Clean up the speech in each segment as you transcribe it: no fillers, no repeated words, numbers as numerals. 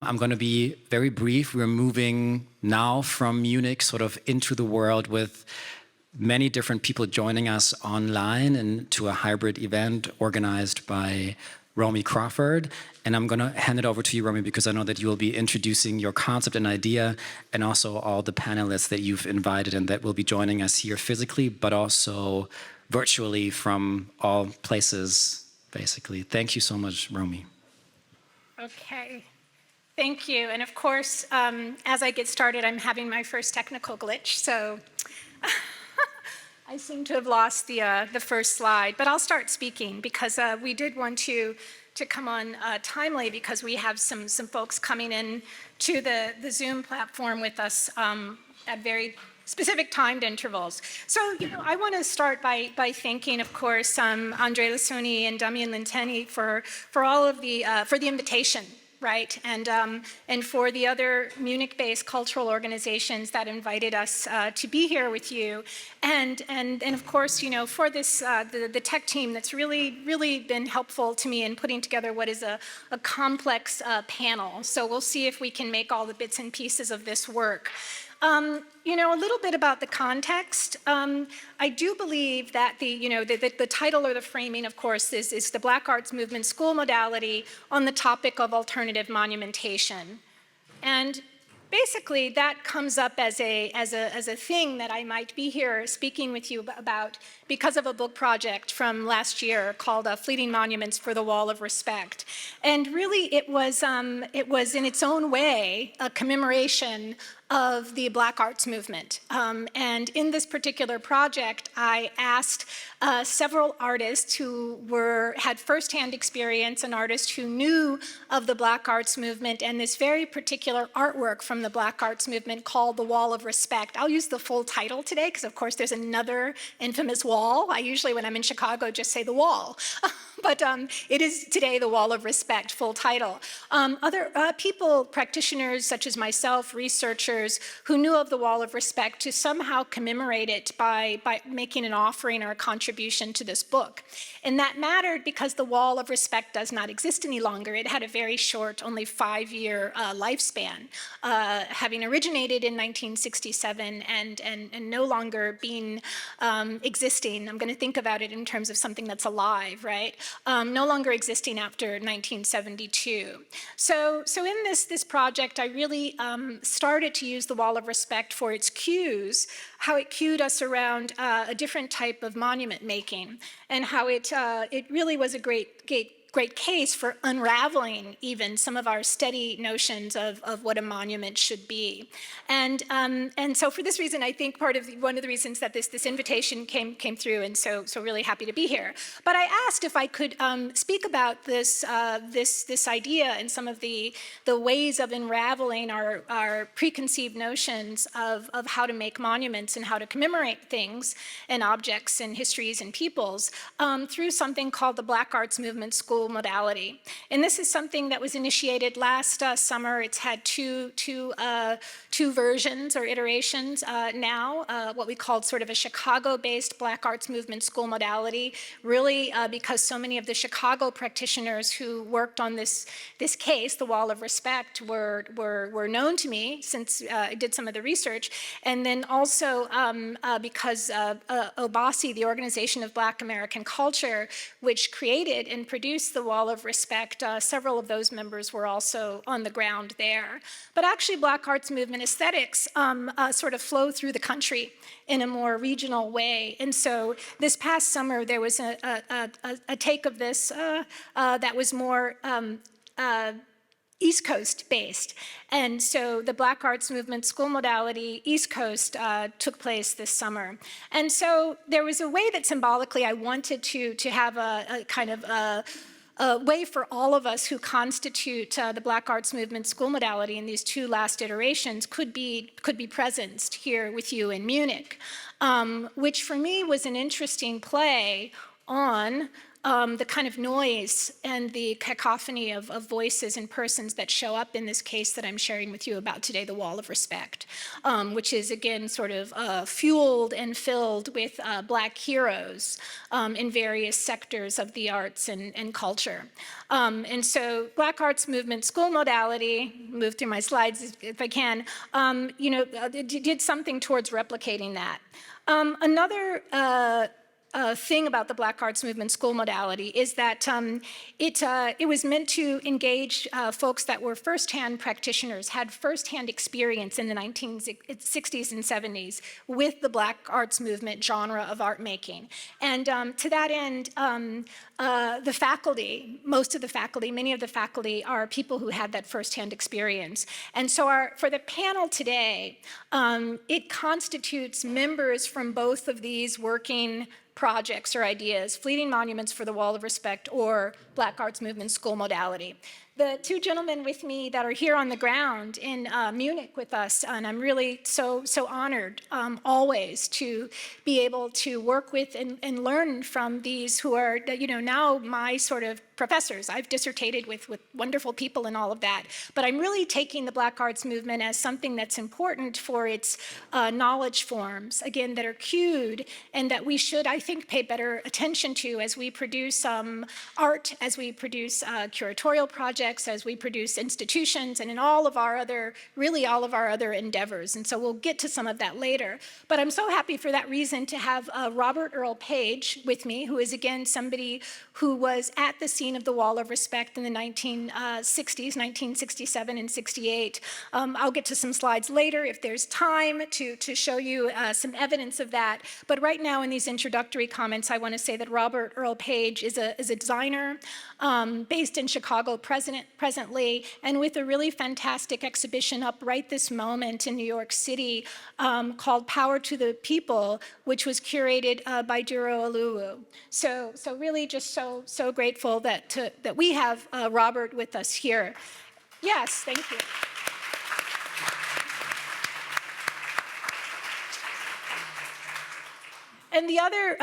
I'm going to be very brief. We're moving now from Munich sort of into the world with many different people joining us online and to a hybrid event organized by Romi Crawford. And I'm going to hand it over to you, Romi, because I know that you will be introducing your concept and idea, and also all the panelists that you've invited and that will be joining us here physically, but also virtually from all places, basically. Thank you so much, Romi. Okay. Thank you. And of course, as I get started, I'm having my first technical glitch, so I seem to have lost the first slide. But I'll start speaking because we did want to come on timely because we have some folks coming in to the Zoom platform with us at very specific timed intervals. So, I want to start by thanking, of course, Andre Lassoni and Damien Linteni for all of the for the invitation. Right, and for the other Munich-based cultural organizations that invited us to be here with you, and of course, for this the tech team that's really been helpful to me in putting together what is a complex panel. So we'll see if we can make all the bits and pieces of this work. A little bit about the context. I do believe that the title or the framing, of course, is the Black Arts Movement School Modality on the topic of alternative monumentation. And basically, that comes up as a thing that I might be here speaking with you about because of a book project from last year called Fleeting Monuments for the Wall of Respect. And really, it was in its own way a commemoration of the Black Arts Movement. And in this particular project, I asked several artists who had firsthand experience, an artist who knew of the Black Arts Movement and this very particular artwork from the Black Arts Movement called The Wall of Respect. I'll use the full title today because, of course, there's another infamous wall. I usually, when I'm in Chicago, just say The Wall. But it is today The Wall of Respect, full title. Other people, practitioners such as myself, researchers who knew of the Wall of Respect to somehow commemorate it by making an offering or a contribution to this book. And that mattered because the Wall of Respect does not exist any longer. It had a very short, only 5-year lifespan, having originated in 1967 and no longer being existing. I'm going to think about it in terms of something that's alive, right? No longer existing after 1972. So in this project, I really started to use the Wall of Respect for its cues, how it cued us around a different type of monument making, and how it really was a great case for unraveling even some of our steady notions of what a monument should be. And so for this reason, I think one of the reasons that this invitation came through, and so really happy to be here. But I asked if I could speak about this idea and some of the ways of unraveling our preconceived notions of how to make monuments and how to commemorate things and objects and histories and peoples through something called the Black Arts Movement School Modality. And this is something that was initiated last summer. It's had two versions or iterations now, what we called sort of a Chicago-based Black Arts Movement School Modality, really because so many of the Chicago practitioners who worked on this case, the Wall of Respect, were known to me since I did some of the research. And then also because OBASI, the Organization of Black American Culture, which created and produced the Wall of Respect, several of those members were also on the ground there. But actually, Black Arts Movement aesthetics sort of flow through the country in a more regional way. And so this past summer, there was a take of this that was more East Coast based. And so the Black Arts Movement School Modality East Coast took place this summer. And so there was a way that symbolically I wanted to have a kind of a way for all of us who constitute the Black Arts Movement School Modality in these two last iterations could be presenced here with you in Munich, which for me was an interesting play on the kind of noise and the cacophony of voices and persons that show up in this case that I'm sharing with you about today, the Wall of Respect, which is again sort of fueled and filled with Black heroes in various sectors of the arts and culture. And so Black Arts Movement School Modality, move through my slides if I can, did something towards replicating that. Another thing about the Black Arts Movement School Modality is that it was meant to engage folks that were firsthand practitioners, had firsthand experience in the 1960s and 70s with the Black Arts Movement genre of art making. And to that end, the faculty, many of the faculty are people who had that firsthand experience. And so for the panel today, it constitutes members from both of these working projects or ideas, Fleeting Monuments for the Wall of Respect or Black Arts Movement School Modality. The two gentlemen with me that are here on the ground in Munich with us, and I'm really so honored always to be able to work with and learn from these who are, now my sort of professors. I've dissertated with wonderful people and all of that, but I'm really taking the Black Arts Movement as something that's important for its knowledge forms, again, that are cued and that we should, I think, pay better attention to as we produce art, as we produce curatorial projects, as we produce institutions, and in all of our other endeavors. And so we'll get to some of that later. But I'm so happy for that reason to have Robert Earl Paige with me, who is, again, somebody who was at the scene of the Wall of Respect in the 1960s, 1967 and 68. I'll get to some slides later if there's time to show you some evidence of that. But right now in these introductory comments, I want to say that Robert Earl Paige is a designer based in Chicago presently, and with a really fantastic exhibition up right this moment in New York City called Power to the People, which was curated by Duro Oluwu. So really just so grateful that we have Robert with us here. Yes, thank you. And the other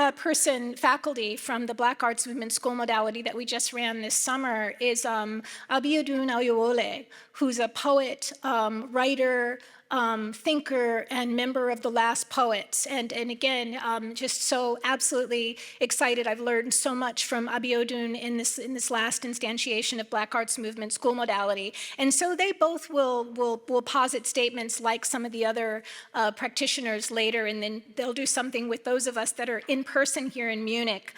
faculty from the Black Arts Movement School Modality that we just ran this summer is Abiodun Oyewole, who's a poet, writer, thinker, and member of the Last Poets. And again, just so absolutely excited. I've learned so much from Abiodun in this last instantiation of Black Arts Movement School Modality. And so they both will posit statements like some of the other practitioners later, and then they'll do something with those of us that are in person here in Munich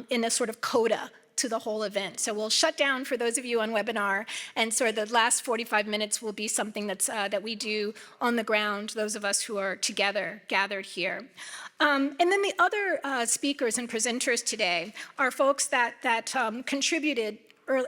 in a sort of coda to the whole event. So we'll shut down for those of you on webinar, and sort of the last 45 minutes will be something that we do on the ground, those of us who are together, gathered here. And then the other speakers and presenters today are folks that contributed,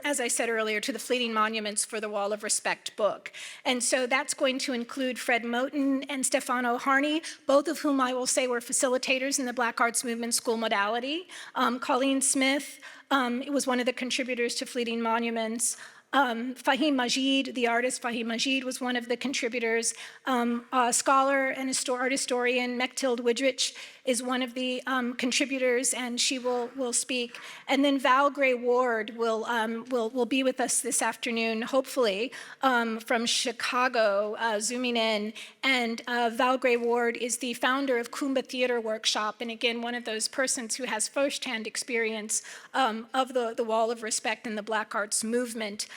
as I said earlier, to the Fleeting Monuments for the Wall of Respect book. And so that's going to include Fred Moten and Stefano Harney, both of whom I will say were facilitators in the Black Arts Movement School Modality. Cauleen Smith was one of the contributors to Fleeting Monuments. Faheem Majeed, the artist Faheem Majeed, was one of the contributors. A scholar and art historian, Mechtild Widrich, is one of the contributors, and she will speak. And then Val Gray Ward will be with us this afternoon, hopefully, from Chicago, zooming in. And Val Gray Ward is the founder of Kumba Theater Workshop, and again, one of those persons who has firsthand experience of the Wall of Respect and the Black Arts Movement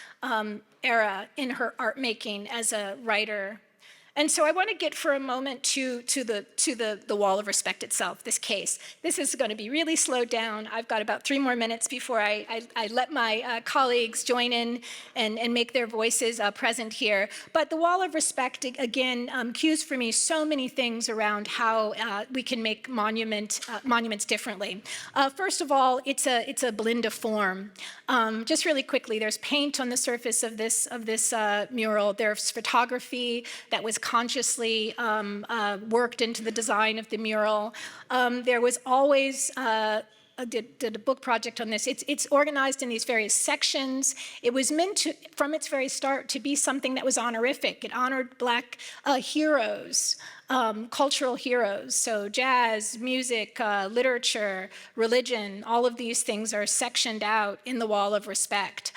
era in her art making as a writer. And so I want to get for a moment to the Wall of Respect itself, this case. This is going to be really slowed down. I've got about 3 more minutes before I let my colleagues join in and make their voices present here. But the Wall of Respect, again, cues for me so many things around how we can make monuments differently. First of all, it's a blend of form. Just really quickly, there's paint on the surface of this mural. There's photography that was consciously worked into the design of the mural. There was always did a book project on this. It's organized in these various sections. It was meant to, from its very start, to be something that was honorific. It honored Black heroes, cultural heroes. So jazz, music, literature, religion, all of these things are sectioned out in the Wall of Respect.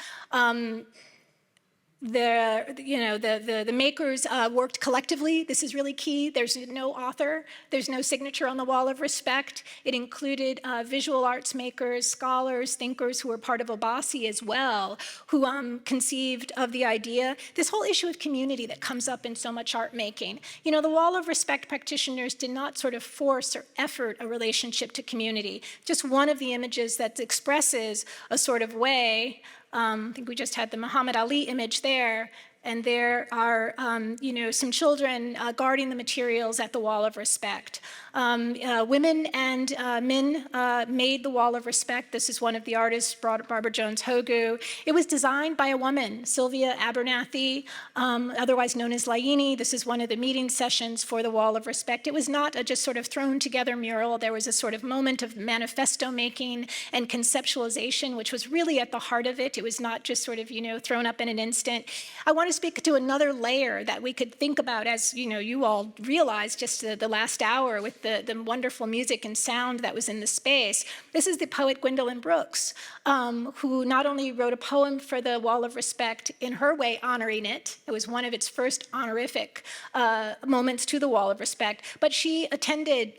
The makers worked collectively. This is really key. There's no author. There's no signature on the Wall of Respect. It included visual arts makers, scholars, thinkers who were part of Obasi as well, who conceived of the idea. This whole issue of community that comes up in so much art making. You know, the Wall of Respect practitioners did not sort of force or effort a relationship to community. Just one of the images that expresses a sort of way. I think we just had the Muhammad Ali image there, and there are, some children guarding the materials at the Wall of Respect. Women and men made the Wall of Respect. This is one of the artists, Barbara Jones Hogu. It was designed by a woman, Sylvia Abernathy, otherwise known as Laini. This is one of the meeting sessions for the Wall of Respect. It was not a just sort of thrown together mural. There was a sort of moment of manifesto making and conceptualization, which was really at the heart of it. It was not just sort of, thrown up in an instant. I want to speak to another layer that we could think about, as you all realized just the last hour with the wonderful music and sound that was in the space. This is the poet Gwendolyn Brooks, who not only wrote a poem for the Wall of Respect, in her way honoring it. It was one of its first honorific moments to the Wall of Respect, but she attended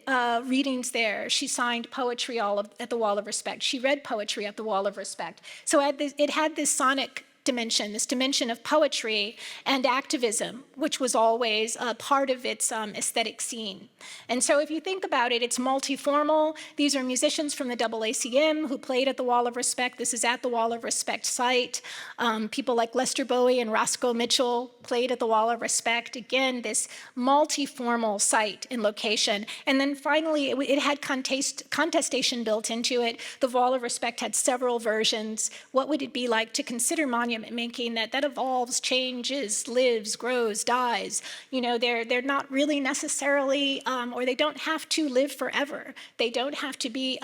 readings there. She signed poetry at the Wall of Respect. She read poetry at the Wall of Respect. So it had this sonic dimension, this dimension of poetry and activism, which was always a part of its aesthetic scene. And so if you think about it, it's multiformal. These are musicians from the AACM who played at the Wall of Respect. This is at the Wall of Respect site. People like Lester Bowie and Roscoe Mitchell played at the Wall of Respect. Again, this multiformal site and location. And then finally, it had contestation built into it. The Wall of Respect had several versions. What would it be like to consider monument making that evolves, changes, lives, grows, dies? They're not really necessarily, or they don't have to live forever. They don't have to be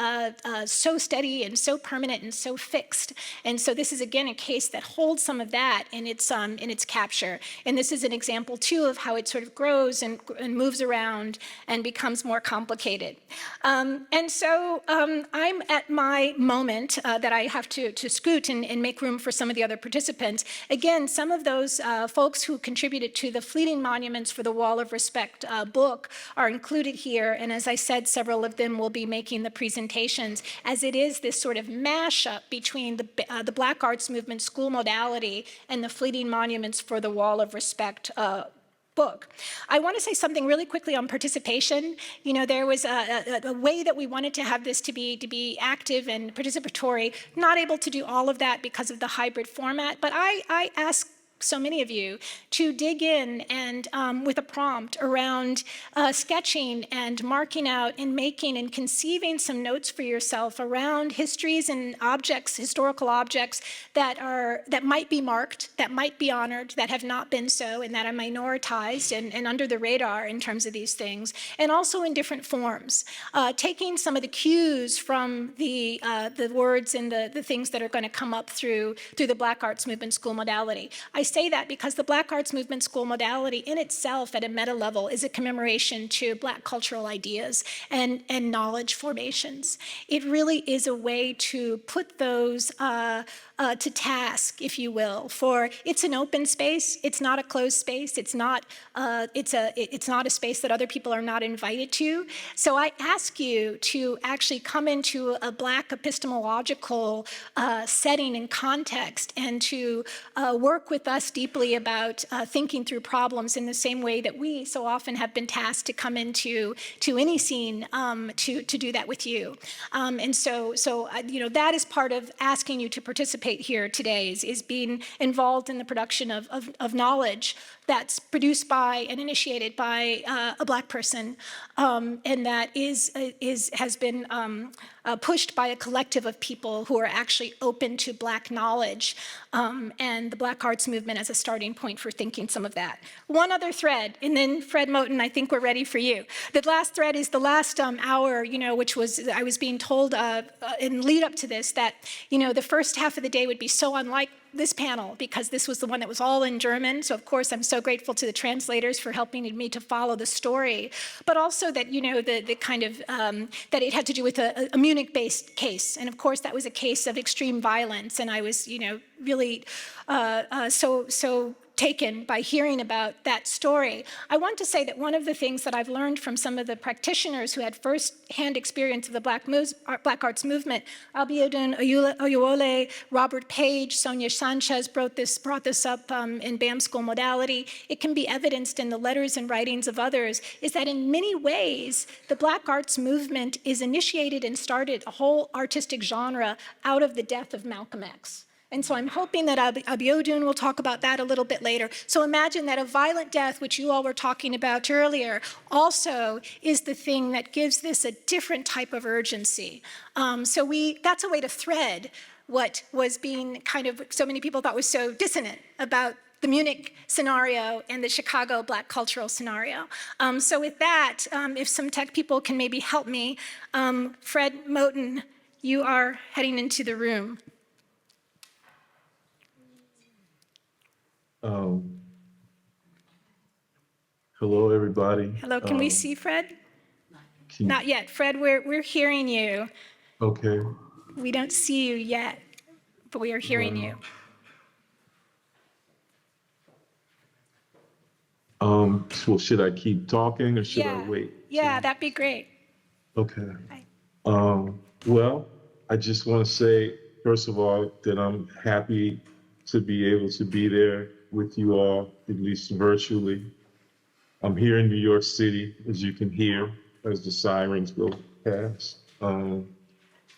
so steady and so permanent and so fixed. And so this is again a case that holds some of that in its capture. And this is an example too of how it sort of grows and moves around and becomes more complicated. And so I'm at my moment that I have to scoot and make room for some of the other participants. Again, some of those folks who contributed to the Fleeting Monuments for the Wall of Respect book are included here, and as I said, several of them will be making the presentations, as it is this sort of mashup between the Black Arts Movement school modality and the Fleeting Monuments for the Wall of Respect book. I want to say something really quickly on participation. There was a way that we wanted to have this to be active and participatory, not able to do all of that because of the hybrid format, but I ask so many of you to dig in and with a prompt around sketching and marking out and making and conceiving some notes for yourself around histories and objects, historical objects that might be marked, that might be honored, that have not been so, and that are minoritized and under the radar in terms of these things, and also in different forms. Taking some of the cues from the words and the things that are going to come up through the Black Arts Movement school modality. I say that because the Black Arts Movement school modality in itself at a meta level is a commemoration to Black cultural ideas and knowledge formations. It really is a way to put those to task, if you will, for it's an open space. It's not a closed space. It's not a space that other people are not invited to. So I ask you to actually come into a Black epistemological setting and context, and to work with us deeply about thinking through problems in the same way that we so often have been tasked to come into any scene to do that with you. And so that is part of asking you to participate here today, is being involved in the production of knowledge, that's produced by and initiated by a Black person, and that has been pushed by a collective of people who are actually open to Black knowledge, and the Black arts movement as a starting point for thinking some of that. One other thread, and then Fred Moten, I think we're ready for you. The last thread is the last hour, which was, I was being told in lead up to this that, the first half of the day would be so unlike this panel because this was the one that was all in German. So of course, I'm so grateful to the translators for helping me to follow the story, but also that, the kind of, that it had to do with a Munich-based case. And of course, that was a case of extreme violence. And I was, really so taken by hearing about that story. I want to say that one of the things that I've learned from some of the practitioners who had first-hand experience of the Black arts movement, Abiodun, Oyewole, Robert Paige, Sonia Sanchez brought this up in BAM School Modality. It can be evidenced in the letters and writings of others, is that in many ways, the Black arts movement is initiated and started a whole artistic genre out of the death of Malcolm X. And so I'm hoping that Abiodun will talk about that a little bit later. So imagine that a violent death, which you all were talking about earlier, also is the thing that gives this a different type of urgency. So that's a way to thread what was being kind of, so many people thought was so dissonant about the Munich scenario and the Chicago Black cultural scenario. So with that, if some tech people can maybe help me, Fred Moten, you are heading into the room. Hello, everybody. Hello, can we see Fred? Not yet. Fred, we're hearing you. Okay. We don't see you yet, but we are hearing you. So should I keep talking or should I wait? Yeah, that'd be great. Okay. Hi. Well, I just want to say, first of all, that I'm happy to be able to be there with you all, at least virtually. I'm here in New York City, as you can hear, as the sirens go past. And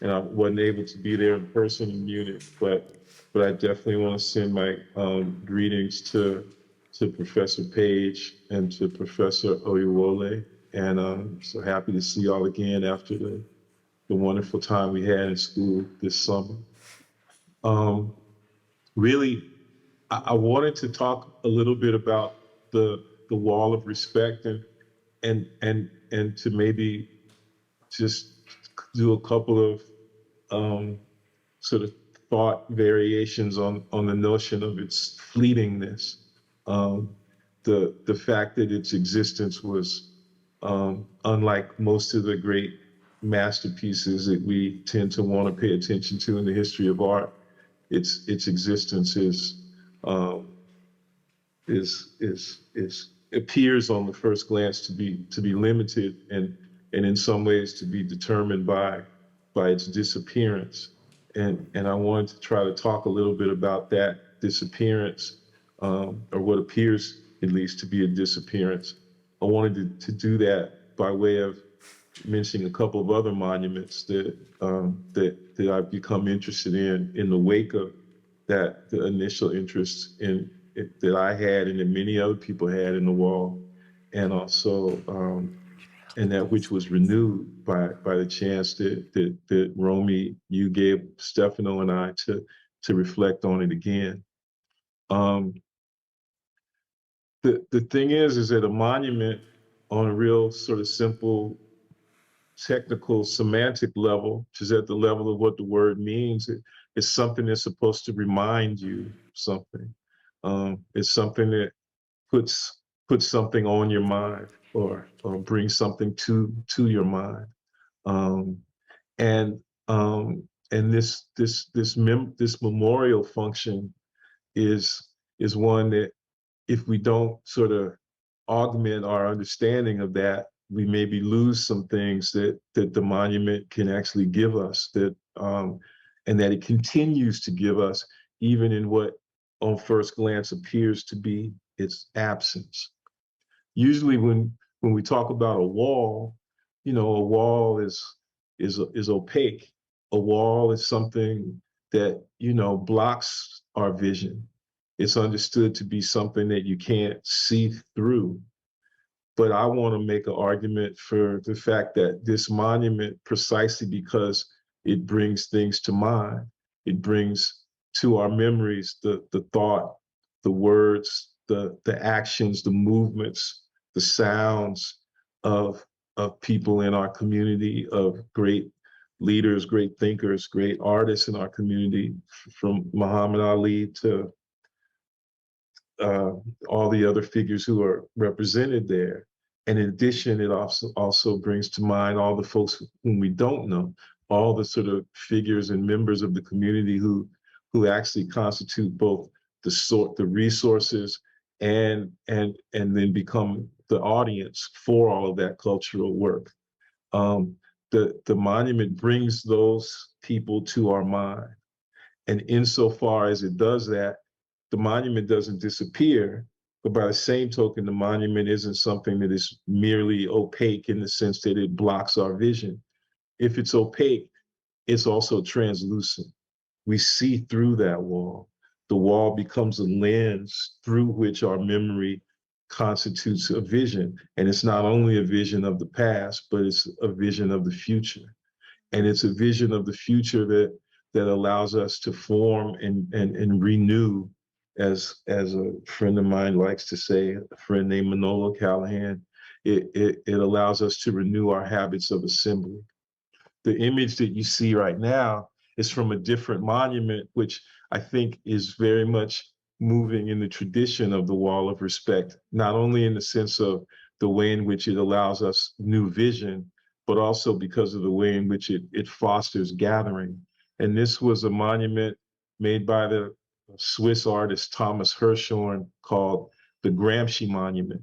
I wasn't able to be there in person in Munich, but I definitely want to send my greetings to Professor Paige and to Professor Oyewole. And I'm so happy to see y'all again after the wonderful time we had in school this summer. Really, I wanted to talk a little bit about the wall of respect and to maybe just do a couple of sort of thought variations on the notion of its fleetingness. The fact that its existence was unlike most of the great masterpieces that we tend to want to pay attention to in the history of art, its existence appears on the first glance to be limited and in some ways to be determined by its disappearance. And I wanted to try to talk a little bit about that disappearance, or what appears at least to be a disappearance. I wanted to do that by way of mentioning a couple of other monuments that I've become interested in the wake of the initial interest that I had and that many other people had in the wall, and also and that which was renewed by the chance that Romi, you gave Stefano and I to reflect on it again. The thing is that a monument on a real sort of simple technical semantic level, which is at the level of what the word means, it's something that's supposed to remind you something. It's something that puts something on your mind or brings something to your mind. And this memorial function is one that, if we don't sort of augment our understanding of that, we maybe lose some things that the monument can actually give us, and that it continues to give us, even in what on first glance appears to be its absence. Usually when we talk about a wall, a wall is opaque. A wall is something that, blocks our vision. It's understood to be something that you can't see through. But I want to make an argument for the fact that this monument, precisely because it brings things to mind, it brings to our memories the thought, the words, the actions, the movements, the sounds of people in our community, of great leaders, great thinkers, great artists in our community, from Muhammad Ali to all the other figures who are represented there. And in addition, it also brings to mind all the folks whom we don't know, all the sort of figures and members of the community who actually constitute both the resources and then become the audience for all of that cultural work. The monument brings those people to our mind. And insofar as it does that, the monument doesn't disappear, but by the same token, the monument isn't something that is merely opaque in the sense that it blocks our vision. If it's opaque, it's also translucent. We see through that wall. The wall becomes a lens through which our memory constitutes a vision. And it's not only a vision of the past, but it's a vision of the future. And it's a vision of the future that allows us to form and renew, as a friend of mine likes to say, a friend named Manolo Callahan, it allows us to renew our habits of assembly. The image that you see right now is from a different monument, which I think is very much moving in the tradition of the Wall of Respect, not only in the sense of the way in which it allows us new vision, but also because of the way in which it fosters gathering. And this was a monument made by the Swiss artist Thomas Hirschhorn called the Gramsci Monument.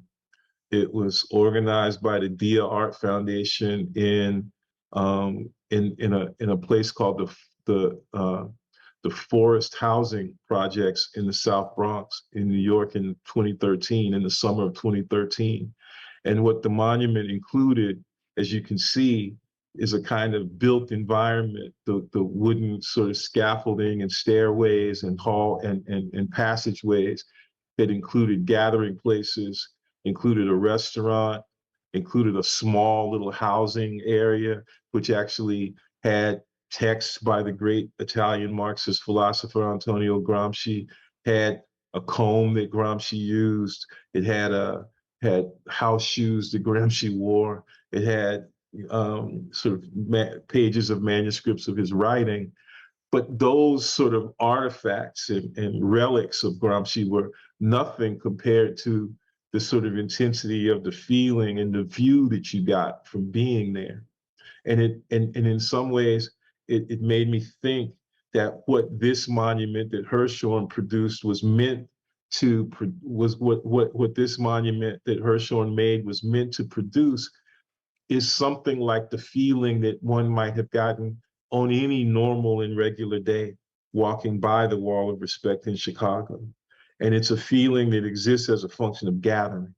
It was organized by the Dia Art Foundation in a place called the Forest Housing Projects in the South Bronx in New York in 2013, in the summer of 2013. And what the monument included, as you can see, is a kind of built environment, the wooden sort of scaffolding and stairways and hall and passageways that included gathering places, included a restaurant, included a small little housing area, which actually had texts by the great Italian Marxist philosopher Antonio Gramsci, had a comb that Gramsci used, it had house shoes that Gramsci wore, it had sort of pages of manuscripts of his writing. But those sort of artifacts and relics of Gramsci were nothing compared to the sort of intensity of the feeling and the view that you got from being there. And in some ways, it made me think that what this monument that Hirschhorn produced was meant to, what this monument that Hirschhorn made was meant to produce is something like the feeling that one might have gotten on any normal and regular day walking by the Wall of Respect in Chicago. And it's a feeling that exists as a function of gathering.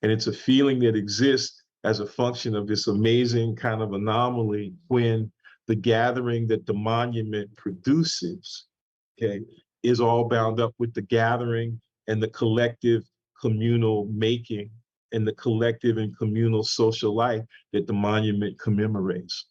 And it's a feeling that exists as a function of this amazing kind of anomaly when the gathering that the monument produces, okay, is all bound up with the gathering and the collective communal making and the collective and communal social life that the monument commemorates.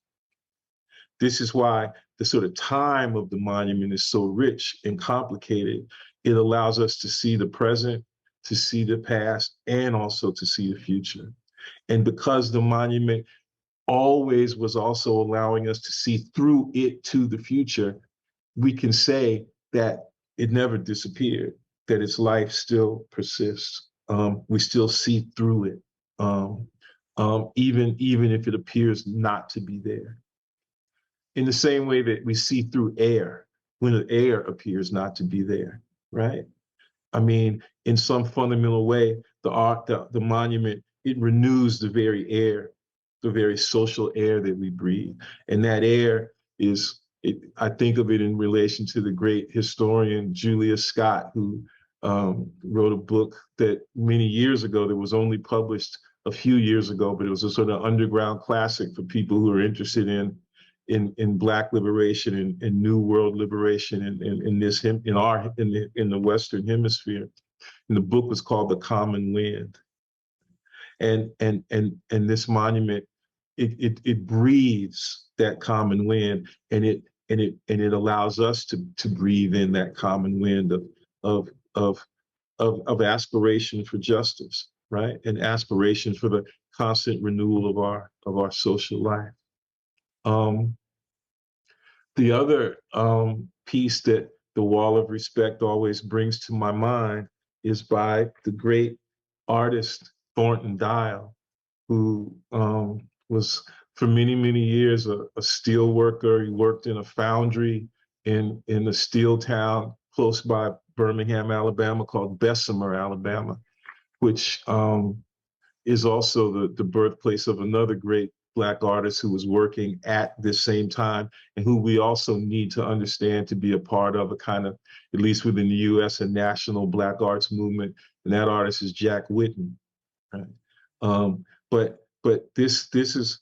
This is why the sort of time of the monument is so rich and complicated. It allows us to see the present, to see the past, and also to see the future. And because the monument always was also allowing us to see through it to the future, we can say that it never disappeared, that its life still persists. We still see through it, even if it appears not to be there. In the same way that we see through air when the air appears not to be there, right? I mean, in some fundamental way, the monument, it renews the very air, the very social air that we breathe. And that air is, I think of it in relation to the great historian Julia Scott, who wrote a book that many years ago that was only published a few years ago, but it was a sort of underground classic for people who are interested in in Black liberation and New World liberation in the Western Hemisphere. And the book was called The Common Wind. And this monument, it breathes that common wind, and it allows us to breathe in that common wind of aspiration for justice, right? And aspiration for the constant renewal of our social life. The other piece that the Wall of Respect always brings to my mind is by the great artist Thornton Dial, who was for many, many years a steel worker. He worked in a foundry in a steel town close by Birmingham, Alabama, called Bessemer, Alabama, which is also the birthplace of another great Black artist who was working at this same time, and who we also need to understand to be a part of a kind of, at least within the US, a national Black arts movement. And that artist is Jack Whitten. Right? But this is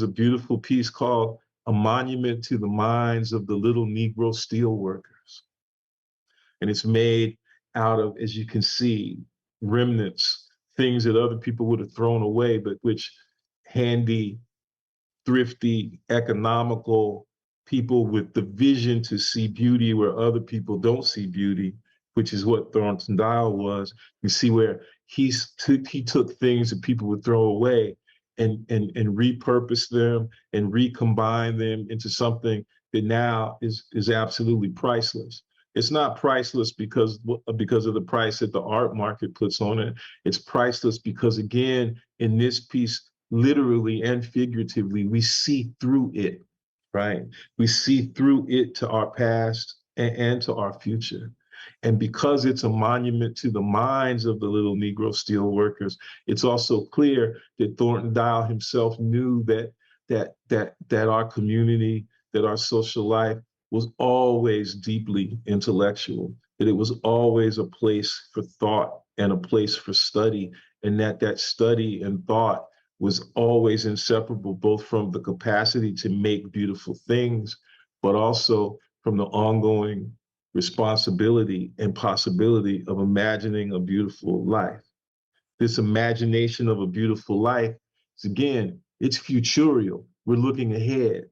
a beautiful piece called A Monument to the Minds of the Little Negro Steelworkers. And it's made out of, as you can see, remnants, things that other people would have thrown away, but which handy, thrifty, economical people with the vision to see beauty where other people don't see beauty, which is what Thornton Dial was. You see where he took things that people would throw away and repurposed them and recombine them into something that now is absolutely priceless. It's not priceless because of the price that the art market puts on it. It's priceless because, again, in this piece, literally and figuratively, we see through it, right? We see through it to our past and to our future. And because it's a monument to the minds of the little Negro steelworkers, it's also clear that Thornton Dial himself knew that our community, that our social life was always deeply intellectual, that it was always a place for thought and a place for study, and that study and thought was always inseparable, both from the capacity to make beautiful things, but also from the ongoing responsibility and possibility of imagining a beautiful life. This imagination of a beautiful life is, again, it's futurial. We're looking ahead.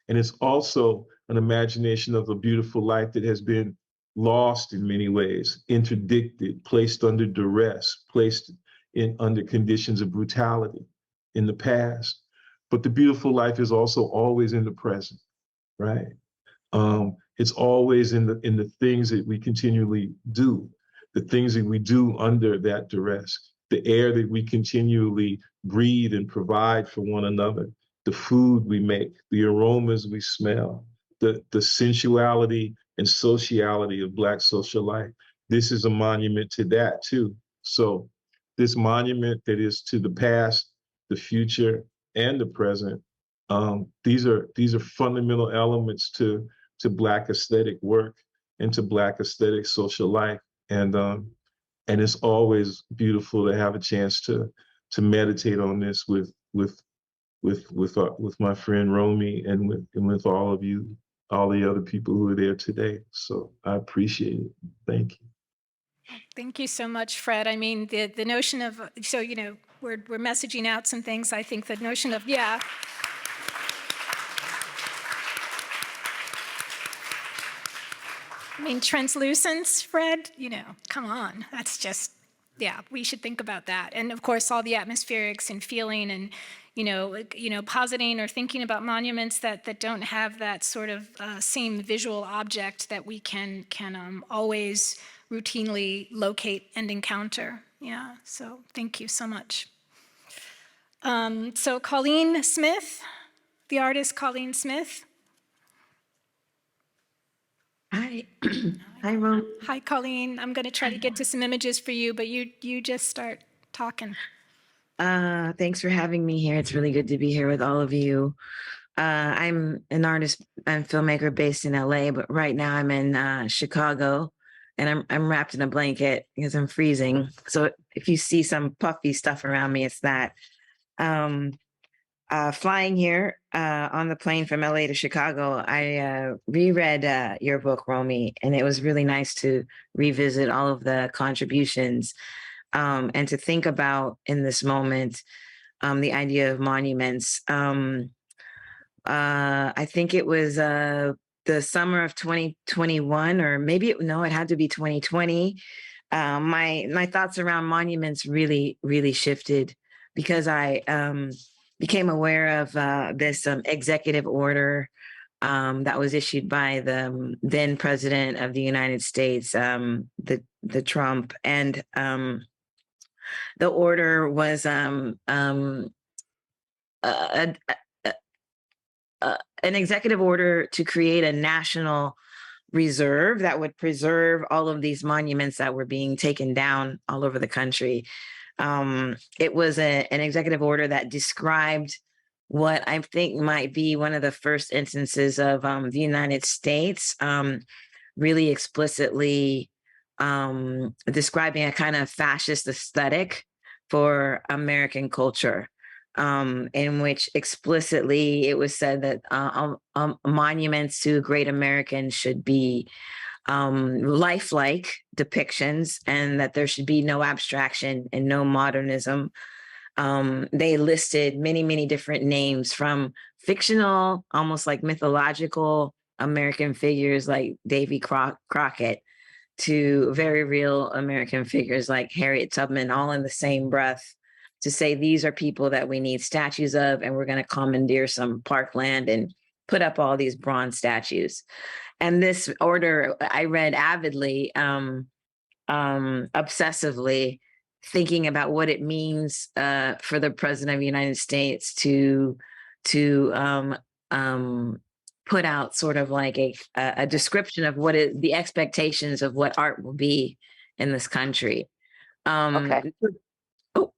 And it's also an imagination of a beautiful life that has been lost in many ways, interdicted, placed under duress, placed under conditions of brutality in the past. But the beautiful life is also always in the present, right? It's always in the things that we continually do, the things that we do under that duress, the air that we continually breathe and provide for one another, the food we make, the aromas we smell, the sensuality and sociality of Black social life. This is a monument to that too. So this monument that is to the past, the future, and the present, these are fundamental elements to Black aesthetic work and to Black aesthetic social life. And it's always beautiful to have a chance to meditate on this with my friend Romi and with all of you, all the other people who are there today. So I appreciate it. Thank you. Thank you so much, Fred. I mean, the notion of, so, you know, we're messaging out some things. I think the notion of, yeah. I mean, translucence, Fred, you know, come on. That's just, yeah, we should think about that. And of course, all the atmospherics and feeling and, you know, positing or thinking about monuments that don't have that sort of same visual object that we can always routinely locate and encounter. Yeah, so thank you so much. So Cauleen Smith, the artist Cauleen Smith. Hi. Hi, Romi. Hi, Cauleen. I'm going to try to get to some images for you, but you just start talking. Thanks for having me here. It's really good to be here with all of you. I'm an artist and filmmaker based in LA, but right now I'm in Chicago, and I'm wrapped in a blanket because I'm freezing. So if you see some puffy stuff around me, it's that. Flying here on the plane from LA to Chicago, I reread your book, Romi, and it was really nice to revisit all of the contributions and to think about in this moment the idea of monuments. I think it was the summer of 2021, or maybe it had to be 2020. My thoughts around monuments really shifted because I became aware of this executive order that was issued by the then president of the United States, the Trump, and the order was an executive order to create a national reserve that would preserve all of these monuments that were being taken down all over the country. It was an executive order that described what I think might be one of the first instances of the United States really explicitly describing a kind of fascist aesthetic for American culture, in which explicitly it was said that monuments to great Americans should be lifelike depictions, and that there should be no abstraction and no modernism. They listed many different names, from fictional, almost like mythological American figures like Davy Crockett, to very real American figures like Harriet Tubman, all in the same breath, to say these are people that we need statues of, and we're going to commandeer some parkland and put up all these bronze statues. And this order I read avidly, obsessively, thinking about what it means for the president of the United States to put out sort of like a description of what the expectations of what art will be in this country. Okay. Oh, All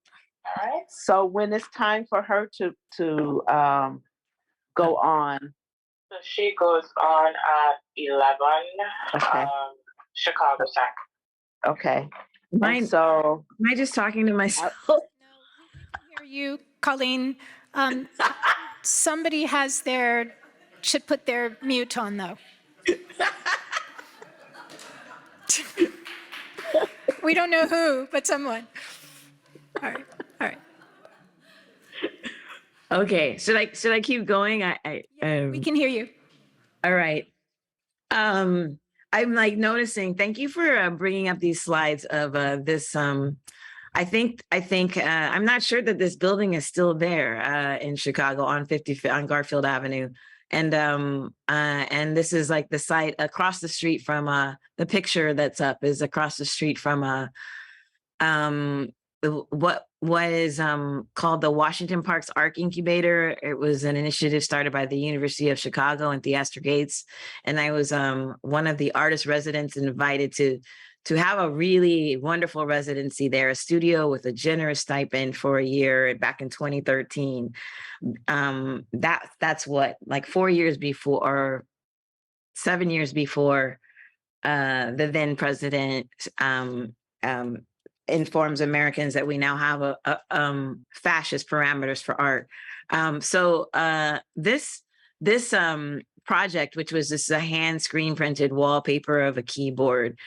right. So when it's time for her to go on, So she goes on at 11, Okay. Chicago time. okay. Mine, And so am I just talking to myself? No, we can hear you, Cauleen. Somebody should put their mute on, though. We don't know who, but someone. All right. Okay, should I keep going? We can hear you. All right. I'm like noticing. Thank you for bringing up these slides of this. I think I'm not sure that this building is still there in Chicago on Garfield Avenue, and this is like the site across the street from the picture that's up is across the street from what is called the Washington Parks Art Incubator. It was an initiative started by the University of Chicago and Theaster Gates, and I was one of the artist residents invited to have a really wonderful residency there, a studio with a generous stipend for a year back in 2013. That's what, like 4 years before, or 7 years before the then president informs Americans that we now have a fascist parameters for art. So this project, which was this a hand screen printed wallpaper of a keyboard,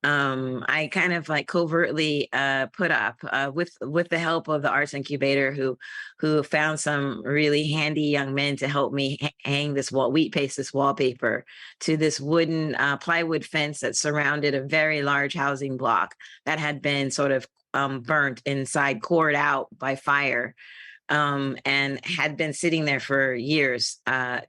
I kind of like covertly put up with the help of the Arts Incubator, who found some really handy young men to help me hang this wheat paste this wallpaper to this wooden plywood fence that surrounded a very large housing block that had been sort of burnt inside, cored out by fire. And had been sitting there for years,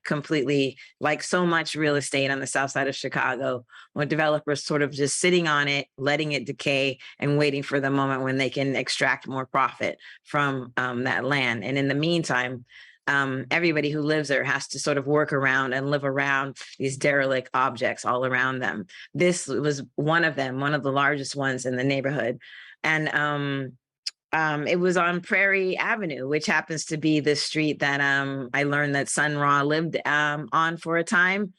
completely, like so much real estate on the south side of Chicago, where developers sort of just sitting on it, letting it decay and waiting for the moment when they can extract more profit from that land. And in the meantime, everybody who lives there has to sort of work around and live around these derelict objects all around them. This was one of them, one of the largest ones in the neighborhood. And it was on Prairie Avenue, which happens to be the street that I learned that Sun Ra lived on for a time.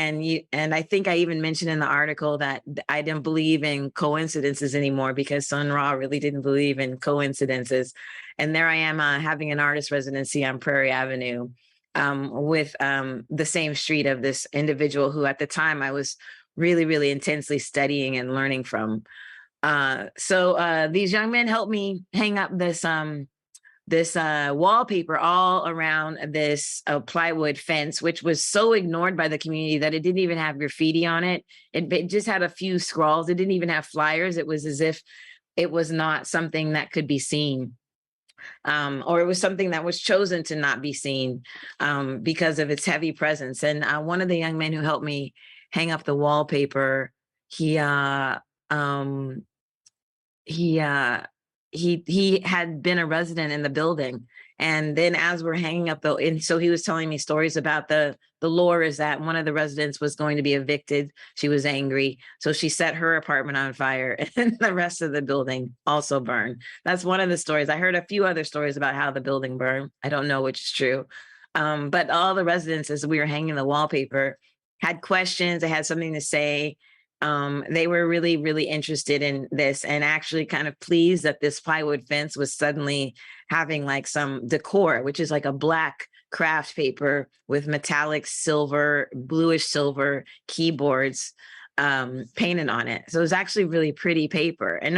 And I think I even mentioned in the article that I didn't believe in coincidences anymore because Sun Ra really didn't believe in coincidences. And there I am having an artist residency on Prairie Avenue with the same street of this individual who at the time I was really, really intensely studying and learning from. So these young men helped me hang up this wallpaper all around this plywood fence, which was so ignored by the community that it didn't even have graffiti on it. It just had a few scrawls. It didn't even have flyers. It was as if it was not something that could be seen. Or it was something that was chosen to not be seen because of its heavy presence. And one of the young men who helped me hang up the wallpaper, he had been a resident in the building. And then as we're hanging up and so he was telling me stories about the lore is that one of the residents was going to be evicted. She was angry. So she set her apartment on fire and the rest of the building also burned. That's one of the stories. I heard a few other stories about how the building burned. I don't know which is true. But all the residents, as we were hanging the wallpaper, had questions. They had something to say. They were really, really interested in this and actually kind of pleased that this plywood fence was suddenly having like some decor, which is like a black craft paper with metallic silver, bluish silver keyboards painted on it. So it was actually really pretty paper. And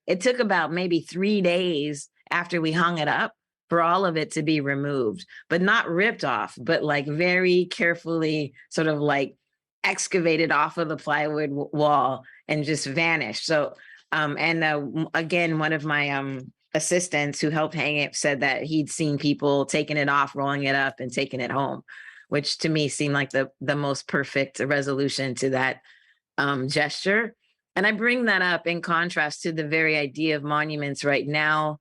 it took about maybe 3 days after we hung it up for all of it to be removed, but not ripped off, but like very carefully sort of like excavated off of the plywood wall and just vanished. So, again, one of my assistants who helped hang it said that he'd seen people taking it off, rolling it up and taking it home, which to me seemed like the most perfect resolution to that gesture. And I bring that up in contrast to the very idea of monuments right now.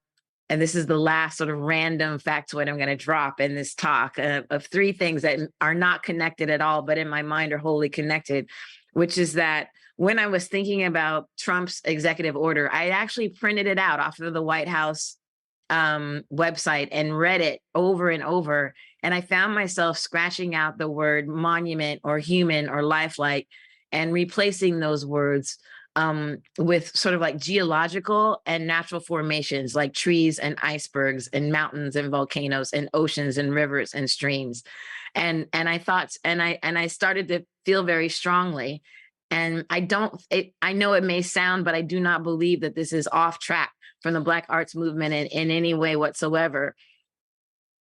And this is the last sort of random factoid I'm going to drop in this talk of 3 things that are not connected at all, but in my mind are wholly connected, which is that when I was thinking about Trump's executive order, I actually printed it out off of the White House website and read it over and over. And I found myself scratching out the word monument or human or lifelike and replacing those words with sort of like geological and natural formations like trees and icebergs and mountains and volcanoes and oceans and rivers and streams. And I thought, and I started to feel very strongly. And I know it may sound, but I do not believe that this is off track from the Black arts movement in any way whatsoever.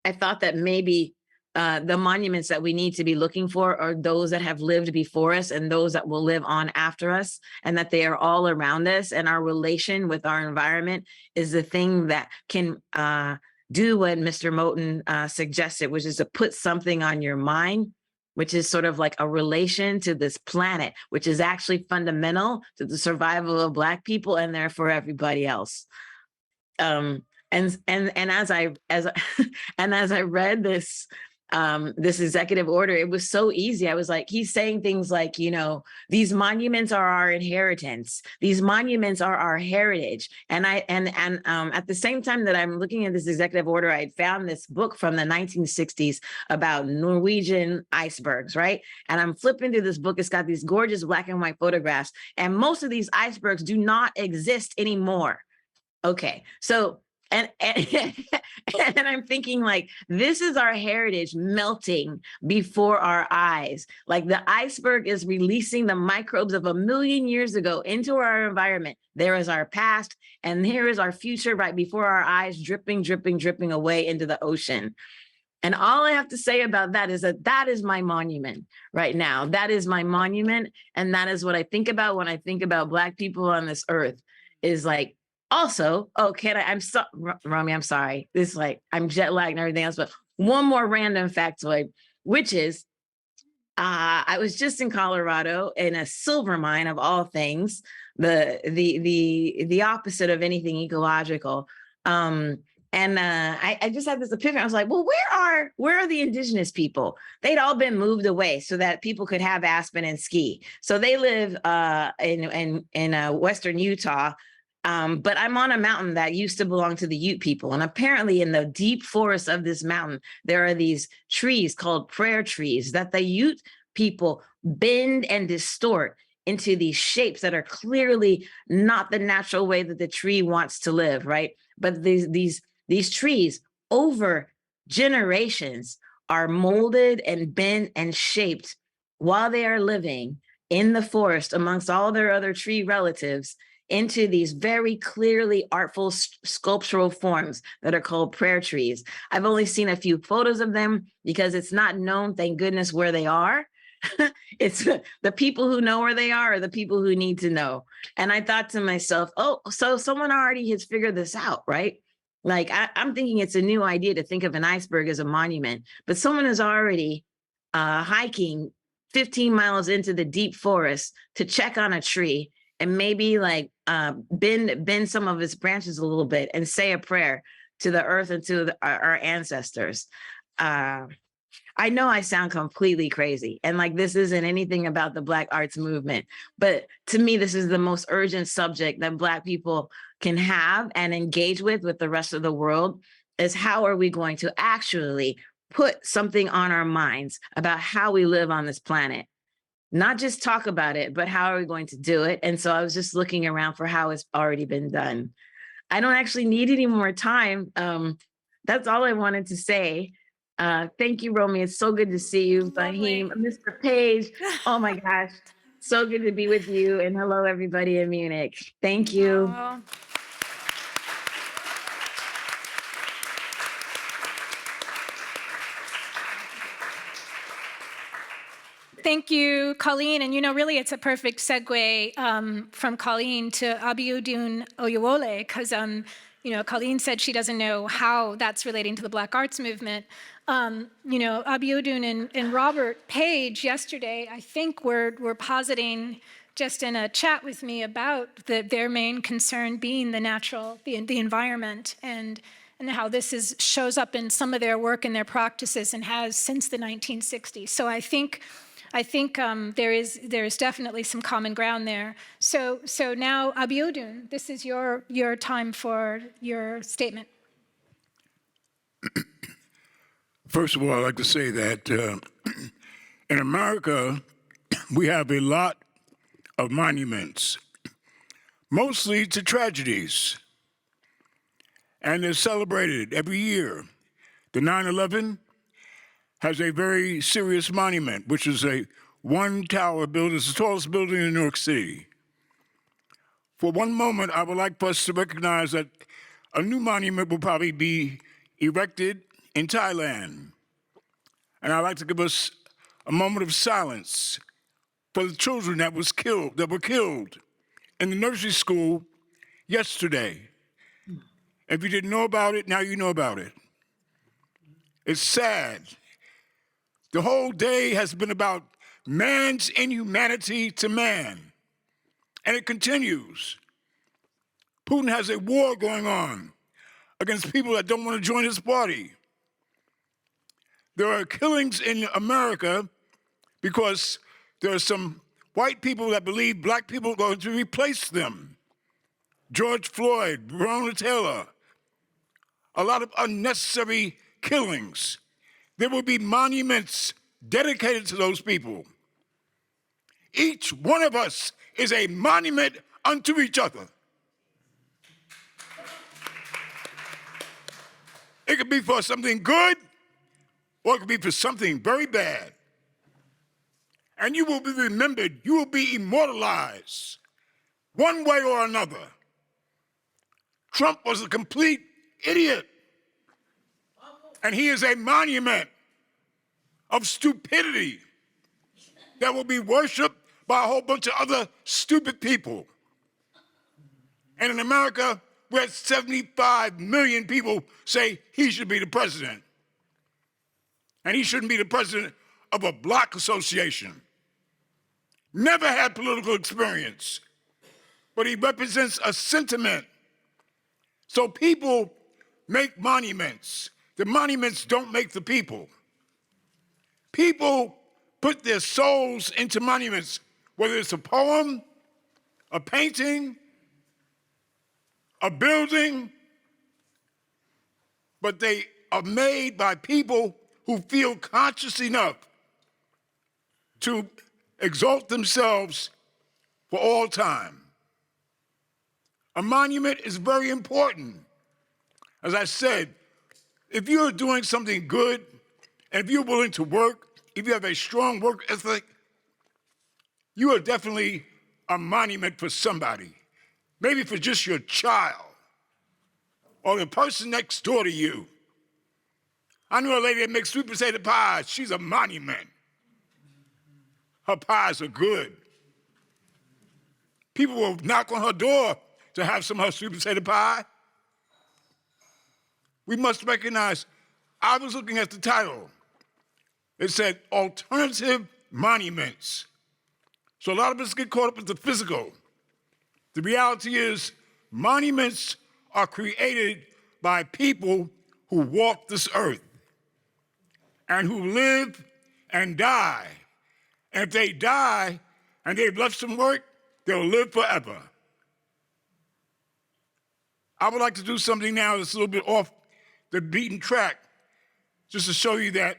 I thought that maybe the monuments that we need to be looking for are those that have lived before us and those that will live on after us, and that they are all around us. And our relation with our environment is the thing that can do what Mr. Moten suggested, which is to put something on your mind, which is sort of like a relation to this planet, which is actually fundamental to the survival of Black people and therefore everybody else. And as I read this executive order, it was so easy. I was like, he's saying things like, these monuments are our inheritance. These monuments are our heritage. And at the same time that I'm looking at this executive order, I found this book from the 1960s about Norwegian icebergs, right? And I'm flipping through this book. It's got these gorgeous black and white photographs. And most of these icebergs do not exist anymore. Okay, so and I'm thinking like, this is our heritage melting before our eyes. Like the iceberg is releasing the microbes of 1 million years ago into our environment. There is our past, and here is our future right before our eyes, dripping, dripping, dripping away into the ocean. And all I have to say about that is that is my monument right now. That is my monument. And that is what I think about when I think about Black people on this earth, is like, also, Romi, I'm sorry. This is like, I'm jet lagged and everything else, but one more random factoid, which is, I was just in Colorado in a silver mine of all things, the opposite of anything ecological. I just had this epiphany. I was like, well, where are the indigenous people? They'd all been moved away so that people could have aspen and ski. So they live in Western Utah. But I'm on a mountain that used to belong to the Ute people. And apparently in the deep forest of this mountain, there are these trees called prayer trees that the Ute people bend and distort into these shapes that are clearly not the natural way that the tree wants to live, right? But these trees over generations are molded and bent and shaped while they are living in the forest amongst all their other tree relatives into these very clearly artful sculptural forms that are called prayer trees. I've only seen a few photos of them because it's not known, thank goodness, where they are. It's the people who know where they are the people who need to know. And I thought to myself, oh, so someone already has figured this out, right? Like I'm thinking it's a new idea to think of an iceberg as a monument, but someone is already hiking 15 miles into the deep forest to check on a tree and maybe like bend some of its branches a little bit and say a prayer to the earth and to our ancestors. I know I sound completely crazy and like this isn't anything about the Black arts movement, but to me, this is the most urgent subject that Black people can have and engage with the rest of the world is how are we going to actually put something on our minds about how we live on this planet? Not just talk about it, but how are we going to do it? And so I was just looking around for how it's already been done. I don't actually need any more time. That's all I wanted to say. Thank you, Romi. It's so good to see you. Faheem, Mr. Paige. Oh my gosh. So good to be with you. And hello, everybody in Munich. Thank you. Oh. Thank you, Cauleen. And really, it's a perfect segue from Cauleen to Abiodun Oyewole, because Cauleen said she doesn't know how that's relating to the Black arts movement. Abiodun and Robert Paige yesterday, I think, were positing just in a chat with me about their main concern being the environment, and how this shows up in some of their work and their practices and has since the 1960s. So I think there is definitely some common ground there. So now, Abiodun, this is your time for your statement. First of all, I'd like to say that in America, we have a lot of monuments, mostly to tragedies, and they're celebrated every year. The 9/11 has a very serious monument, which is a one-tower building. It's the tallest building in New York City. For one moment, I would like for us to recognize that a new monument will probably be erected in Thailand. And I'd like to give us a moment of silence for the children that were killed in the nursery school yesterday. If you didn't know about it, now you know about it. It's sad. The whole day has been about man's inhumanity to man, and it continues. Putin has a war going on against people that don't want to join his party. There are killings in America because there are some white people that believe Black people are going to replace them. George Floyd, Breonna Taylor, a lot of unnecessary killings. There will be monuments dedicated to those people. Each one of us is a monument unto each other. It could be for something good, or it could be for something very bad. And you will be remembered, you will be immortalized, one way or another. Trump was a complete idiot, and he is a monument of stupidity that will be worshiped by a whole bunch of other stupid people. And in America, where 75 million people say he should be the president, and he shouldn't be the president of a Black association. Never had political experience, but he represents a sentiment. So people make monuments. The monuments don't make the people. People put their souls into monuments, whether it's a poem, a painting, a building, but they are made by people who feel conscious enough to exalt themselves for all time. A monument is very important. As I said, if you're doing something good, and if you're willing to work, if you have a strong work ethic, you are definitely a monument for somebody. Maybe for just your child or the person next door to you. I know a lady that makes sweet potato pies. She's a monument. Her pies are good. People will knock on her door to have some of her sweet potato pie. We must recognize, I was looking at the title. It said alternative monuments. So a lot of us get caught up with the physical. The reality is monuments are created by people who walk this earth and who live and die. And if they die and they've left some work, they'll live forever. I would like to do something now that's a little bit off the beaten track, just to show you that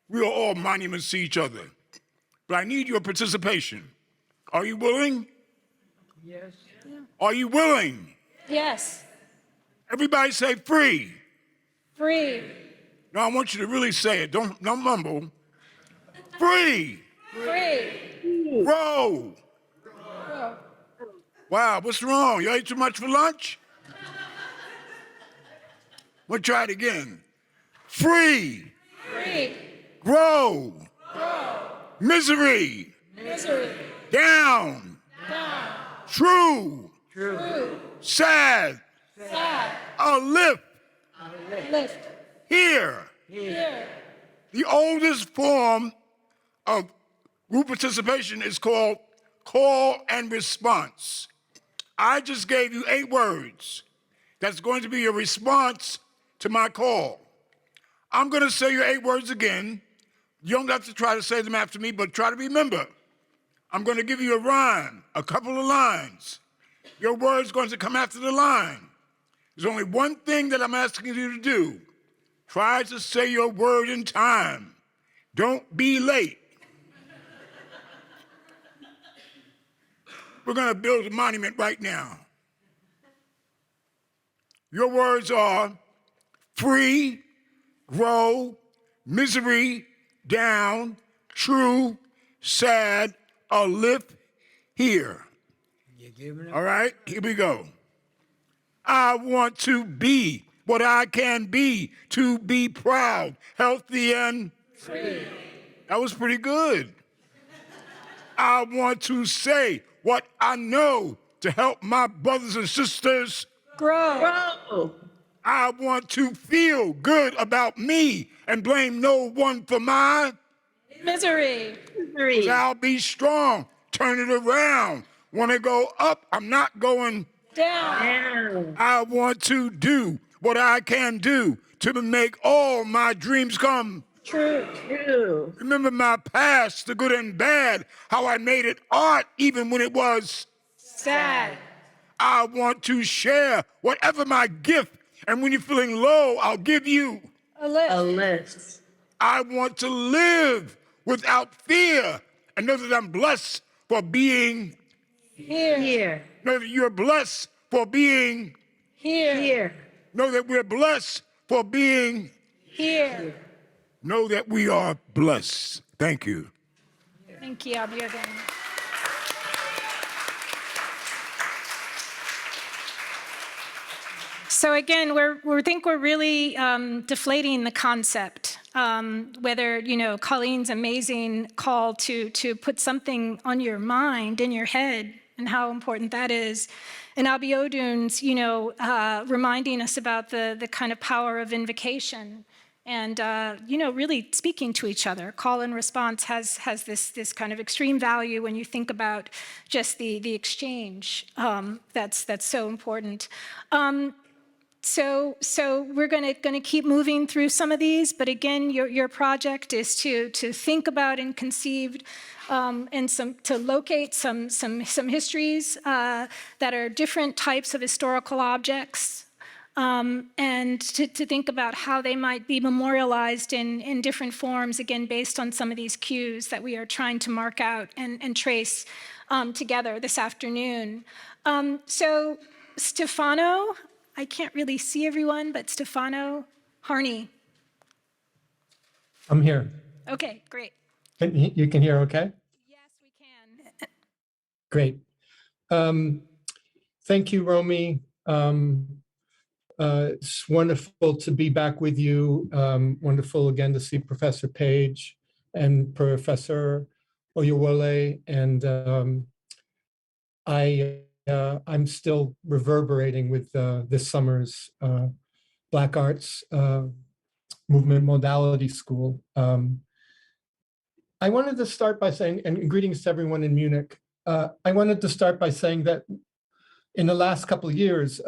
we are all monuments to each other. But I need your participation. Are you willing? Yes. Yeah. Are you willing? Yes. Everybody say free. Free. No, I want you to really say it. Don't mumble. Free. Free. Row. Grow. Wow, what's wrong? You ate too much for lunch? We'll try it again. Free. Free. Grow. Grow. Misery. Misery. Down. Down. True. True. Sad. Sad. A lift. Lift. Here. Here. The oldest form of group participation is called call and response. I just gave you 8 words. That's going to be your response to my call. I'm going to say your 8 words again. You don't have to try to say them after me, but try to remember. I'm going to give you a rhyme, a couple of lines. Your word's going to come after the line. There's only one thing that I'm asking you to do. Try to say your word in time. Don't be late. We're going to build a monument right now. Your words are free, grow, misery, down, true, sad, a lift, here. All right, here we go. I want to be what I can be, to be proud, healthy, and Free. that was pretty good. I want to say what I know to help my brothers and sisters Grow. I want to feel good about me and blame no one for my Misery. misery. I'll be strong, turn it around. Want to go up, I'm not going Down. I want to do what I can do to make all my dreams come True. True. Remember my past, the good and bad, how I made it art even when it was Sad. I want to share whatever my gift, and when you're feeling low, I'll give you A lift. A list. I want to live without fear and know that I'm blessed for being Here. Here. know that you're blessed for being Here. Here. know that we're blessed for being Here. know that we are blessed. Thank you. Thank you, Abiodun. So again, we think we're really deflating the concept. Whether, Cauleen's amazing call to put something on your mind, in your head, and how important that is. And Abiodun's, reminding us about the kind of power of invocation and, really speaking to each other. Call and response has this kind of extreme value when you think about just the exchange. That's so important. So we're gonna keep moving through some of these, but again, your project is to think about and conceive and to locate some histories that are different types of historical objects and to think about how they might be memorialized in different forms, again, based on some of these cues that we are trying to mark out and trace together this afternoon. So Stefano, I can't really see everyone, but Stefano, Harney. I'm here. Okay, great. You can hear okay? Yes, we can. Great. Thank you, Romi. It's wonderful to be back with you. Wonderful again to see Professor Paige and Professor Oyewole. And I'm still reverberating with this summer's Black Arts Movement Modality School. I wanted to start by saying, and greetings to everyone in Munich. I wanted to start by saying that in the last couple of years,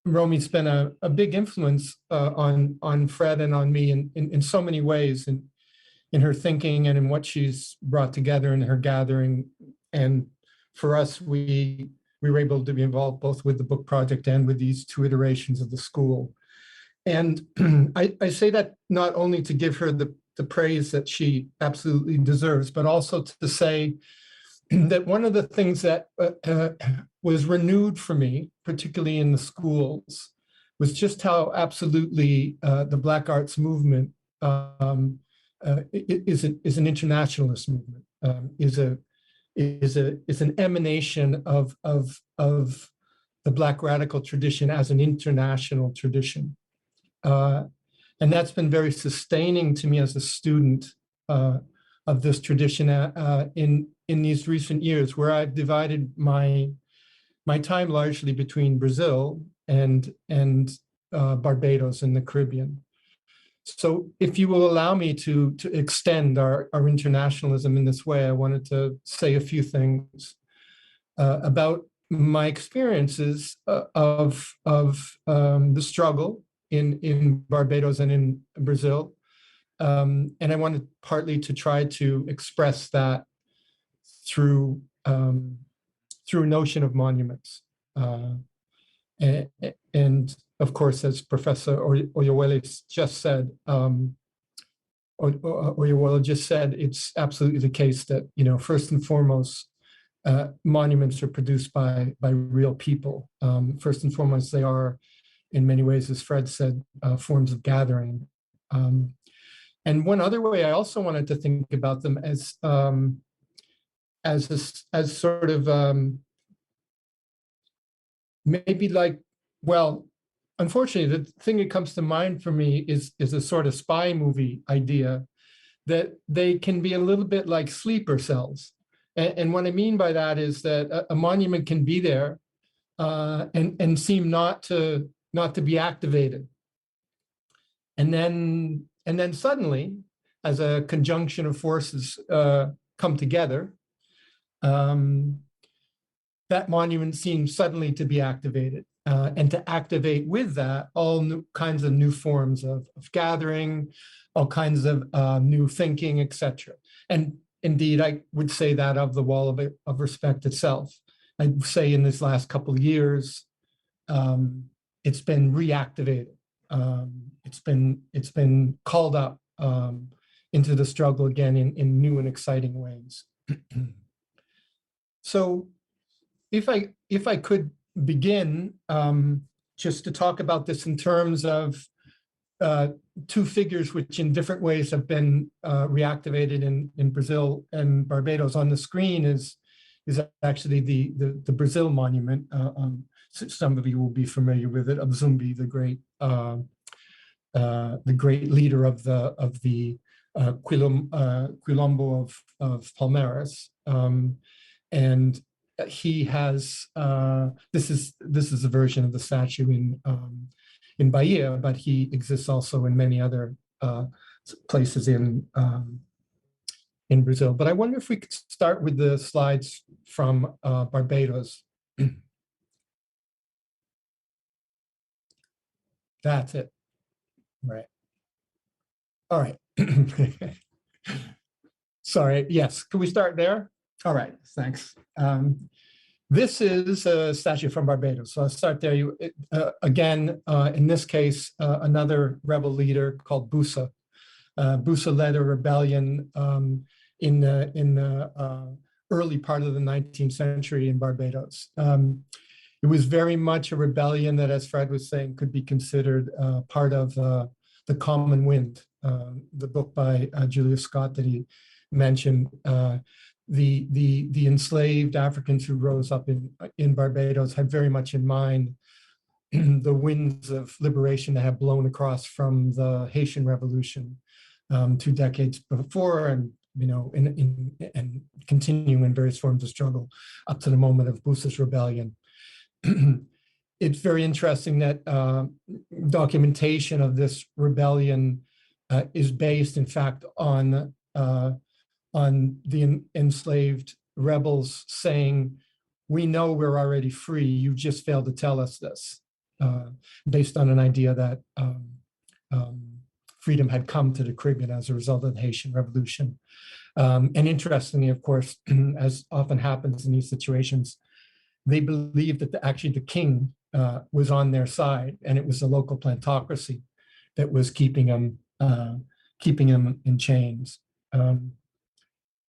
Romi's been a big influence on Fred and on me in so many ways, in her thinking and in what she's brought together in her gathering. And for us, we were able to be involved both with the book project and with these 2 iterations of the school. And I say that not only to give her the praise that she absolutely deserves, but also to say that one of the things that was renewed for me, particularly in the schools, was just how absolutely the Black Arts movement is an internationalist movement, is an emanation of the Black radical tradition as an international tradition. And that's been very sustaining to me as a student of this tradition in these recent years, where I've divided my time largely between Brazil and Barbados in the Caribbean. So if you will allow me to extend our internationalism in this way, I wanted to say a few things about my experiences of the struggle in Barbados and in Brazil. And I wanted partly to try to express that through a notion of monuments. And of course, as Professor Oyewole just said, Oyewole just said, it's absolutely the case that, first and foremost, monuments are produced by real people. First and foremost, they are, in many ways, as Fred said, forms of gathering. And one other way I also wanted to think about them as sort of maybe like, well, unfortunately, the thing that comes to mind for me is a sort of spy movie idea, that they can be a little bit like sleeper cells. And what I mean by that is that a monument can be there and seem not to be activated. And then suddenly, as a conjunction of forces come together, that monument seems suddenly to be activated, and to activate with that all kinds of new forms of gathering, all kinds of new thinking, etc. And indeed, I would say that of the Wall of Respect itself. I'd say in this last couple of years, it's been reactivated. It's been called up into the struggle again in new and exciting ways. So if I could begin just to talk about this in terms of 2 figures which in different ways have been reactivated in Brazil and Barbados. On the screen is actually the Brazil monument. Some of you will be familiar with it, of Zumbi, the great leader of the Quilombo of Palmeiras. And he has this is a version of the statue in Bahia, but he exists also in many other places in Brazil. But I wonder if we could start with the slides from Barbados. That's it. Right. All right. Sorry. Yes. Can we start there? All right. Thanks. This is a statue from Barbados. So I'll start there. Again, in this case, another rebel leader called Busa. Busa led a rebellion in the early part of the 19th century in Barbados. It was very much a rebellion that, as Fred was saying, could be considered part of The Common Wind, the book by Julius Scott that he mentioned. The enslaved Africans who rose up in Barbados had very much in mind the winds of liberation that had blown across from the Haitian Revolution 2 decades before, and and continuing in various forms of struggle up to the moment of Busa's rebellion. It's very interesting that documentation of this rebellion is based, in fact, on the enslaved rebels saying, "We know we're already free, you just failed to tell us this," based on an idea that freedom had come to the Caribbean as a result of the Haitian Revolution. And interestingly, of course, as often happens in these situations, they believed that actually the king was on their side, and it was the local plantocracy that was keeping them in chains.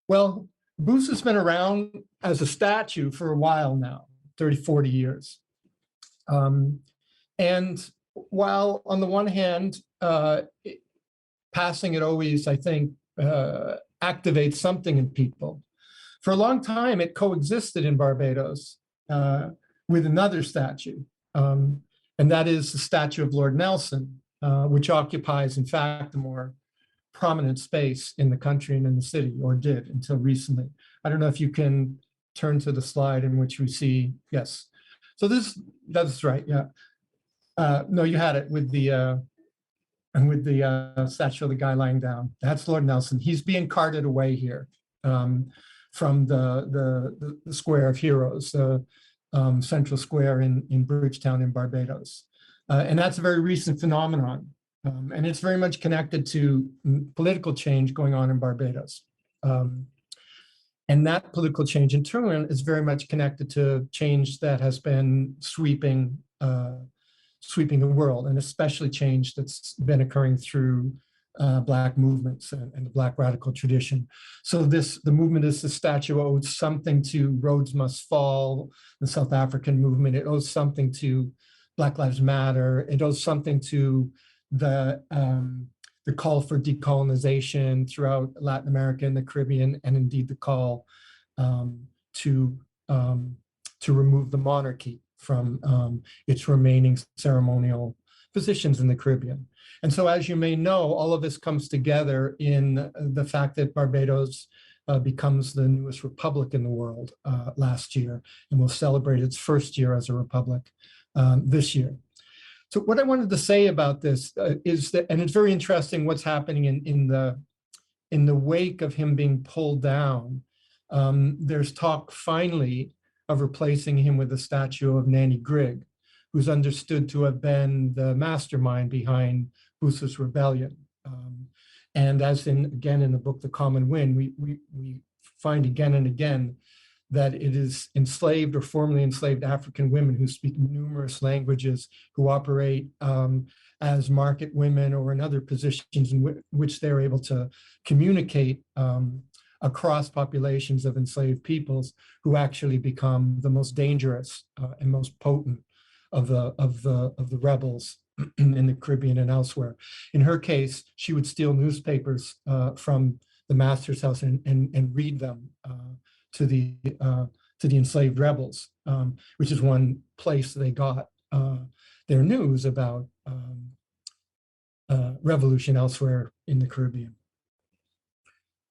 Well, Busa's been around as a statue for a while now, 30, 40 years. And while on the one hand, passing it always, I think, activates something in people, for a long time it coexisted in Barbados with another statue, and that is the statue of Lord Nelson, which occupies, in fact, a more prominent space in the country and in the city, or did until recently. I don't know if you can turn to the slide in which we see, yes. So that's right, yeah. No, you had it with the statue of the guy lying down. That's Lord Nelson. He's being carted away here from the Square of Heroes, the central square in Bridgetown in Barbados. And that's a very recent phenomenon. And it's very much connected to political change going on in Barbados. And that political change in turn is very much connected to change that has been sweeping the world, and especially change that's been occurring through Black movements and the Black radical tradition. So the movement is the statue owes something to Rhodes Must Fall, the South African movement. It owes something to Black Lives Matter. It owes something to the call for decolonization throughout Latin America and the Caribbean, and indeed the call to remove the monarchy from its remaining ceremonial positions in the Caribbean. And so, as you may know, all of this comes together in the fact that Barbados becomes the newest republic in the world last year, and will celebrate its first year as a republic this year. So what I wanted to say about this is that, and it's very interesting what's happening in the wake of him being pulled down. There's talk finally of replacing him with a statue of Nanny Grigg, who's understood to have been the mastermind behind Busa's rebellion. And as again in the book, The Common Wind, we find again and again that it is enslaved or formerly enslaved African women who speak numerous languages, who operate as market women or in other positions in which they're able to communicate across populations of enslaved peoples, who actually become the most dangerous and most potent of the rebels in the Caribbean and elsewhere. In her case, she would steal newspapers from the master's house and read them to the enslaved rebels, which is one place they got their news about revolution elsewhere in the Caribbean.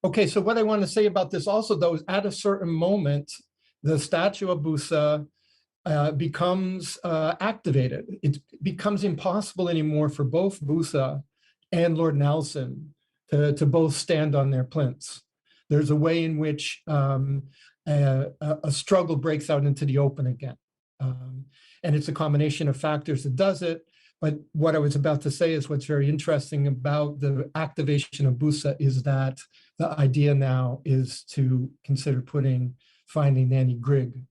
Okay, so what I want to say about this also, though, is at a certain moment, the statue of Busa becomes activated. It becomes impossible anymore for both Busa and Lord Nelson to both stand on their plinths. There's a way in which a struggle breaks out into the open again. And it's a combination of factors that does it. But what I was about to say is what's very interesting about the activation of Busa is that the idea now is to consider finding Nanny Grigg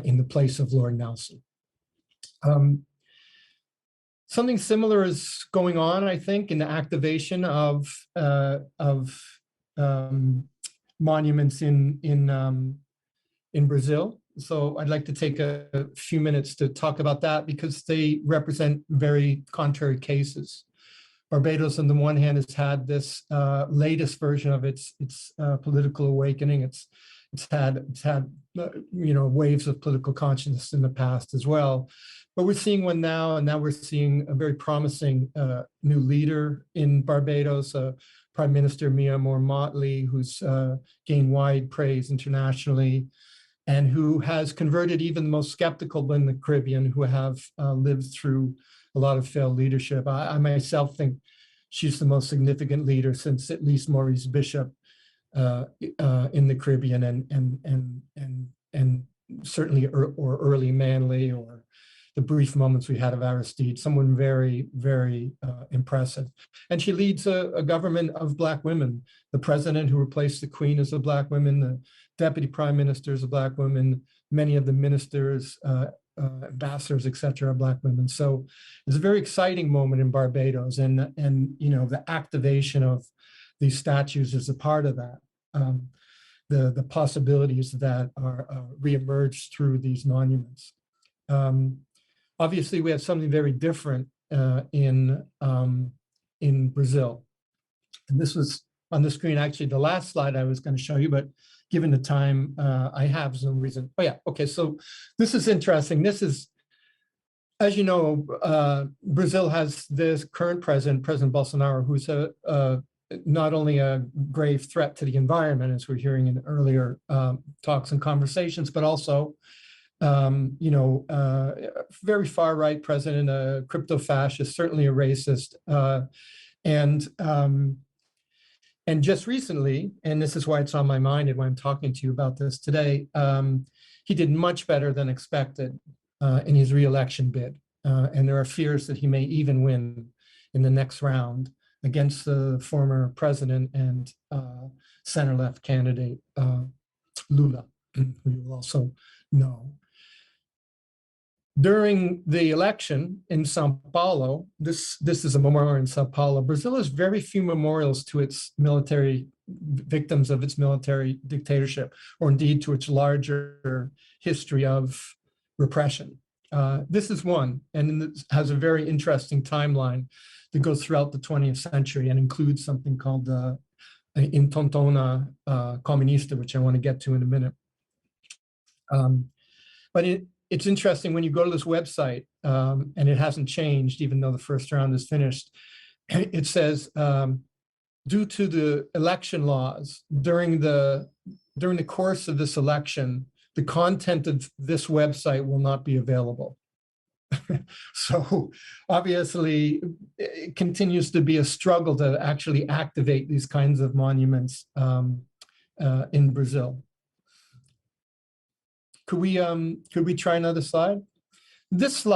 in the place of Lord Nelson. Something similar is going on, I think, in the activation of monuments in Brazil. So I'd like to take a few minutes to talk about that because they represent very contrary cases. Barbados, on the one hand, has had this latest version of its political awakening. It's had waves of political consciousness in the past as well. But we're seeing one now, and now we're seeing a very promising new leader in Barbados, Prime Minister Mia Motley, who's gained wide praise internationally, and who has converted even the most skeptical in the Caribbean, who have lived through a lot of failed leadership. I myself think she's the most significant leader since at least Maurice Bishop in the Caribbean, and certainly or Early Manley, or the brief moments we had of Aristide, someone very, very impressive. And she leads a government of Black women. The president who replaced the Queen is a Black woman, the deputy prime minister is a Black woman, many of the ministers, ambassadors, et cetera, are Black women. So it's a very exciting moment in Barbados, and the activation of these statues is a part of that. The possibilities that are reemerged through these monuments. Obviously, we have something very different in Brazil. And this was on the screen, actually, the last slide I was going to show you, but given the time I have, some reason. Oh, yeah. Okay. So this is interesting. This is, as you know, Brazil has this current president, President Bolsonaro, who's not only a grave threat to the environment, as we're hearing in earlier talks and conversations, but also very far right president, a crypto fascist, certainly a racist, and just recently, and this is why it's on my mind and why I'm talking to you about this today, he did much better than expected in his re-election bid, and there are fears that he may even win in the next round against the former president and center-left candidate Lula, who you will also know. During the election in Sao Paulo, this is a memorial in Sao Paulo. Brazil has very few memorials to its military victims of its military dictatorship, or indeed to its larger history of repression. This is one, and it has a very interesting timeline that goes throughout the 20th century and includes something called the Intentona Comunista, which I want to get to in a minute. But it's interesting when you go to this website, and it hasn't changed even though the first round is finished. It says, due to the election laws during the course of this election, the content of this website will not be available. So obviously, it continues to be a struggle to actually activate these kinds of monuments in Brazil. Could we try another slide? This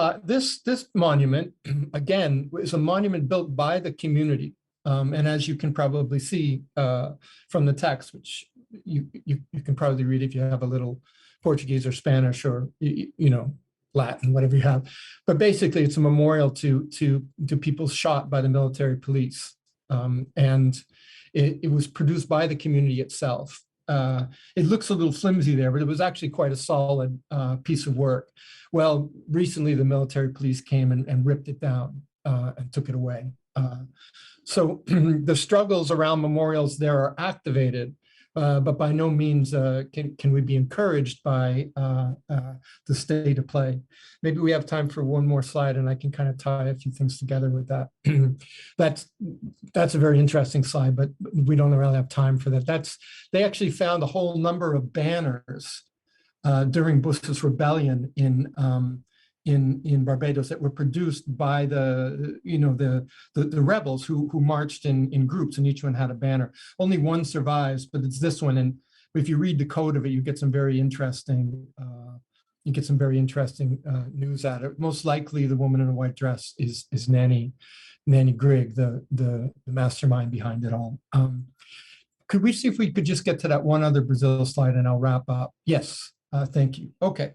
monument, again, is a monument built by the community. And as you can probably see from the text, which you can probably read if you have a little Portuguese or Spanish or, Latin, whatever you have. But basically, it's a memorial to people shot by the military police. And it was produced by the community itself. It looks a little flimsy there, but it was actually quite a solid piece of work. Well, recently the military police came and ripped it down and took it away. So the struggles around memorials there are activated, but by no means can we be encouraged by the state of play. Maybe we have time for one more slide, and I can kind of tie a few things together with that. That's a very interesting slide, but we don't really have time for that. They actually found a whole number of banners during Bush's rebellion in Barbados that were produced by the rebels who marched in groups, and each one had a banner. Only one survives, but it's this one. And if you read the code of it, you get some very interesting news out of it. Most likely, the woman in a white dress is Nanny Grigg, the mastermind behind it all. Could we see if we could just get to that one other Brazil slide, and I'll wrap up? Yes, thank you. Okay.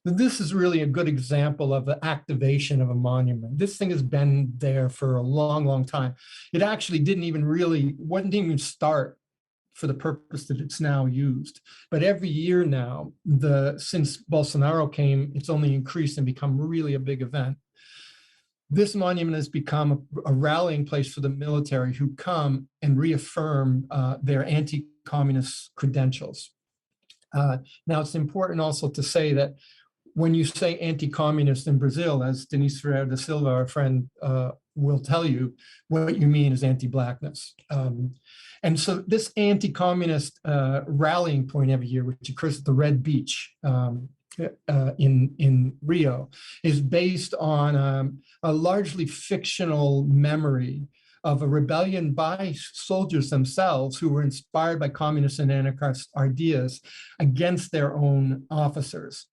This is really a good example of the activation of a monument. This thing has been there for a long, long time. It actually wouldn't even start for the purpose that it's now used. But every year now, since Bolsonaro came, it's only increased and become really a big event. This monument has become a rallying place for the military who come and reaffirm their anti-communist credentials. Now, it's important also to say that when you say anti-communist in Brazil, as Denise Ferreira da Silva, our friend, will tell you, what you mean is anti-Blackness. And so this anti-communist rallying point every year, which occurs at the Red Beach in Rio, is based on a largely fictional memory of a rebellion by soldiers themselves who were inspired by communist and anarchist ideas against their own officers.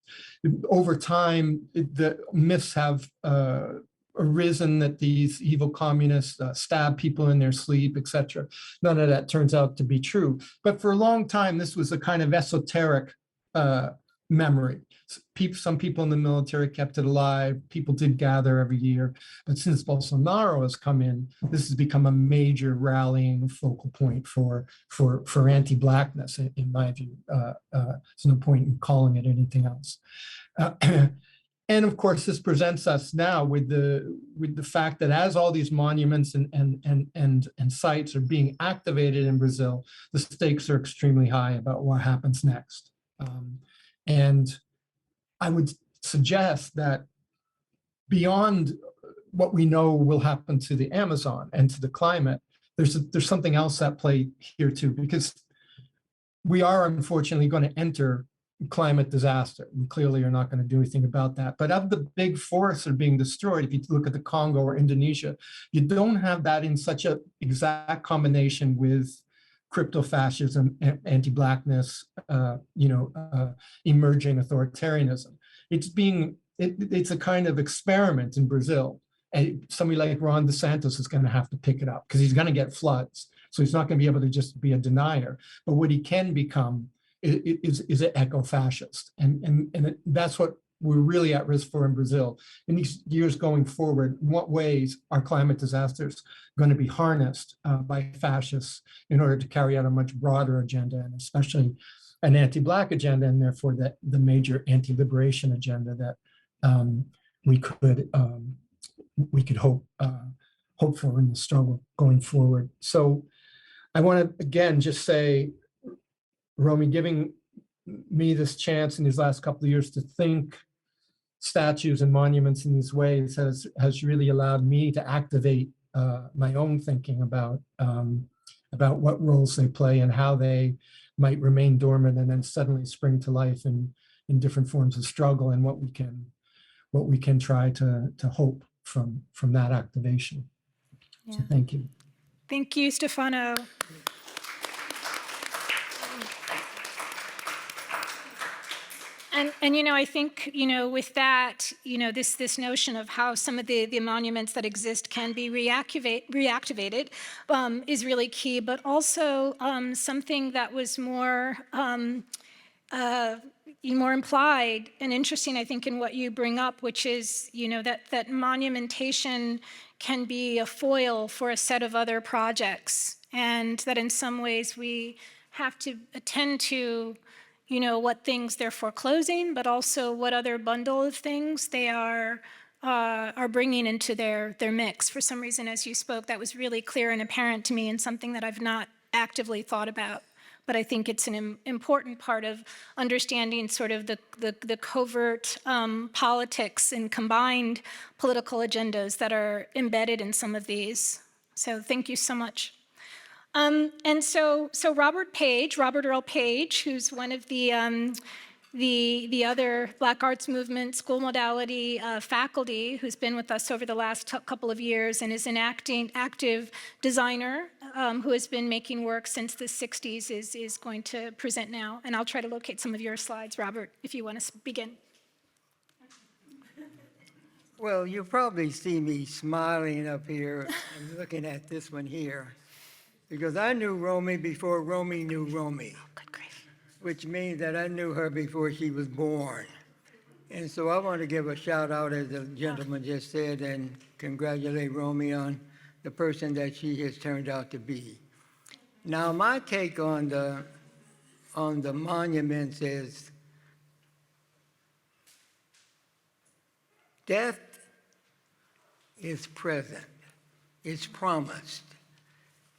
Over time, the myths have arisen that these evil communists stab people in their sleep, etc. None of that turns out to be true. But for a long time, this was a kind of esoteric memory. Some people in the military kept it alive. People did gather every year. But since Bolsonaro has come in, this has become a major rallying focal point for anti-Blackness, in my view. There's no point in calling it anything else. And of course, this presents us now with the fact that as all these monuments and sites are being activated in Brazil, the stakes are extremely high about what happens next. And I would suggest that beyond what we know will happen to the Amazon and to the climate, there's something else at play here too, because we are unfortunately going to enter climate disaster. We clearly are not going to do anything about that. But of the big forests that are being destroyed, if you look at the Congo or Indonesia, you don't have that in such an exact combination with crypto-fascism, anti-Blackness, emerging authoritarianism. It's a kind of experiment in Brazil. And somebody like Ron DeSantis is going to have to pick it up because he's going to get floods. So he's not going to be able to just be a denier. But what he can become is an eco-fascist. And that's what we're really at risk for in Brazil. In these years going forward, in what ways are climate disasters going to be harnessed by fascists in order to carry out a much broader agenda, and especially an anti-Black agenda, and therefore the major anti-liberation agenda that we could hope for in the struggle going forward. So I want to again just say, Romi, giving me this chance in these last couple of years to think statues and monuments in these ways has really allowed me to activate my own thinking about what roles they play and how they might remain dormant and then suddenly spring to life in different forms of struggle, and what we can try to hope from that activation. Yeah. So thank you. Thank you, Stefano. And I think, with that, this notion of how some of the monuments that exist can be reactivated is really key, but also something that was more implied and interesting, I think, in what you bring up, which is, that monumentation can be a foil for a set of other projects, and that in some ways we have to attend to what things they're foreclosing, but also what other bundle of things they are bringing into their mix. For some reason, as you spoke, that was really clear and apparent to me, and something that I've not actively thought about. But I think it's an important part of understanding sort of the covert politics and combined political agendas that are embedded in some of these. So thank you so much. And so Robert Earl Paige, who's one of the other Black Arts Movement School Modality faculty, who's been with us over the last couple of years and is an active designer who has been making work since the 60s, is going to present now. And I'll try to locate some of your slides, Robert, if you want to begin. Well, you'll probably see me smiling up here and looking at this one here, because I knew Romi before Romi knew Romi. Oh, good grief. Which means that I knew her before she was born. And so I want to give a shout out, as the gentleman just said, and congratulate Romi on the person that she has turned out to be. Now, my take on the monuments is death is present, it's promised.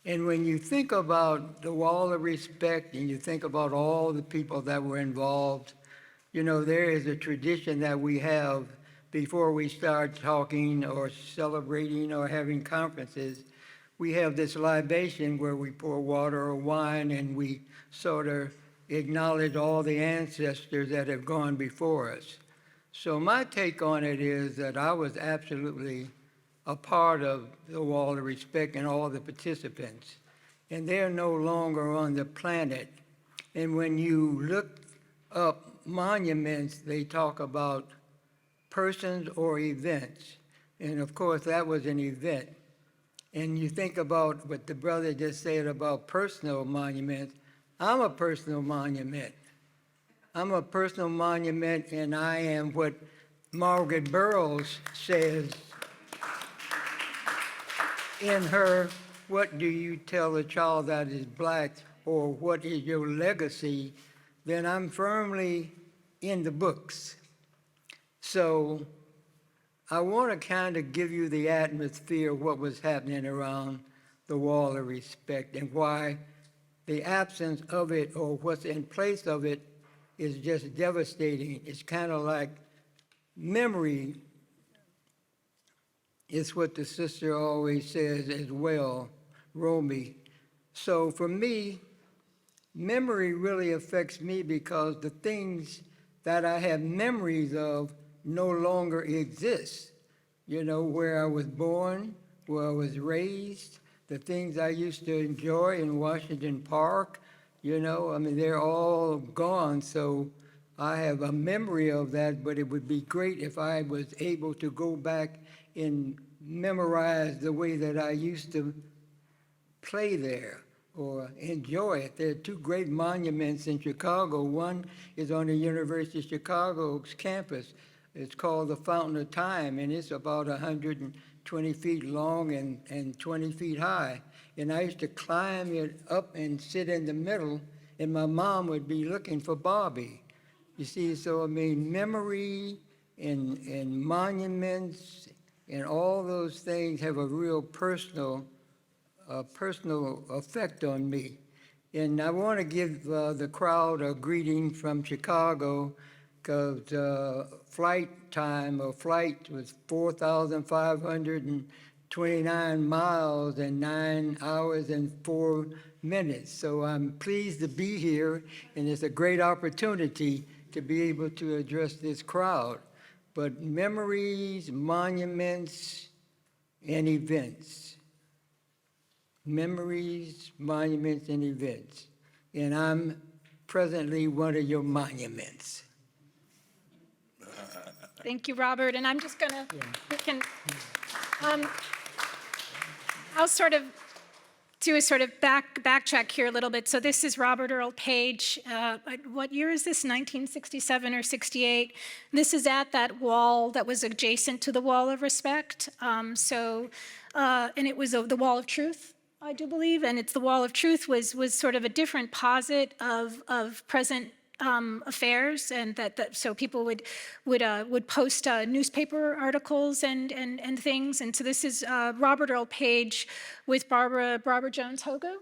And when you think about the wall of respect and you think about all the people that were involved, you know, there is a tradition that we have before we start talking or celebrating or having conferences. We have this libation where we pour water or wine and we sort of acknowledge all the ancestors that have gone before us. So my take on it is that I was absolutely a part of the Wall of Respect and all the participants. And they're no longer on the planet. And when you look up monuments, they talk about persons or events. And of course, that was an event. And you think about what the brother just said about personal monuments. I'm a personal monument. I'm a personal monument, and I am what Margaret Burroughs says in her What Do You Tell a Child That Is Black, or What Is Your Legacy? Then I'm firmly in the books. So I want to kind of give you the atmosphere of what was happening around the Wall of Respect and why the absence of it or what's in place of it is just devastating. It's kind of like memory is what the sister always says as well, Romi. So for me, memory really affects me because the things that I have memories of no longer exist. You know, where I was born, where I was raised, the things I used to enjoy in Washington Park, you know, I mean, they're all gone. So I have a memory of that, but it would be great if I was able to go back and memorize the way that I used to play there or enjoy it. There are two great monuments in Chicago. One is on the University of Chicago's campus. It's called the Fountain of Time, and it's about 120 feet long and 20 feet high. And I used to climb it up and sit in the middle, and my mom would be looking for Bobby. You see, so I mean, memory and monuments and all those things have a real personal effect on me. And I want to give the crowd a greeting from Chicago, because flight was 4,529 miles and 9 hours and 4 minutes. So I'm pleased to be here, and it's a great opportunity to be able to address this crowd. But memories, monuments, and events. Memories, monuments, and events. And I'm presently one of your monuments. Thank you, Robert. And I'm just gonna, I'll sort of do a sort of backtrack here a little bit. So this is Robert Earl Paige. What year is this, 1967 or 68? This is at that wall that was adjacent to the Wall of Respect. And it was the Wall of Truth, I do believe, and it's the Wall of Truth was sort of a different posit of present affairs, and so people would post newspaper articles and things. And so this is Robert Earl Paige with Barbara Jones Hogo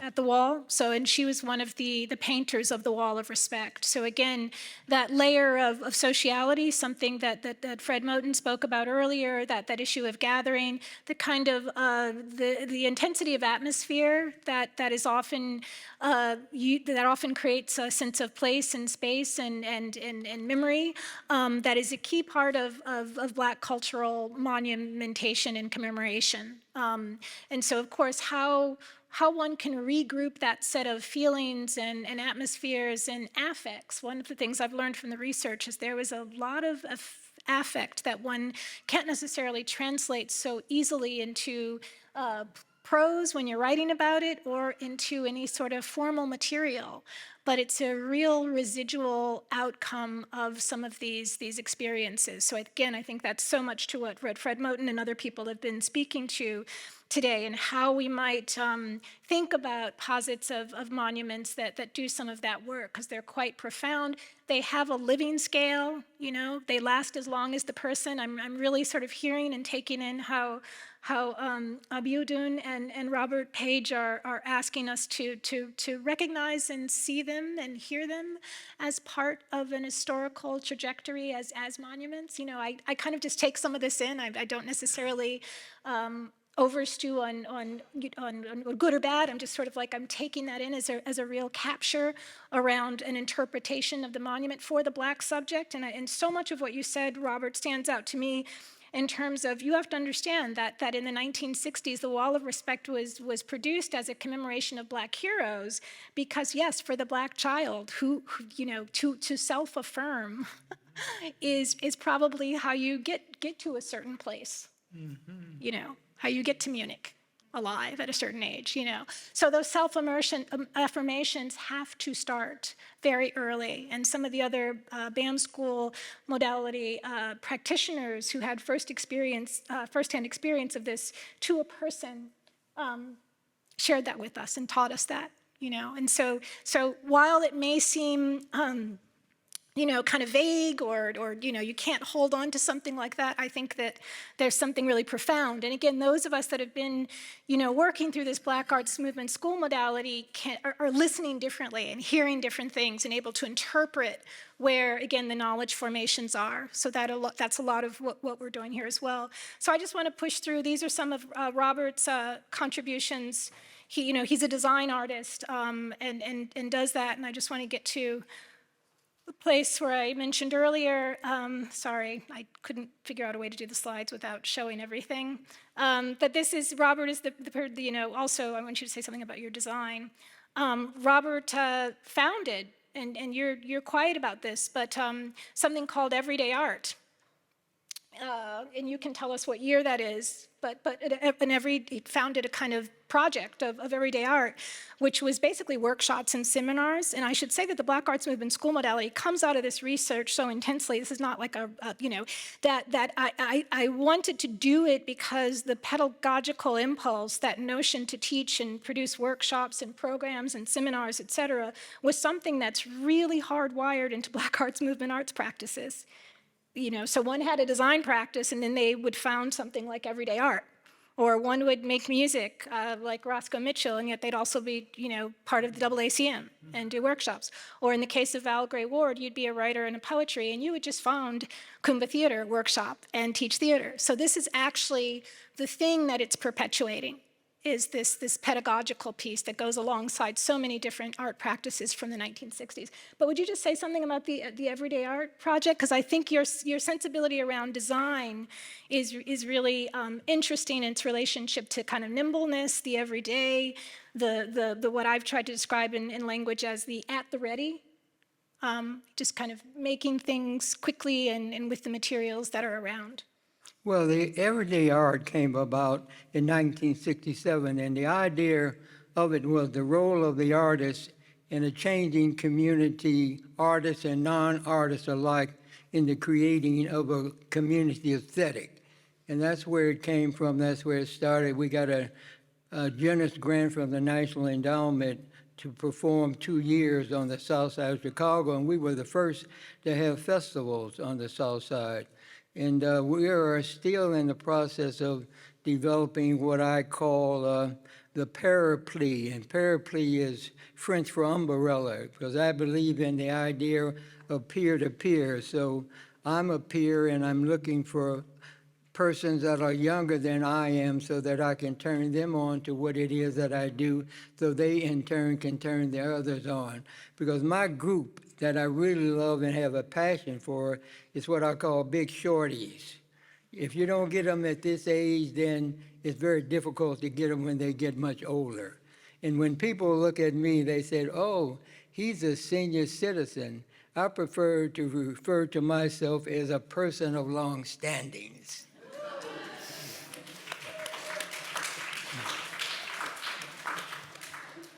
at the wall. So, and she was one of the painters of the Wall of Respect. So again, that layer of sociality, something that Fred Moten spoke about earlier, that issue of gathering, the kind of the intensity of atmosphere that is often that often creates a sense of place and space and memory. That is a key part of Black cultural monumentation and commemoration. And so, of course, how one can regroup that set of feelings and atmospheres and affects. One of the things I've learned from the research is there was a lot of affect that one can't necessarily translate so easily into prose when you're writing about it or into any sort of formal material, but it's a real residual outcome of some of these experiences. So again, I think that's so much to what Fred Moten and other people have been speaking to today, and how we might think about posits of monuments that do some of that work, because they're quite profound. They have a living scale, you know, they last as long as the person. I'm really sort of hearing and taking in how Abiodun and Robert Paige are asking us to recognize and see them and hear them as part of an historical trajectory as monuments. You know, I kind of just take some of this in. I don't necessarily overstew on good or bad. I'm just sort of like, I'm taking that in as a real capture around an interpretation of the monument for the Black subject. And so much of what you said, Robert, stands out to me in terms of, you have to understand that in the 1960s, the Wall of Respect was produced as a commemoration of Black heroes, because yes, for the Black child who you know, to self-affirm is probably how you get to a certain place, you know, how you get to Munich alive at a certain age, you know. So those self-affirmations have to start very early. And some of the other BAM school modality practitioners who had firsthand experience of this to a person shared that with us and taught us that, you know. And so while it may seem you know, kind of vague, or you know, you can't hold on to something like that, I think that there's something really profound. And again, those of us that have been, you know, working through this Black Arts Movement school modality are listening differently and hearing different things and able to interpret where, again, the knowledge formations are. So that's a lot of what we're doing here as well. So I just want to push through. These are some of Robert's contributions. He, you know, he's a design artist and does that. And I just want to get to the place where I mentioned earlier. Sorry, I couldn't figure out a way to do the slides without showing everything. But this is, Robert is the you know, also I want you to say something about your design. Robert founded, and you're quiet about this, but something called Everyday Art. And you can tell us what year that is, but he founded a kind of project of everyday art, which was basically workshops and seminars. And I should say that the Black Arts Movement school modality comes out of this research so intensely. This is not like you know, that I wanted to do it because the pedagogical impulse, that notion to teach and produce workshops and programs and seminars, et cetera, was something that's really hardwired into Black Arts Movement arts practices. You know, so one had a design practice, and then they would found something like everyday art. Or one would make music like Roscoe Mitchell, and yet they'd also be, you know, part of the AACM and do workshops. Or in the case of Val Gray Ward, you'd be a writer and a poetry, and you would just found Kumbha Theater workshop and teach theater. So this is actually the thing that it's perpetuating, is this pedagogical piece that goes alongside so many different art practices from the 1960s. But would you just say something about the Everyday Art project? Because I think your sensibility around design is really interesting in its relationship to kind of nimbleness, the everyday, the what I've tried to describe in language as the at the ready, just kind of making things quickly and with the materials that are around. Well, the everyday art came about in 1967, and the idea of it was the role of the artist in a changing community, artists and non-artists alike, in the creating of a community aesthetic. And that's where it came from, that's where it started. We got a generous grant from the National Endowment to perform 2 years on the south side of Chicago, and we were the first to have festivals on the south side. And we are still in the process of developing what I call the parapluie. And parapluie is French for umbrella, because I believe in the idea of peer-to-peer. So I'm a peer, and I'm looking for persons that are younger than I am so that I can turn them on to what it is that I do, so they in turn can turn the others on. Because my group that I really love and have a passion for is what I call big shorties. If you don't get them at this age, then it's very difficult to get them when they get much older. And when people look at me, they say, oh, he's a senior citizen. I prefer to refer to myself as a person of long standings.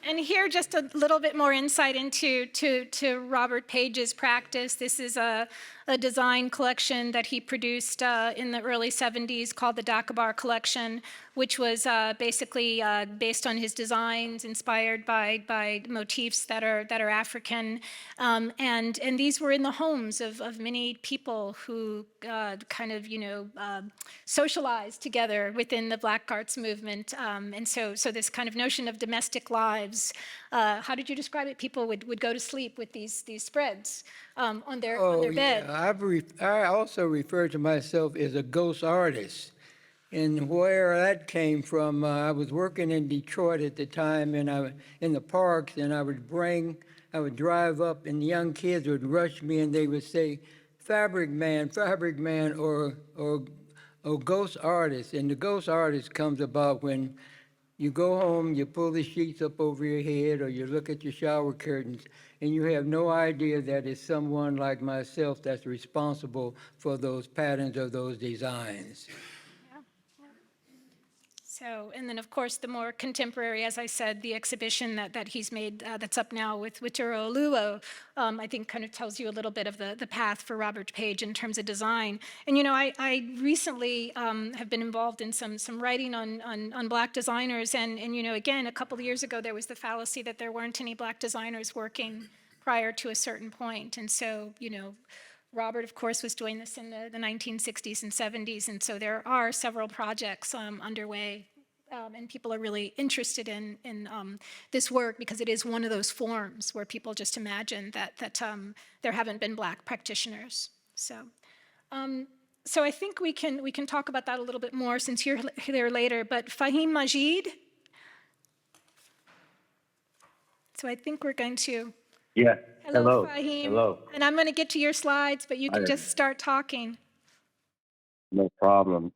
And here, just a little bit more insight into to Robert Paige's practice. This is a design collection that he produced in the early 70s called the Dakabar Collection, which was basically based on his designs, inspired by motifs that are African, and these were in the homes of many people who kind of socialized together within the Black Arts movement, and so this kind of notion of domestic lives. How did you describe it? People would go to sleep with these spreads on their bed. Yeah. I also refer to myself as a ghost artist. And where that came from, I was working in Detroit at the time, and in the parks, and I would drive up, and the young kids would rush me, and they would say, fabric man, or ghost artist. And the ghost artist comes about when you go home, you pull the sheets up over your head, or you look at your shower curtains, and you have no idea that it's someone like myself that's responsible for those patterns or those designs. So, and then of course the more contemporary, as I said, the exhibition that he's made that's up now with Oyewole, I think kind of tells you a little bit of the path for Robert Paige in terms of design. And I recently have been involved in some writing on Black designers, and again, a couple of years ago there was the fallacy that there weren't any Black designers working prior to a certain point, and so Robert, of course, was doing this in the 1960s and 70s, and so there are several projects underway, and people are really interested in this work because it is one of those forms where people just imagine that there haven't been Black practitioners. So I think we can talk about that a little bit more since you're there later. But Faheem, Majeed. So I think we're going to. Yeah. Hello, Faheem. Hello. And I'm going to get to your slides, but you can just start talking. No problem.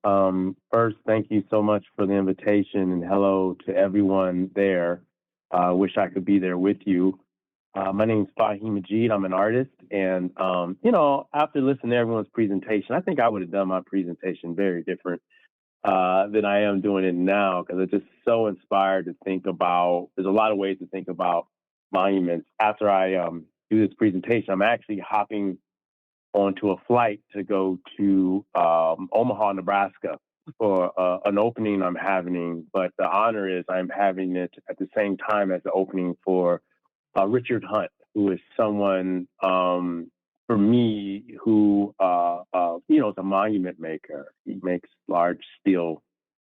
First, thank you so much for the invitation, and hello to everyone there. I wish I could be there with you. My name is Faheem Majeed. I'm an artist, and after listening to everyone's presentation, I think I would have done my presentation very different than I am doing it now, because I'm just so inspired to think about. There's a lot of ways to think about monuments. After I do this presentation, I'm actually hopping onto a flight to go to Omaha, Nebraska for an opening I'm having, but the honor is I'm having it at the same time as the opening for Richard Hunt, who is someone for me who is a monument maker. He makes large steel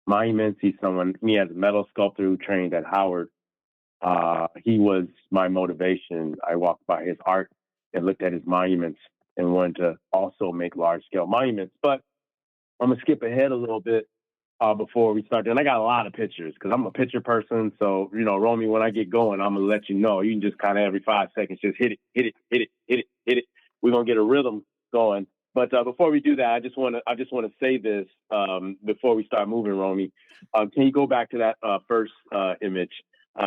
monuments. He's me as a metal sculptor who trained at Howard. He was my motivation. I walked by his art and looked at his monuments and wanted to also make large-scale monuments. But I'm going to skip ahead a little bit before we start. And I got a lot of pictures because I'm a picture person. So, Romy, when I get going, I'm going to let you know. You can just kind of every 5 seconds, just hit it. We're going to get a rhythm going. But before we do that, I just want to say this before we start moving, Romy. Can you go back to that first image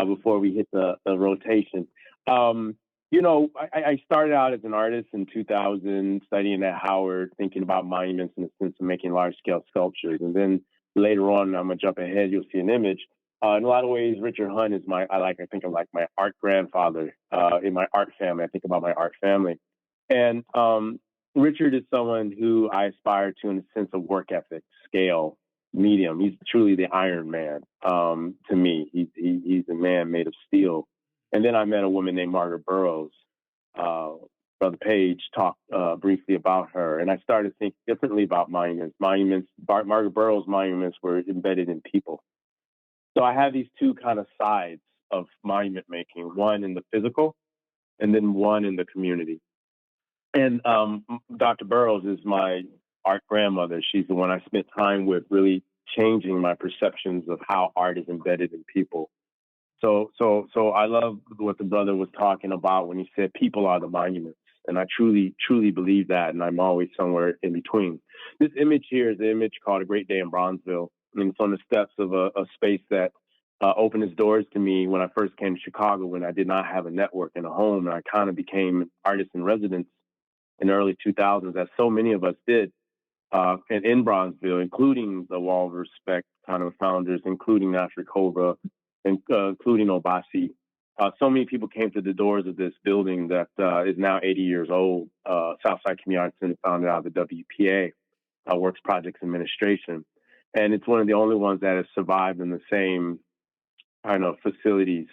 before we hit the rotation? I started out as an artist in 2000, studying at Howard, thinking about monuments in the sense of making large-scale sculptures. And then later on, I'm going to jump ahead, you'll see an image. In a lot of ways, Richard Hunt is I think of like my art grandfather in my art family. I think about my art family. And Richard is someone who I aspire to in the sense of work ethic, scale, medium. He's truly the Iron Man to me. He's a man made of steel. And then I met a woman named Margaret Burroughs. Brother Paige talked briefly about her, and I started thinking differently about monuments. Margaret Burroughs' monuments were embedded in people. So I have these two kind of sides of monument making, one in the physical and then one in the community. And Dr. Burroughs is my art grandmother. She's the one I spent time with, really changing my perceptions of how art is embedded in people. So I love what the brother was talking about when he said people are the monuments. And I truly, truly believe that. And I'm always somewhere in between. This image here is an image called A Great Day in Bronzeville. And it's on the steps of a space that opened its doors to me when I first came to Chicago, when I did not have a network and a home. And I kind of became an artist in residence in the early 2000s, as so many of us did. And in Bronzeville, including the Wall of Respect kind of founders, including Nasrikova, including Obasi, So many people came to the doors of this building that is now 80 years old. Southside Community Arts Center, founded out of the WPA, Works Projects Administration. And it's one of the only ones that has survived in the same kind of facilities.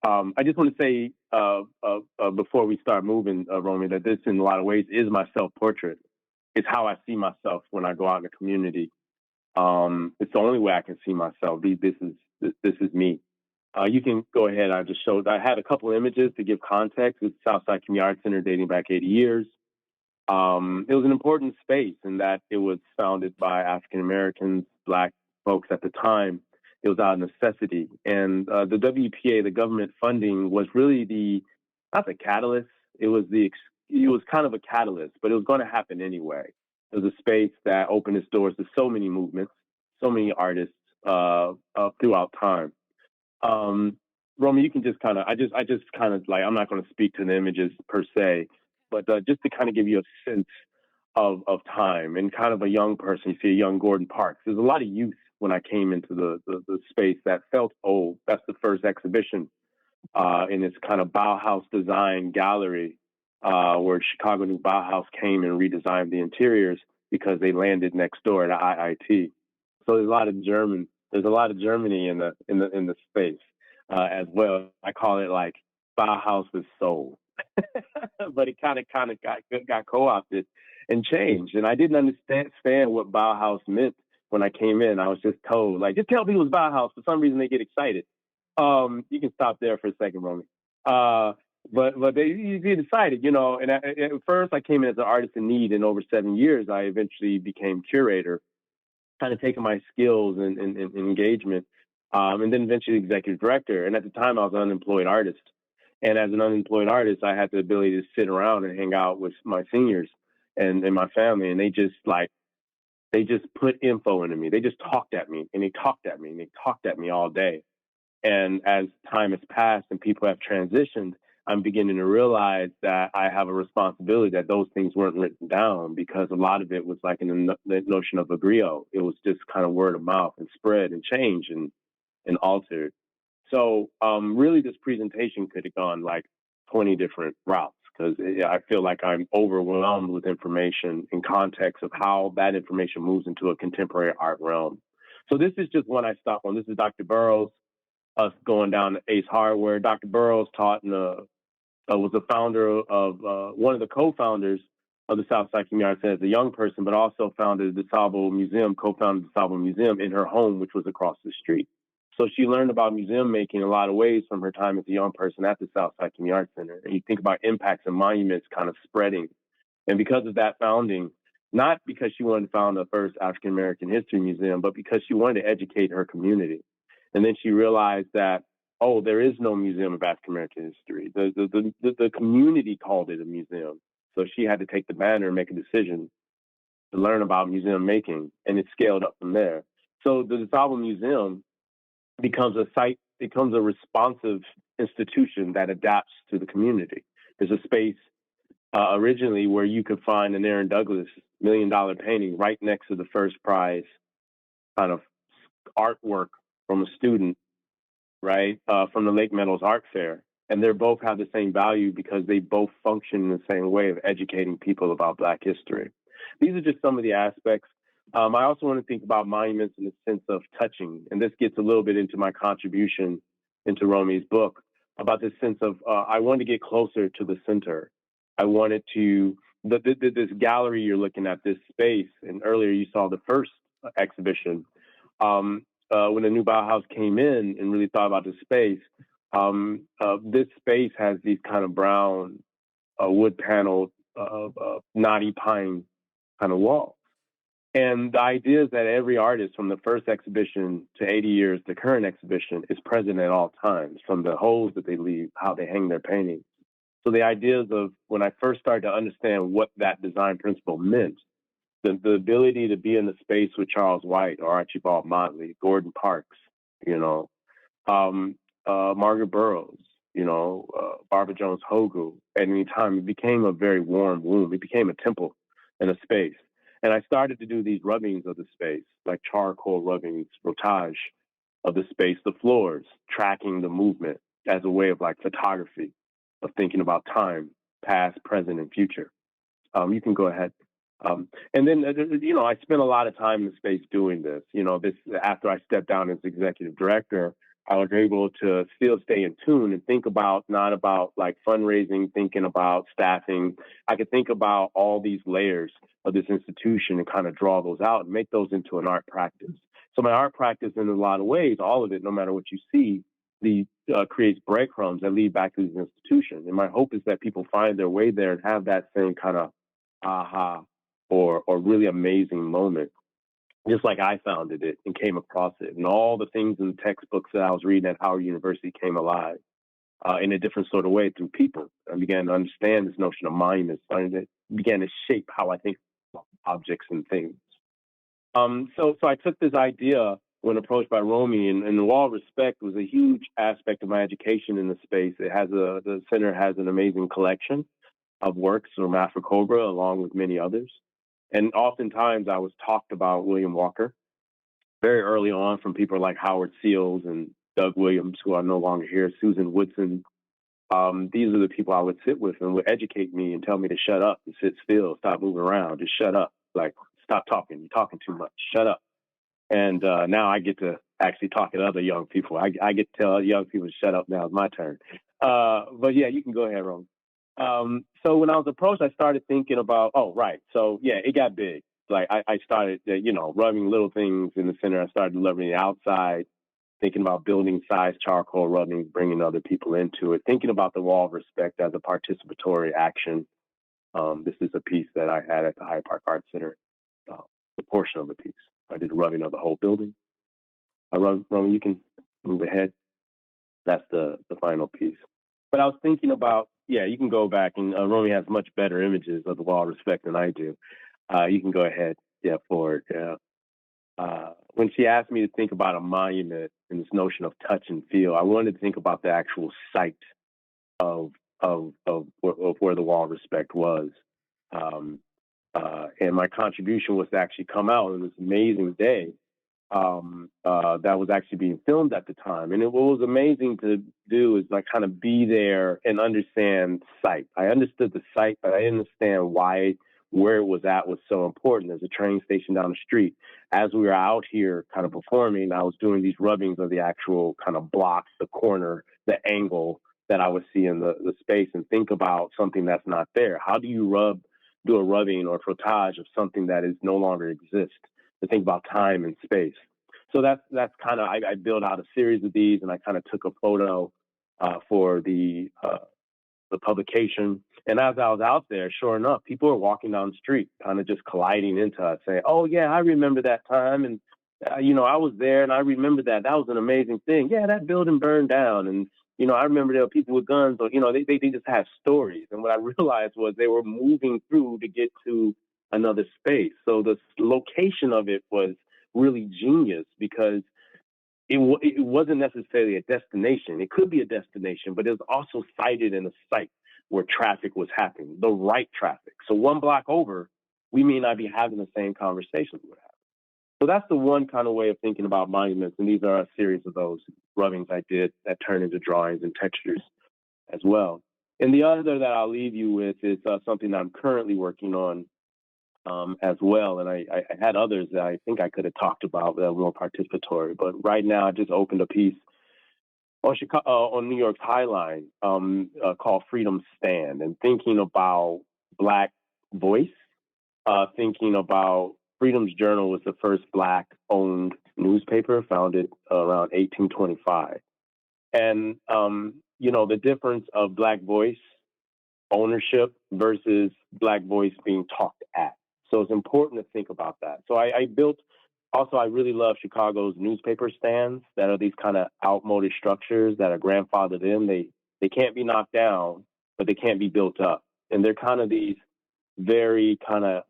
I just want to say before we start moving, Romi, that this in a lot of ways is my self-portrait. It's how I see myself when I go out in the community. It's the only way I can see myself. This is me. You can go ahead. I had a couple images to give context. It's Southside Community Arts Center dating back 80 years. It was an important space in that it was founded by African Americans, Black folks at the time. It was out of necessity. And the WPA, the government funding, was really not the catalyst. It was kind of a catalyst, but it was going to happen anyway. It was a space that opened its doors to so many movements, so many artists throughout time. Romi, you can just kind of, I just kind of like, I'm not going to speak to the images per se, but just to kind of give you a sense of time and kind of a young person. You see a young Gordon Parks. There's a lot of youth when I came into the space that felt old. That's the first exhibition in this kind of Bauhaus design gallery where Chicago New Bauhaus came and redesigned the interiors because they landed next door at IIT. So there's a lot of Germany in the space as well. I call it like Bauhaus with soul, but it kind of got co-opted and changed. And I didn't understand what Bauhaus meant when I came in. I was just told, like, just tell people it's Bauhaus. For some reason, they get excited. You can stop there for a second, Romi. But you get excited, you know. And at first, I came in as an artist in need. And over 7 years, I eventually became curator, kind of taking my skills and engagement, and then eventually executive director. And at the time, I was an unemployed artist. And as an unemployed artist, I had the ability to sit around and hang out with my seniors and my family. And they just put info into me. They just talked at me and they talked at me and they talked at me all day. And as time has passed and people have transitioned, I'm beginning to realize that I have a responsibility that those things weren't written down, because a lot of it was like in the notion of a griot. It was just kind of word of mouth and spread and changed and altered. So really this presentation could have gone like 20 different routes, because I feel like I'm overwhelmed with information in context of how that information moves into a contemporary art realm. So this is just one I stopped on. This is Dr. Burroughs, us going down to Ace Hardware. Dr. Burroughs taught was the founder of one of the co-founders of the Southside Community Arts Center as a young person, but also founded the DeSable Museum, co-founded the DeSable Museum in her home, which was across the street. So she learned about museum making in a lot of ways from her time as a young person at the Southside Community Arts Center. And you think about impacts and monuments kind of spreading. And because of that founding, not because she wanted to found the first African American History Museum, but because she wanted to educate her community. And then she realized that, oh, there is no museum of African American history. The community called it a museum. So she had to take the banner and make a decision to learn about museum making, and it scaled up from there. So the DeSable Museum becomes a responsive institution that adapts to the community. There's a space originally where you could find an Aaron Douglas $1 million painting right next to the first prize kind of artwork from a student, right, from the Lake Meadows Art Fair. And they both have the same value because they both function in the same way of educating people about Black history. These are just some of the aspects. I also want to think about monuments in the sense of touching. And this gets a little bit into my contribution into Romi's book about this sense of, I wanted to get closer to the center. I wanted to, this gallery you're looking at, this space, and earlier you saw the first exhibition. When the new Bauhaus came in and really thought about the space, this space has these kind of brown wood paneled knotty pine kind of walls. And the idea is that every artist from the first exhibition to 80 years, the current exhibition, is present at all times, from the holes that they leave, how they hang their paintings. So the ideas of when I first started to understand what that design principle meant, the ability to be in the space with Charles White or Archibald Motley, Gordon Parks, you know, Margaret Burroughs, you know, Barbara Jones Vogl, at any time, it became a very warm womb. It became a temple and a space. And I started to do these rubbings of the space, like charcoal rubbings, rotage of the space, the floors, tracking the movement, as a way of like photography, of thinking about time, past, present, and future. You can go ahead. And then, I spent a lot of time in the space doing this. After I stepped down as executive director, I was able to still stay in tune and think about, not about like fundraising, thinking about staffing. I could think about all these layers of this institution and kind of draw those out and make those into an art practice. So my art practice, in a lot of ways, all of it, no matter what you see, creates breadcrumbs that lead back to this institution. And my hope is that people find their way there and have that same kind of aha or really amazing moment, just like I founded it and came across it. And all the things in the textbooks that I was reading at Howard University came alive in a different sort of way through people. I began to understand this notion of monuments. It began to shape how I think about objects and things. So I took this idea when approached by Romi, and the Wall of Respect was a huge aspect of my education in the space. The center has an amazing collection of works from Afro-Cobra, along with many others. And oftentimes I was talked about William Walker very early on from people like Howard Seals and Doug Williams, who are no longer here, Susan Woodson. These are the people I would sit with and would educate me and tell me to shut up and sit still, stop moving around, just shut up. Like, stop talking, you're talking too much, shut up. And now I get to actually talk to other young people. I get to tell young people to shut up. Now it's my turn. But yeah, you can go ahead, Romi. So when I was approached, I started thinking about, so yeah, it got big. Like I started, rubbing little things in the center. I started rubbing the outside, thinking about building size charcoal rubbing, bringing other people into it, thinking about the Wall of Respect as a participatory action. This is a piece that I had at the Hyde Park Art Center, a portion of the piece. I did a rubbing of the whole building. Romi, you can move ahead. That's the final piece. But I was thinking about, you can go back, and Romi has much better images of the Wall of Respect than I do. You can go ahead, forward. When she asked me to think about a monument and this notion of touch and feel, I wanted to think about the actual site of where the Wall of Respect was. And my contribution was to actually come out on this amazing day that was actually being filmed at the time. And what was amazing to do is like kind of be there and understand site. I understood the site, but I didn't understand where it was at was so important. There's a train station down the street. As we were out here kind of performing, I was doing these rubbings of the actual kind of blocks, the corner, the angle that I would see in the space, and think about something that's not there. How do you do a rubbing or frottage of something that is no longer exists? To think about time and space. So that's kind of, I built out a series of these, and I kind of took a photo for the publication. And as I was out there, sure enough, people were walking down the street, kind of just colliding into us, saying, "Oh yeah, I remember that time, and I was there, and I remember that. That was an amazing thing. Yeah, that building burned down, and I remember there were people with guns, or they just have stories." And what I realized was they were moving through to get to another space. So the location of it was really genius, because it wasn't necessarily a destination. It could be a destination, but it was also sited in a site where traffic was happening, the right traffic. So one block over, we may not be having the same conversations we're having. So that's the one kind of way of thinking about monuments. And these are a series of those rubbings I did that turn into drawings and textures as well. And the other that I'll leave you with is something that I'm currently working on as well. And I had others that I think I could have talked about that were more participatory. But right now, I just opened a piece on New York's High Line called Freedom Stand, and thinking about Black voice, thinking about Freedom's Journal was the first Black-owned newspaper, founded around 1825. And, the difference of Black voice ownership versus Black voice being talked at. So it's important to think about that. So I really love Chicago's newspaper stands that are these kind of outmoded structures that are grandfathered in. They can't be knocked down, but they can't be built up. And they're kind of these very kind of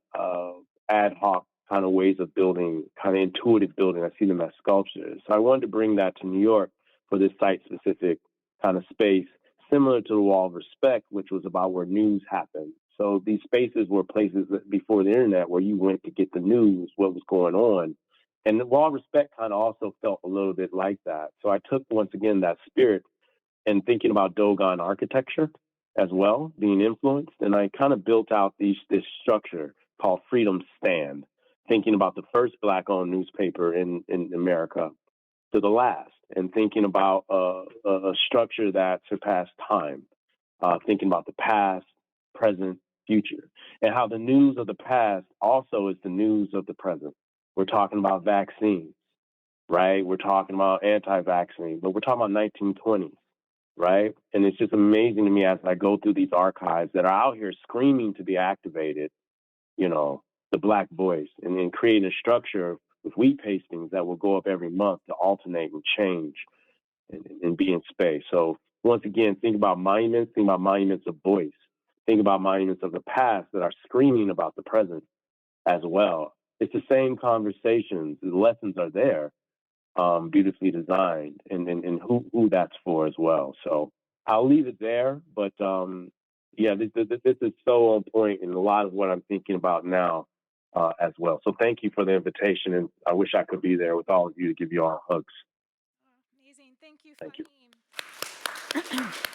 ad hoc kind of ways of building, kind of intuitive building. I see them as sculptures. So I wanted to bring that to New York for this site-specific kind of space, similar to the Wall of Respect, which was about where news happened. So these spaces were places that before the internet where you went to get the news, what was going on. And the Wall of Respect kind of also felt a little bit like that. So I took, once again, that spirit and thinking about Dogon architecture as well, being influenced. And I kind of built out this structure called Freedom Stand, thinking about the first Black-owned newspaper in America to the last, and thinking about a structure that surpassed time, thinking about the past, present, future, and how the news of the past also is the news of the present. We're talking about vaccines, right? We're talking about anti-vaccine, but we're talking about 1920s, right? And it's just amazing to me as I go through these archives that are out here screaming to be activated, you know, the Black voice, and then creating a structure with wheat pastings that will go up every month to alternate and change and be in space. So once again, think about monuments of voice, think about monuments of the past that are screaming about the present as well. It's the same conversations. The lessons are there, beautifully designed, and who that's for as well. So I'll leave it there. But yeah, this is so on point in a lot of what I'm thinking about now as well. So thank you for the invitation, and I wish I could be there with all of you to give you all hugs. Amazing. Thank you, Thank you. Faheem.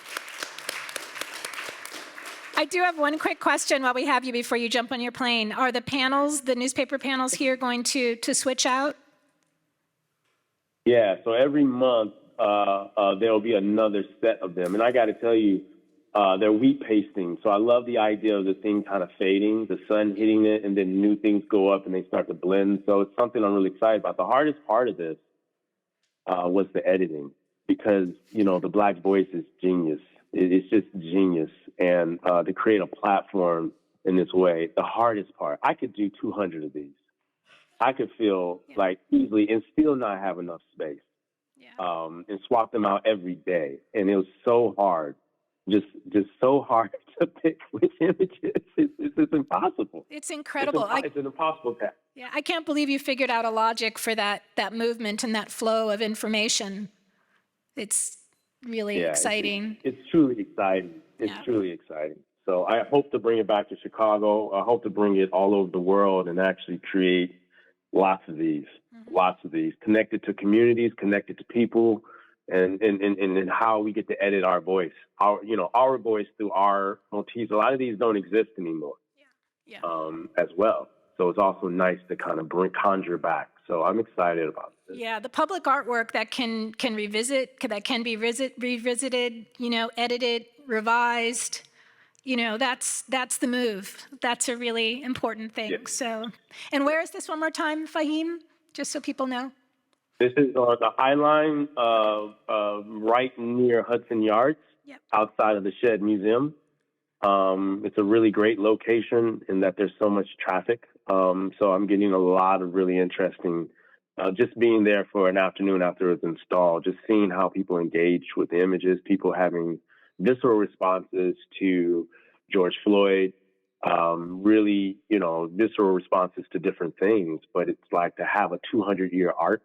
I do have one quick question while we have you before you jump on your plane. Are the panels, the newspaper panels here, going to switch out? Yeah, so every month there'll be another set of them. And I got to tell you, they're wheat pasting. So I love the idea of the thing kind of fading, the sun hitting it, and then new things go up and they start to blend. So it's something I'm really excited about. The hardest part of this was the editing, because, you know, the Black voice is genius. It's just genius. And to create a platform in this way, the hardest part, I could do 200 of these. I could feel like easily and still not have enough space, and swap them out every day. And it was so hard, just so hard to pick which images. It's impossible. It's incredible. It's an impossible task. Yeah, I can't believe you figured out a logic for that movement and that flow of information. It's really exciting. It's truly exciting. It's truly exciting. So I hope to bring it back to Chicago. I hope to bring it all over the world and actually create lots of these, connected to communities, connected to people, and how we get to edit our voice, our voice through our motifs. A lot of these don't exist anymore, as well. So it's also nice to kind of conjure back. So I'm excited about this. Yeah, the public artwork that can be revisited, edited, revised. That's the move. That's a really important thing. Yeah. So, and where is this one more time, Faheem? Just so people know. This is on the High Line, right near Hudson Yards, outside of the Shed Museum. It's a really great location in that there's so much traffic. So I'm getting a lot of really interesting, just being there for an afternoon after it's installed, just seeing how people engage with the images, people having visceral responses to George Floyd, really, visceral responses to different things. But it's like to have a 200-year arc.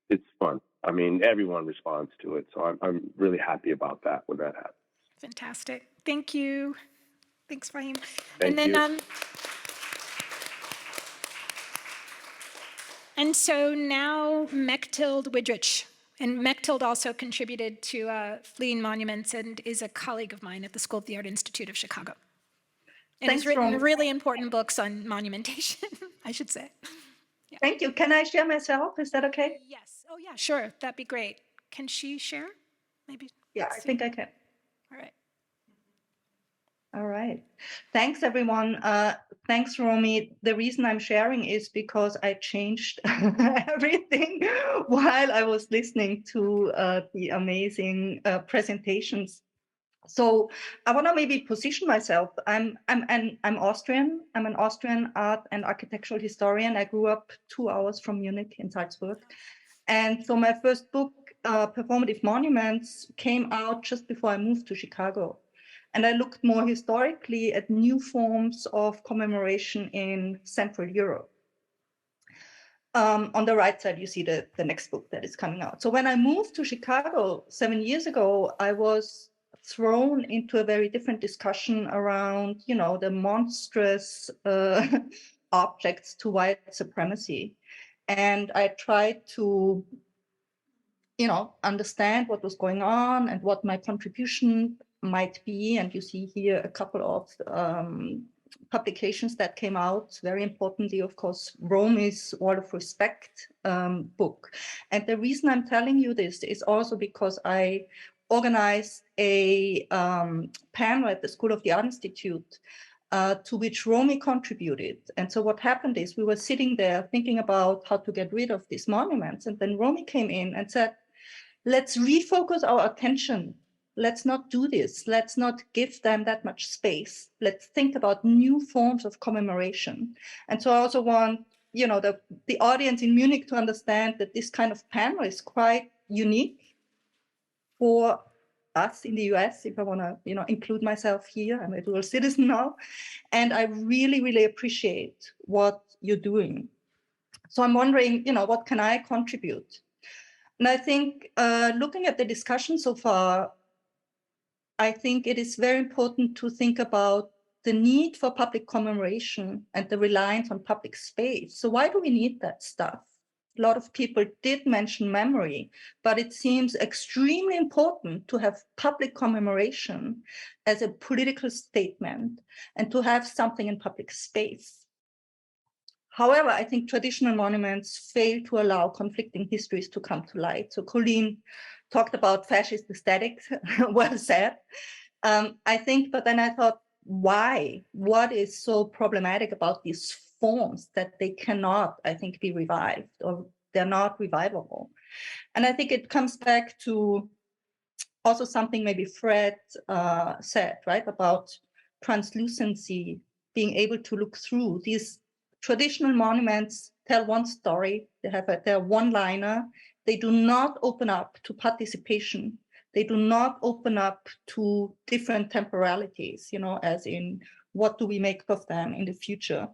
It's fun. I mean, everyone responds to it, so I'm really happy about that when that happens. Fantastic. Thank you. Thanks, Faheem. Thank you. And so now Mechtild Widrich. And Mechtild also contributed to Fleeing Monuments and is a colleague of mine at the School of the Art Institute of Chicago. And has written really important books on monumentation, I should say. Yeah. Thank you. Can I share myself? Is that okay? Yes. Oh, yeah, sure. That'd be great. Can she share? Maybe. Yeah, I think I can. All right. All right. Thanks, everyone. Thanks, Romi. The reason I'm sharing is because I changed everything while I was listening to the amazing presentations. So I want to maybe position myself. I'm Austrian. I'm an Austrian art and architectural historian. I grew up 2 hours from Munich in Salzburg. And so my first book, Performative Monuments, came out just before I moved to Chicago. And I looked more historically at new forms of commemoration in Central Europe. On the right side, you see the next book that is coming out. So when I moved to Chicago 7 years ago, I was thrown into a very different discussion around, the monstrous objects to white supremacy. And I tried to understand what was going on and what my contribution might be. And you see here a couple of publications that came out. Very importantly, of course, Romi's Wall of Respect book. And the reason I'm telling you this is also because I organized a panel at the School of the Art Institute to which Romi contributed. And so what happened is we were sitting there thinking about how to get rid of these monuments. And then Romi came in and said, let's refocus our attention. Let's not do this. Let's not give them that much space. Let's think about new forms of commemoration. And so I also want, the audience in Munich to understand that this kind of panel is quite unique for us in the US, if I want to, include myself here. I'm a dual citizen now. And I really, really appreciate what you're doing. So I'm wondering, what can I contribute? And I think looking at the discussion so far, I think it is very important to think about the need for public commemoration and the reliance on public space. So why do we need that stuff? A lot of people did mention memory, but it seems extremely important to have public commemoration as a political statement and to have something in public space. However, I think traditional monuments fail to allow conflicting histories to come to light. So Cauleen talked about fascist aesthetics, well said. I think, but then I thought, why? What is so problematic about these forms that they cannot, I think, be revived, or they're not revivable? And I think it comes back to also something maybe Fred said, right, about translucency, being able to look through. These traditional monuments tell one story, they have their one-liner, they do not open up to participation. They do not open up to different temporalities, as in what do we make of them in the future.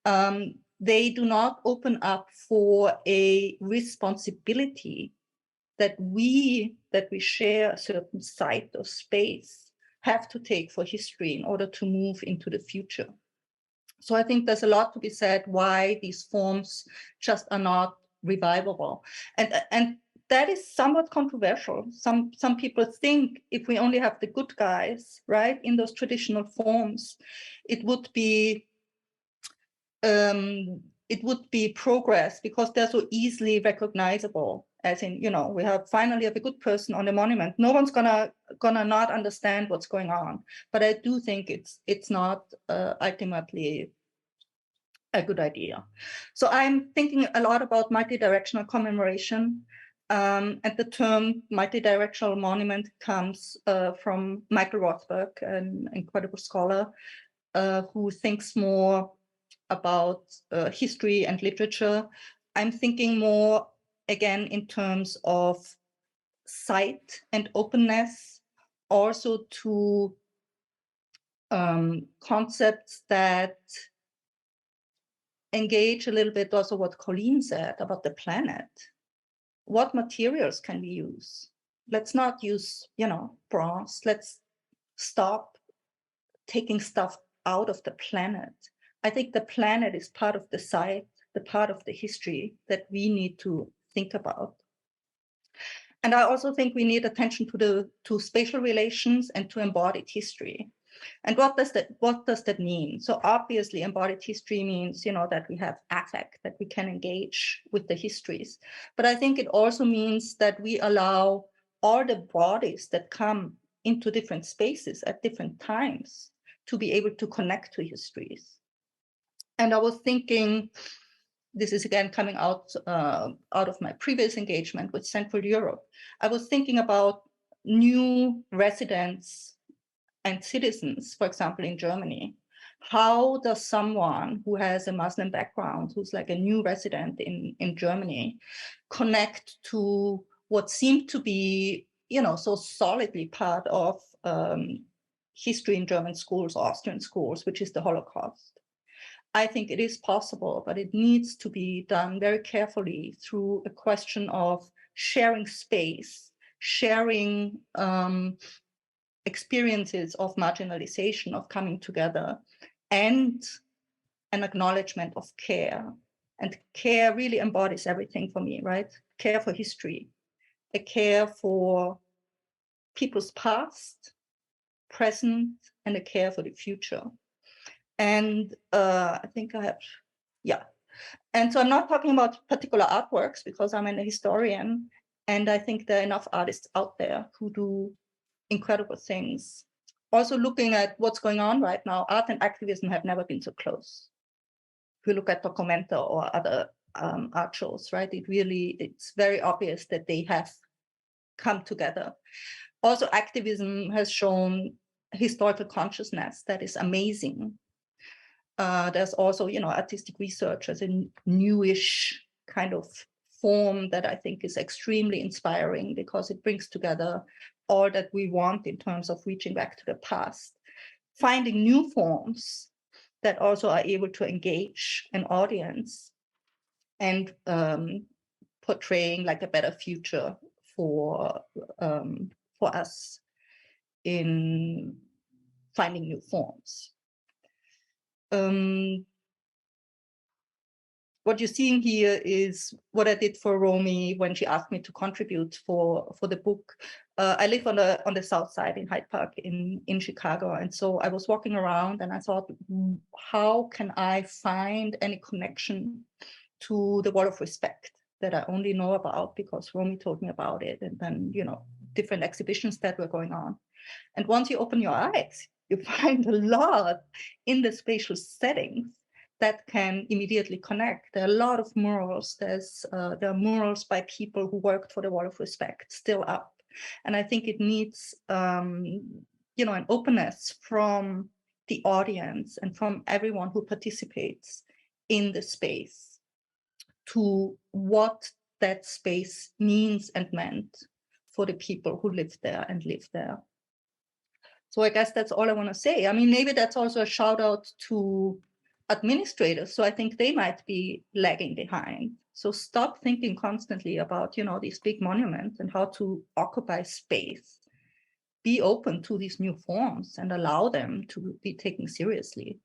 They do not open up for a responsibility that we share a certain site or space have to take for history in order to move into the future. So I think there's a lot to be said why these forms just are not revivable. And that is somewhat controversial. Some people think if we only have the good guys, right, in those traditional forms, it would be progress because they're so easily recognizable. As in, we finally have a good person on the monument. No one's gonna not understand what's going on. But I do think it's not ultimately a good idea. So I'm thinking a lot about multi-directional commemoration. And the term multi-directional monument comes from Michael Rothberg, an incredible scholar who thinks more about history and literature. I'm thinking more, again, in terms of sight and openness, also to concepts that engage a little bit also what Cauleen said about the planet. What materials can we use? Let's not use, bronze. Let's stop taking stuff out of the planet. I think the planet is part of the site, the part of the history that we need to think about. And I also think we need attention to spatial relations and to embodied history. And what does that mean? So obviously embodied history means, that we have affect, that we can engage with the histories. But I think it also means that we allow all the bodies that come into different spaces at different times to be able to connect to histories. And I was thinking, this is again coming out of my previous engagement with Central Europe. I was thinking about new residents and citizens, for example, in Germany. How does someone who has a Muslim background, who's like a new resident in Germany, connect to what seemed to be, so solidly part of history in German schools, Austrian schools, which is the Holocaust? I think it is possible, but it needs to be done very carefully through a question of sharing space, sharing experiences of marginalization, of coming together, and an acknowledgement of care. And care really embodies everything for me, right? Care for history, a care for people's past, present, and a care for the future. And I think I have, yeah. And so I'm not talking about particular artworks because I'm a historian, and I think there are enough artists out there who do incredible things. Also looking at what's going on right now, art and activism have never been so close. If you look at Documenta or other art shows, right, it's very obvious that they have come together. Also, activism has shown historical consciousness that is amazing. There's also, artistic research as a newish kind of form that I think is extremely inspiring because it brings together all that we want in terms of reaching back to the past, finding new forms that also are able to engage an audience and portraying like a better future for us in finding new forms. What you're seeing here is what I did for Romi when she asked me to contribute for the book. I live on the south side in Hyde Park in Chicago, and so I was walking around and I thought, how can I find any connection to the Wall of Respect that I only know about because Romi told me about it, and then different exhibitions that were going on. And once you open your eyes, you find a lot in the spatial settings that can immediately connect. There are a lot of murals. There are murals by people who worked for the Wall of Respect still up. And I think it needs, an openness from the audience and from everyone who participates in the space to what that space means and meant for the people who lived there and live there. So I guess that's all I want to say. I mean, maybe that's also a shout out to administrators. So I think they might be lagging behind. So stop thinking constantly about, these big monuments and how to occupy space. Be open to these new forms and allow them to be taken seriously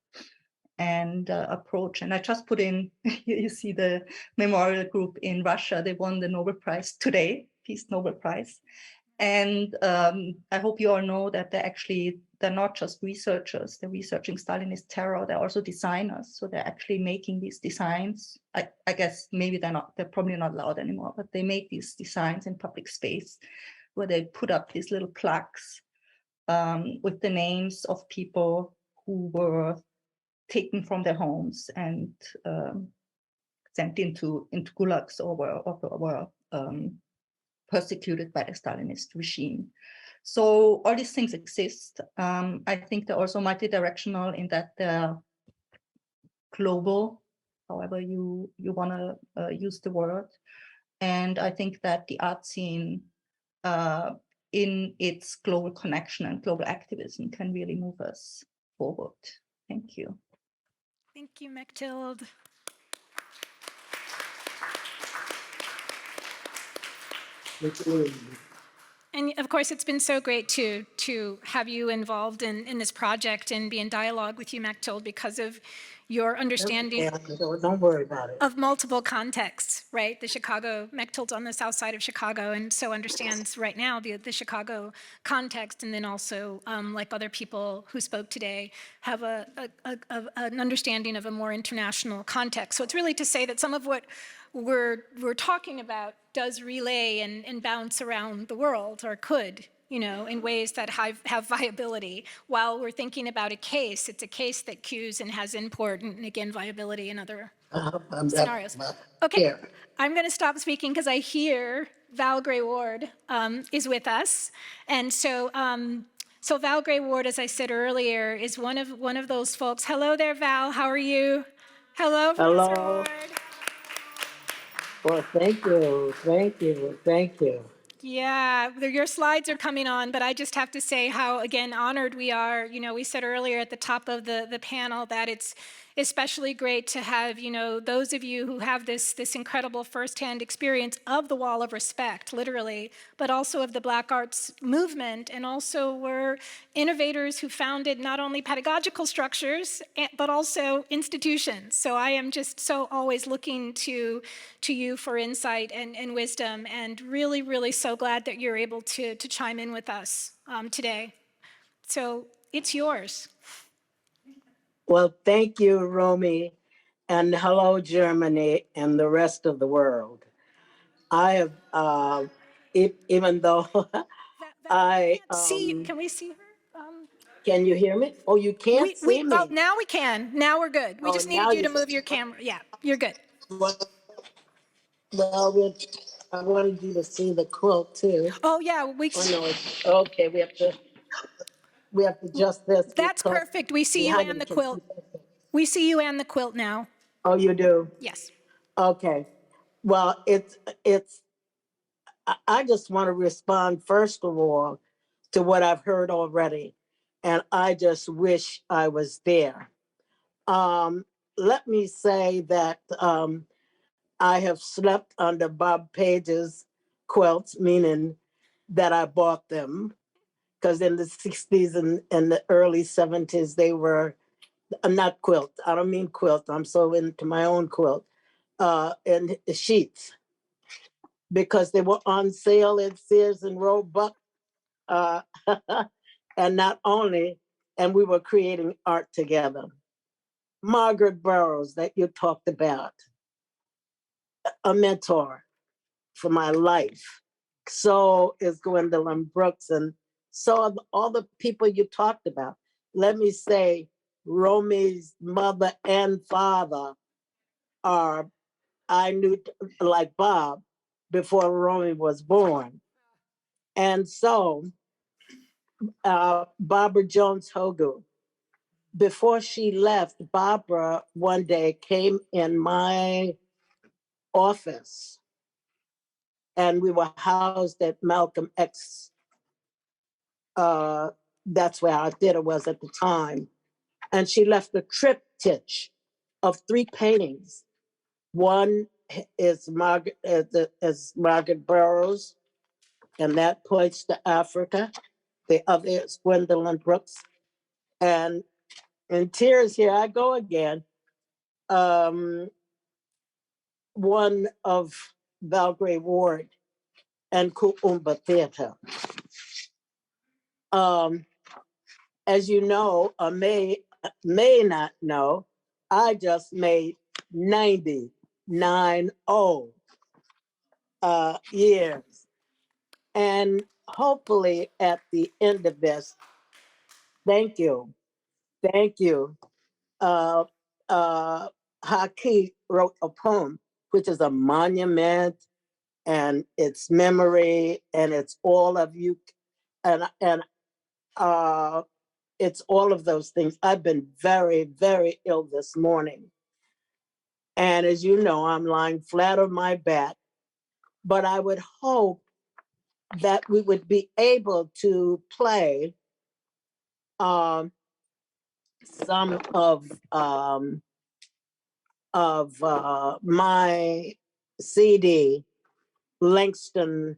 and approach. And I just put in, you see the memorial group in Russia, they won the Nobel Prize today, Peace Nobel Prize. And I hope you all know that they're not just researchers, they're researching Stalinist terror, they're also designers. So they're actually making these designs. I guess maybe they're probably not allowed anymore, but they make these designs in public space where they put up these little plaques with the names of people who were taken from their homes and sent into gulags or were persecuted by the Stalinist regime. So all these things exist. I think they're also multidirectional in that they're global, however you want to use the word. And I think that the art scene in its global connection and global activism can really move us forward. Thank you. Thank you, Mechtild. And of course, it's been so great to have you involved in this project and be in dialogue with you, Mechtild, because of your understanding Don't worry about it. of multiple contexts, right? Mechtild's on the south side of Chicago, and so understands right now the Chicago context, and then also, like other people who spoke today, have an understanding of a more international context. So it's really to say that some of what we're talking about does relay and bounce around the world, or could, in ways that have viability. While we're thinking about a case, it's a case that cues and has import and again, viability in other scenarios. Okay, I'm going to stop speaking because I hear Val Gray-Ward is with us. And so Val Gray-Ward, as I said earlier, is one of those folks. Hello there, Val, how are you? Hello, Professor Ward. Well, thank you. Yeah, your slides are coming on, but I just have to say how, again, honored we are. We said earlier at the top of the panel that it's especially great to have, those of you who have this incredible firsthand experience of the Wall of Respect, literally, but also of the Black arts movement, and also were innovators who founded not only pedagogical structures, but also institutions. So I am just so always looking to you for insight and wisdom, and really, really so glad that you're able to chime in with us today. So it's yours. Well, thank you, Romi, and hello, Germany and the rest of the world. I have, even though I can we see her? Can you hear me? Oh, you can't see me. Oh, now we can. Now we're good. We just needed you to move your camera. Yeah, you're good. Well, I wanted you to see the quilt too. Oh yeah, okay. We have to adjust this. That's perfect. We see you and the quilt. We see you and the quilt now. Oh, you do? Yes. Okay. Well, I just want to respond first of all to what I've heard already, and I just wish I was there. Let me say that I have slept under Bob Paige's quilts, meaning that I bought them, because in the 60s and the early 70s, they were not quilt. I don't mean quilt. I'm so into my own quilt, and sheets, because they were on sale at Sears and Roebuck. And not only, and we were creating art together. Margaret Burroughs, that you talked about, a mentor for my life. So is Gwendolyn Brooks, and so all the people you talked about. Let me say, Romi's mother and father I knew like Bob before Romi was born. And so Barbara Jones Hogu, before she left, Barbara one day came in my office, and we were housed at Malcolm X. That's where our theater was at the time. And she left a triptych of 3 paintings. One is Margaret Burroughs, and that points to Africa. The other is Gwendolyn Brooks. And in tears, here I go again. One of Belgrade Ward and Kuumba Theater. As you know, or may not know, I just made 90 years. And hopefully at the end of this, thank you. Haki wrote a poem, which is a monument, and its memory, and it's all of you, and it's all of those things. I've been very, very ill this morning. And as you know, I'm lying flat on my back, but I would hope that we would be able to play some of my CD, Langston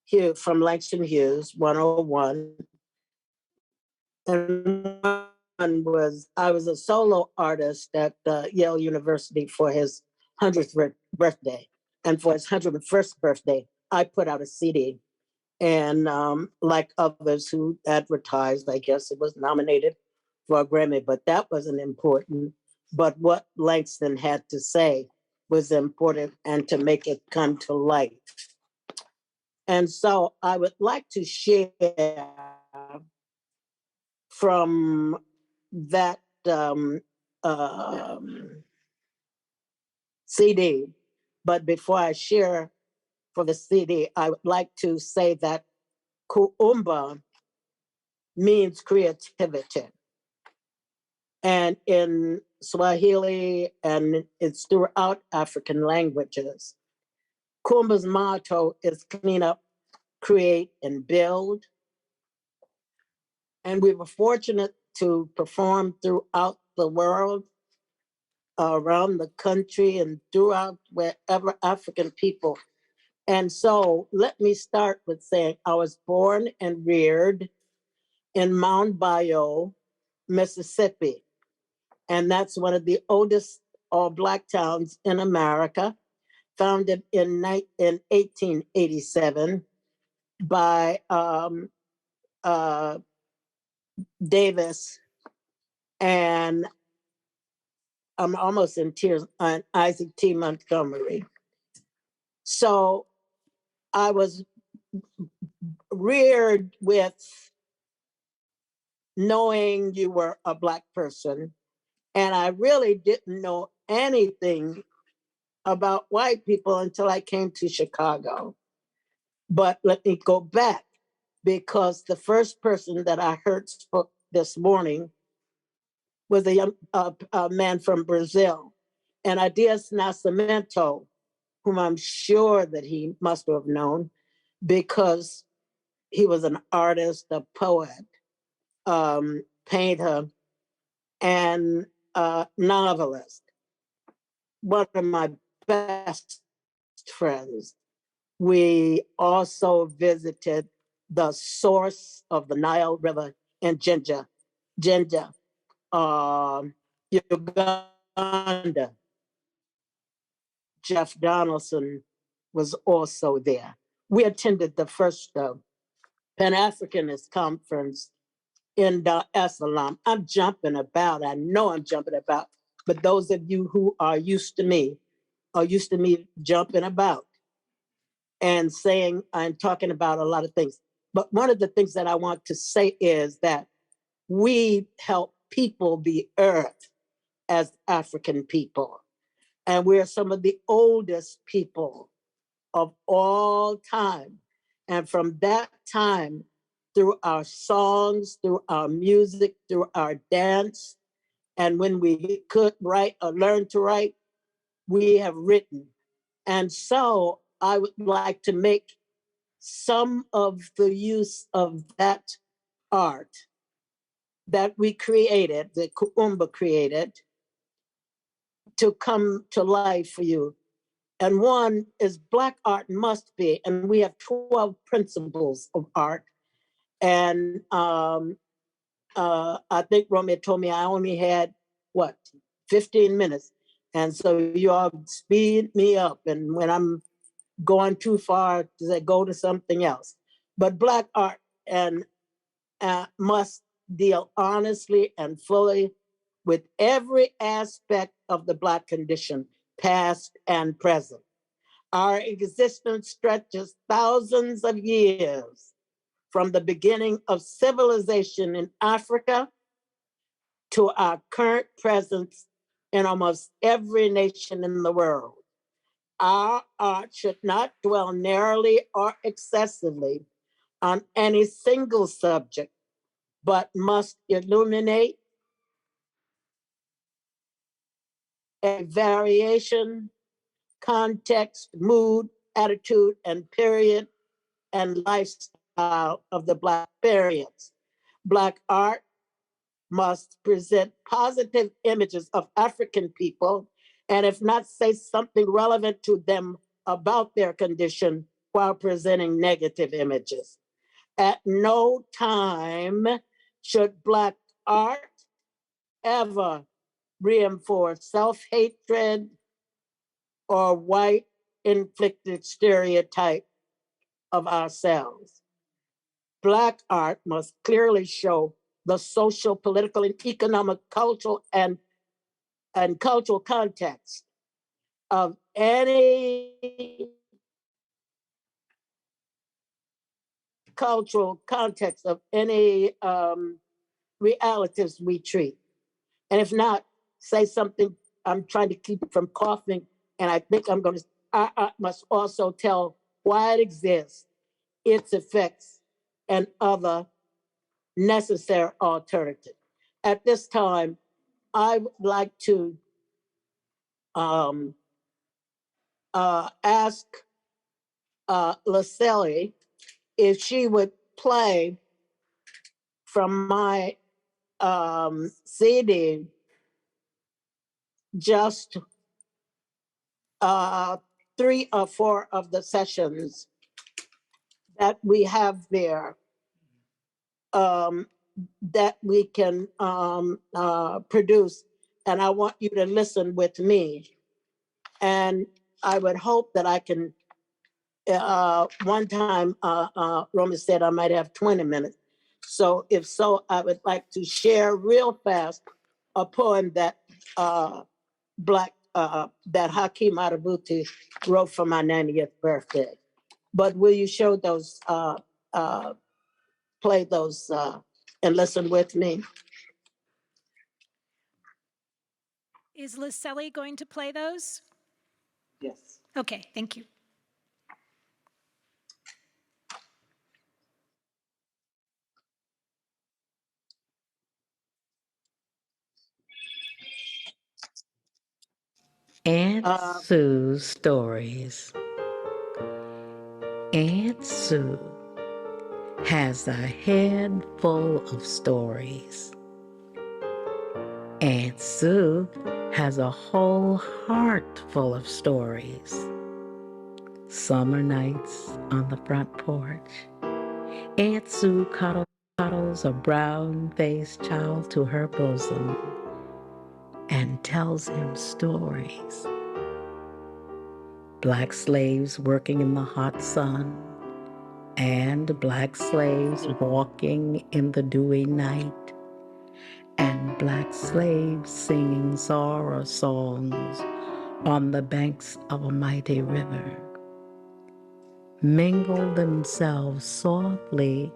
Hughes, from Langston Hughes, 101. And one was, I was a solo artist at Yale University for his 100th birthday. And for his 101st birthday, I put out a CD. And like others who advertised, I guess it was nominated for a Grammy, but that wasn't important. But what Langston had to say was important, and to make it come to life. And so I would like to share from that CD. But before I share for the CD, I would like to say that Kuumba means creativity. And in Swahili, and it's throughout African languages, Kuumba's motto is clean up, create, and build. And we were fortunate to perform throughout the world, around the country, and throughout wherever African people. And so let me start with saying I was born and reared in Mount Bayou, Mississippi. And that's one of the oldest all-Black towns in America, founded in 1887 by Davis and I'm almost in tears on Isaac T. Montgomery. So I was reared with knowing you were a Black person, and I really didn't know anything about white people until I came to Chicago. But let me go back, because the first person that I heard spoke this morning was a young man from Brazil, and Adias Nascimento, whom I'm sure that he must have known because he was an artist, a poet, painter, and novelist. One of my best friends. We also visited the source of the Nile River in Jinja, Uganda. Jeff Donaldson was also there. We attended the first Pan-Africanist conference in Dar es Salaam. I'm jumping about. I know I'm jumping about. But those of you who are used to me jumping about and saying and talking about a lot of things. But one of the things that I want to say is that we help people the earth as African people. And we're some of the oldest people of all time. And from that time, through our songs, through our music, through our dance, and when we could write or learn to write, we have written. And so I would like to make some of the use of that art that we created, that Kuumba created, to come to life for you. And one is Black art must be, and we have 12 principles of art. And I think Romi told me I only had, 15 minutes. And so you all speed me up. And when I'm going too far, to go to something else. But Black art and must deal honestly and fully with every aspect of the Black condition, past and present. Our existence stretches thousands of years from the beginning of civilization in Africa to our current presence in almost every nation in the world. Our art should not dwell narrowly or excessively on any single subject, but must illuminate a variation, context, mood, attitude, and period and lifestyle of the Black experience. Black art must present positive images of African people, and if not, say something relevant to them about their condition while presenting negative images. At no time should Black art ever reinforce self-hatred or white inflicted stereotype of ourselves. Black art must clearly show the social, political, and economic, cultural, and cultural context of any cultural context of any realities we treat. And if not, say something. I'm trying to keep it from coughing, and I think I'm going to. Our art must also tell why it exists, its effects, and other necessary alternatives. At this time, I would like to ask Lacelli if she would play from my CD just 3 or 4 of the sessions that we have there that we can produce. And I want you to listen with me. And I would hope that I can, one time, Romy said I might have 20 minutes. So if so, I would like to share real fast a poem that that Hakeem Adabuti wrote for my 90th birthday. But will you show those, play those and listen with me? Is Liselli going to play those? Yes. Okay, thank you. Aunt Sue's stories. Aunt Sue has a head full of stories. Aunt Sue has a whole heart full of stories. Summer nights on the front porch, Aunt Sue cuddles a brown-faced child to her bosom and tells him stories. Black slaves working in the hot sun, and black slaves walking in the dewy night, and black slaves singing sorrow songs on the banks of a mighty river, mingle themselves softly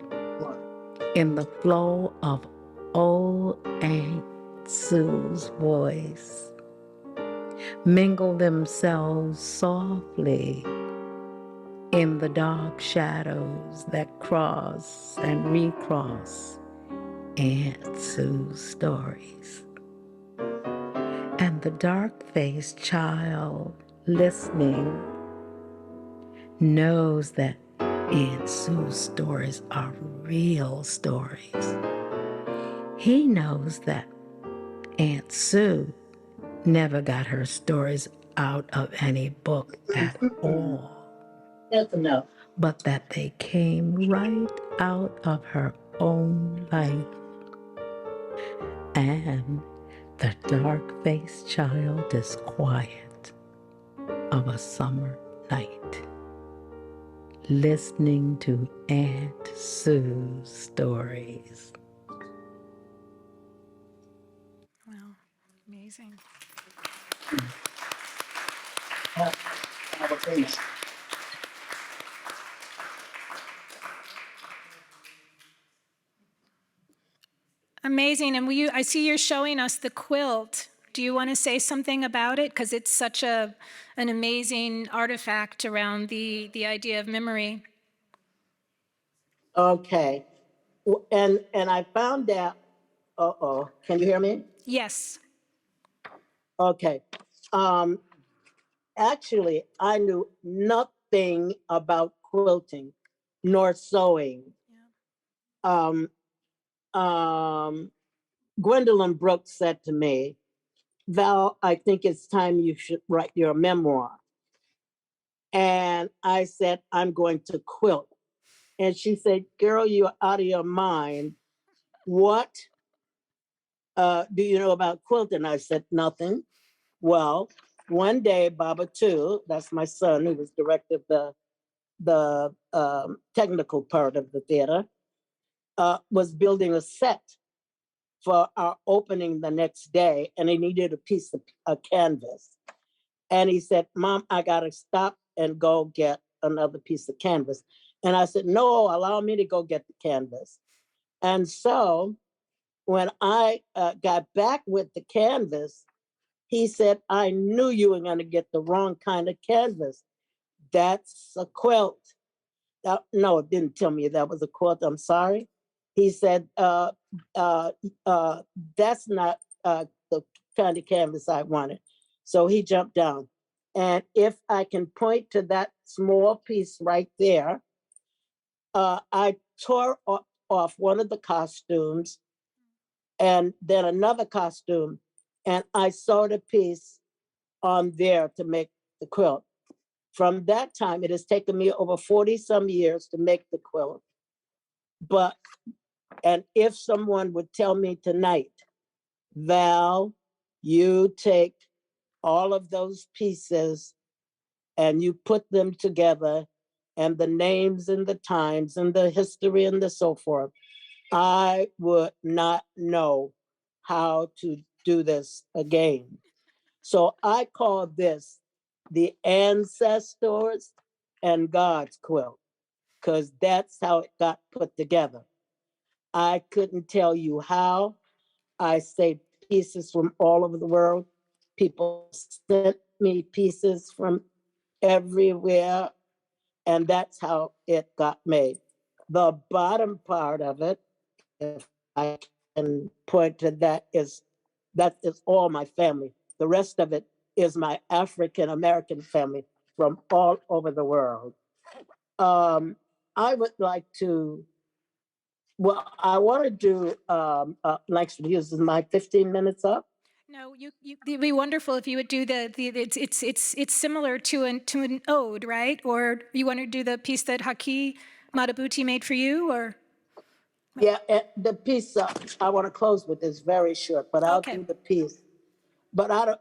in the flow of old Aunt Sue's voice, mingle themselves softly in the dark shadows that cross and recross Aunt Sue's stories. And the dark-faced child listening knows that Aunt Sue's stories are real stories. He knows that Aunt Sue never got her stories out of any book at all. That's enough. But that they came right out of her own life. And the dark-faced child is quiet of a summer night, listening to Aunt Sue's stories. Wow, amazing. Amazing. And I see you're showing us the quilt. Do you want to say something about it? Because it's such an amazing artifact around the idea of memory. Okay. And I found out, can you hear me? Yes. Okay. Actually, I knew nothing about quilting nor sewing. Gwendolyn Brooks said to me, Val, I think it's time you should write your memoir. And I said, I'm going to quilt. And she said, girl, you're out of your mind. What do you know about quilting? I said, nothing. Well, one day, Baba too, that's my son who was director of the technical part of the theater, was building a set for our opening the next day, and he needed a piece of canvas. And he said, Mom, I gotta stop and go get another piece of canvas. And I said, no, allow me to go get the canvas. And so when I got back with the canvas, he said, I knew you were gonna get the wrong kind of canvas. That's a quilt. No, it didn't tell me that was a quilt, I'm sorry. He said, that's not the kind of canvas I wanted. So he jumped down. And if I can point to that small piece right there, I tore off one of the costumes, and then another costume and I sewed a piece on there to make the quilt. From that time, it has taken me over 40 some years to make the quilt. And if someone would tell me tonight, Val, you take all of those pieces and you put them together, and the names and the times and the history and the so forth, I would not know how to do this again. So I call this the ancestors and God's quilt, because that's how it got put together. I couldn't tell you how. I saved pieces from all over the world. People sent me pieces from everywhere, and that's how it got made. The bottom part of it, if I can point to that is all my family. The rest of it is my African American family from all over the world. I would like to, well, I want to do, Langston Hughes, is my 15 minutes up? No, it'd be wonderful if you would do it's similar to an ode, right? Or you want to do the piece that Haki Madhubuti made for you, or? Yeah, the piece I want to close with is very short, but I'll do the piece. But I don't,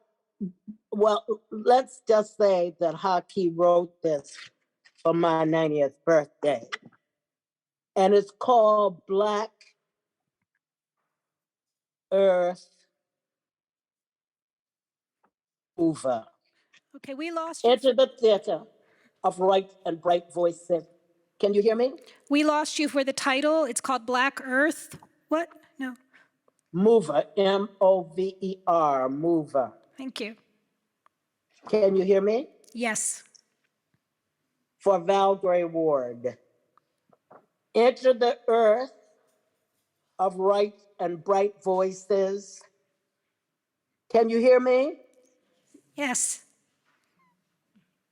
well, let's just say that Haki wrote this for my 90th birthday. And it's called Black Earth Mover. Okay, we lost you. Enter the theater of right and bright voices. Can you hear me? We lost you for the title. It's called Black Earth. What? No. Mover, M-O-V-E-R, Mover. Thank you. Can you hear me? Yes. For Val Gray Ward. Enter the earth of right and bright voices. Can you hear me? Yes.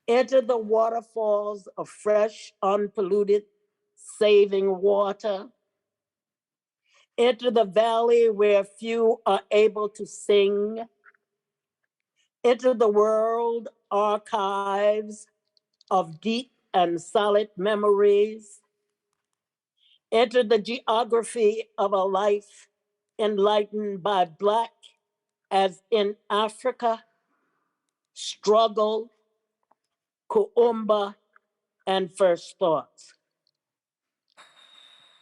Enter the waterfalls of fresh, unpolluted, saving water. Enter the valley where few are able to sing. Enter the world archives of deep and solid memories. Enter the geography of a life enlightened by Black, as in Africa, struggle, kuumba, and first thoughts.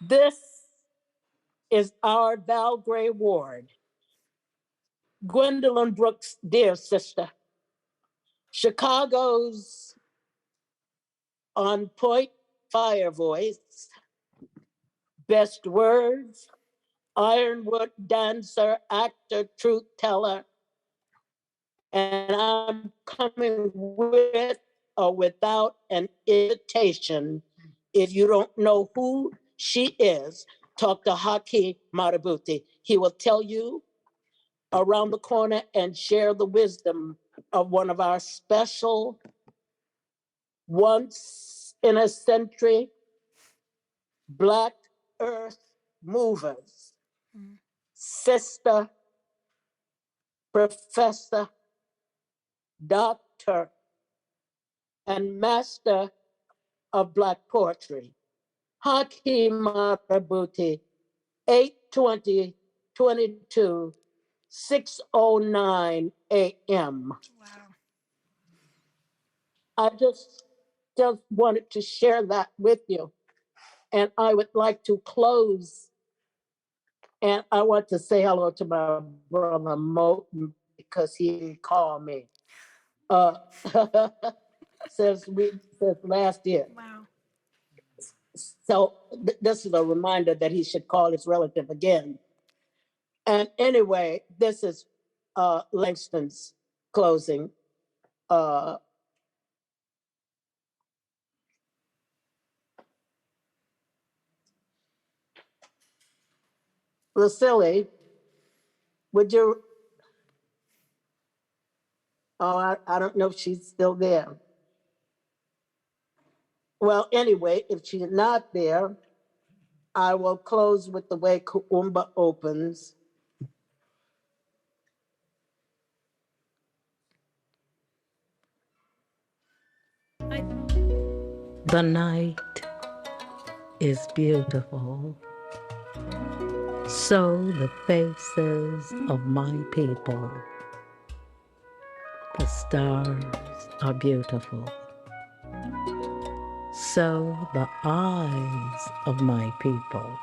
This is our Val Gray Ward, Gwendolyn Brooks' dear sister, Chicago's on point fire voice, best words, ironwood dancer, actor, truth teller, and I'm coming with or without an invitation. If you don't know who she is, talk to Haki Madhubuti. He will tell you around the corner and share the wisdom of one of our special, once in a century, Black Earth movers. Sister, professor, doctor, and master of Black poetry. Haki Madhubuti, 8/20/22, 6:09 a.m. Wow. I just wanted to share that with you. And I would like to close. And I want to say hello to my brother Moten, because he called me. Since last year. Wow. So this is a reminder that he should call his relative again. And anyway, this is Langston's closing. Lucille, would you? Oh, I don't know if she's still there. Well, anyway, if she's not there, I will close with the way Kuumba opens. The night is beautiful. So the faces of my people. The stars are beautiful. So the eyes of my people.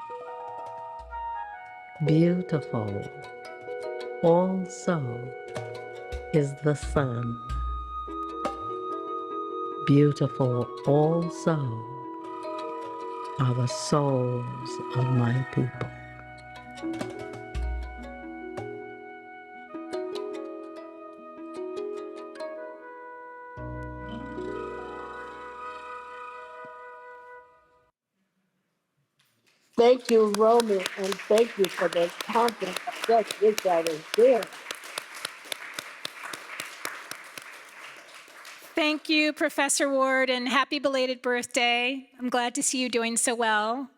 Beautiful also is the sun. Beautiful also are the souls of my people. Thank you, Romy, and thank you for the content. I just wish I was there. Thank you, Professor Ward, and happy belated birthday. I'm glad to see you doing so well.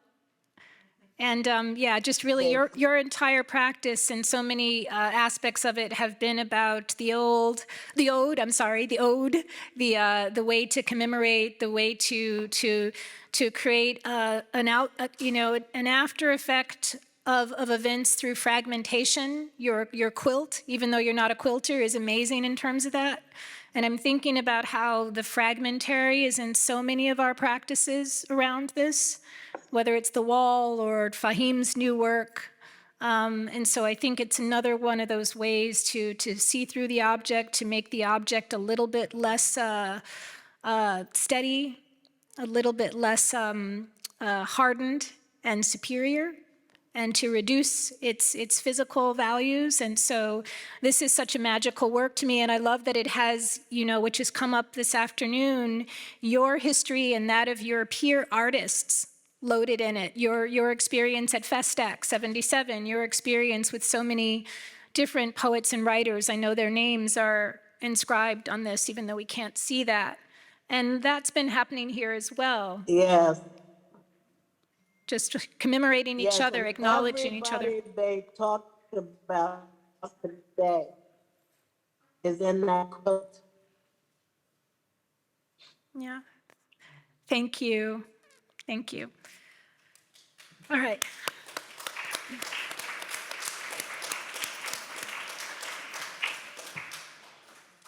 And yeah, just really your entire practice and so many aspects of it have been about the ode, the way to commemorate, the way to create an after effect of events through fragmentation. Your quilt, even though you're not a quilter, is amazing in terms of that. And I'm thinking about how the fragmentary is in so many of our practices around this, whether it's the wall or Faheem's new work. And so I think it's another one of those ways to see through the object, to make the object a little bit less steady, a little bit less hardened and superior, and to reduce its physical values. And so this is such a magical work to me, and I love that it has, which has come up this afternoon, your history and that of your peer artists loaded in it. Your experience at FESTAC 77, your experience with so many different poets and writers. I know their names are inscribed on this, even though we can't see that. And that's been happening here as well. Yes. Just commemorating each other, acknowledging each other. Everybody they talked about today is in that quilt. Yeah. Thank you. Thank you. All right.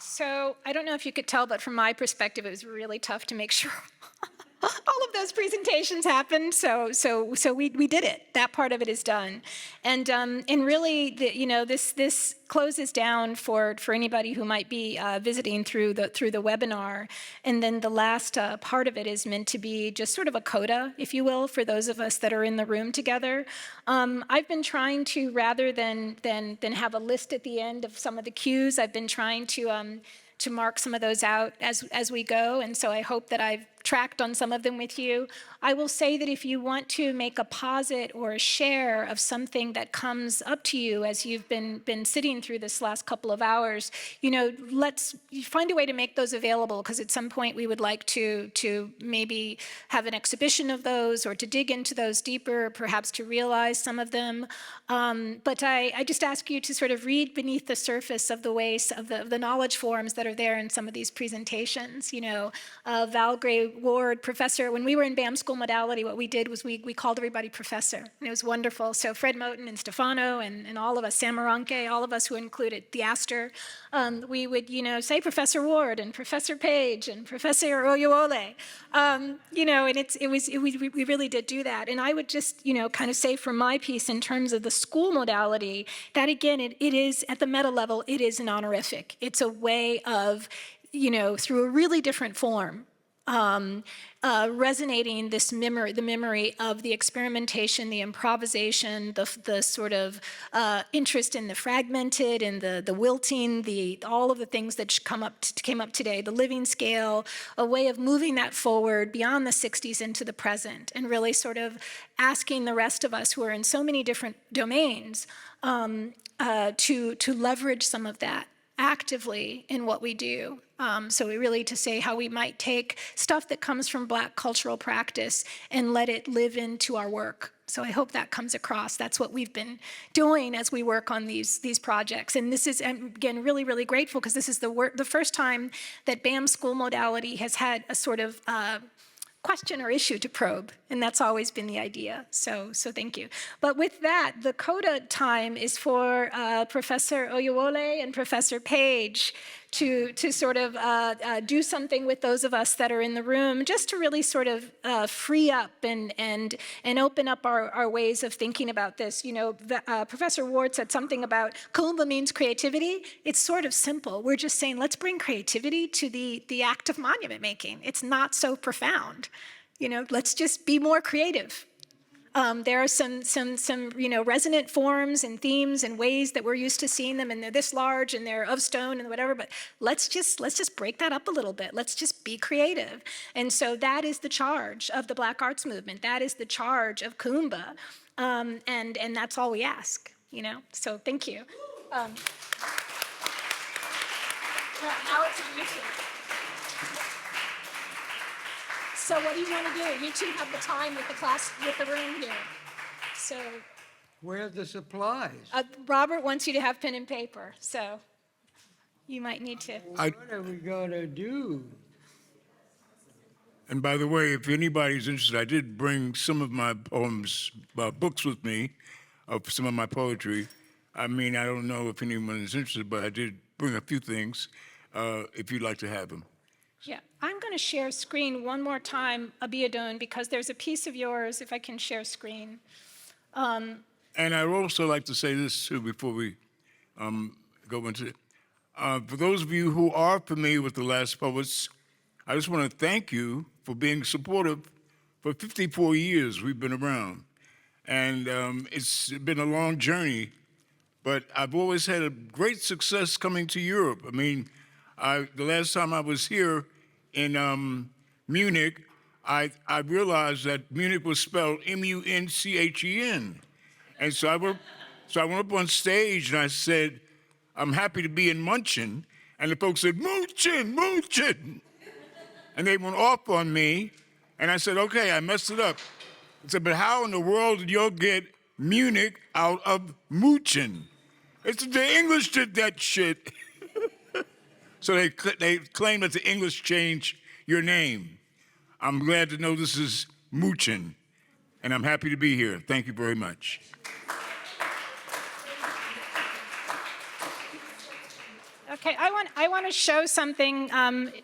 So I don't know if you could tell, but from my perspective, it was really tough to make sure all of those presentations happened. So we did it. That part of it is done, and really, this closes down for anybody who might be visiting through the webinar. And then the last part of it is meant to be just sort of a coda, if you will, for those of us that are in the room together. I've been trying to, rather than have a list at the end of some of the cues, I've been trying to mark some of those out as we go, and so I hope that I've tracked on some of them with you. I will say that if you want to make a posit or a share of something that comes up to you as you've been sitting through this last couple of hours, let's find a way to make those available, because at some point we would like to maybe have an exhibition of those, or to dig into those deeper, perhaps to realize some of them. But I just ask you to sort of read beneath the surface of the ways of the knowledge forms that are there in some of these presentations. Vogl, Ward, Professor, when we were in BAM School Modality, what we did was we called everybody Professor, and it was wonderful. So Fred Moten and Stefano and all of us, Samaranke, all of us who included the Astor, we would, say Professor Ward and Professor Paige and Professor Oyewole, and we really did do that. And I would just, kind of say from my piece in terms of the school modality, that again, it is at the meta level, it is an honorific. It's a way of, through a really different form, resonating the memory of the experimentation, the improvisation, the sort of interest in the fragmented and the wilting, all of the things that came up today, the living scale, a way of moving that forward beyond the 60s into the present, and really sort of asking the rest of us who are in so many different domains to leverage some of that actively in what we do. So we really to say how we might take stuff that comes from Black cultural practice and let it live into our work. So I hope that comes across. That's what we've been doing as we work on these projects. And this is, again, really, really grateful, because this is the first time that BAM School Modality has had a sort of question or issue to probe, and that's always been the idea. So thank you. But with that, the coda time is for Professor Oyewole and Professor Paige to sort of do something with those of us that are in the room, just to really sort of free up and open up our ways of thinking about this. You know, Professor Ward said something about Kuumba means creativity. It's sort of simple. We're just saying, let's bring creativity to the act of monument making. It's not so profound. You know, let's just be more creative. There are some resonant forms and themes and ways that we're used to seeing them, and they're this large and they're of stone and whatever. But let's just break that up a little bit. Let's just be creative. And so that is the charge of the Black Arts Movement. That is the charge of Kuumba, and that's all we ask. You know. So thank you. Now it's on YouTube. So what do you want to do? You two have the time with the class, with the room here. So. Where's the supplies? Robert wants you to have pen and paper, so you might need to. What are we gonna do? And by the way, if anybody's interested, I did bring some of my poems, books with me, of some of my poetry. I mean, I don't know if anyone is interested, but I did bring a few things, if you'd like to have them. Yeah, I'm going to share screen one more time, Abiodun, because there's a piece of yours, if I can share screen. And I'd also like to say this, too, before we go into it. For those of you who are familiar with The Last Poets, I just want to thank you for being supportive. For 54 years, we've been around. And it's been a long journey, but I've always had a great success coming to Europe. I mean, the last time I was here in Munich, I realized that Munich was spelled M-U-N-C-H-E-N. And so I went up on stage and I said, I'm happy to be in München. And the folks said, München, München. And they went off on me. And I said, okay, I messed it up. I said, but how in the world did y'all get Munich out of München? It's the English did that shit. So they claim that the English changed your name. I'm glad to know this is München, and I'm happy to be here. Thank you very much. Okay, I want to show something,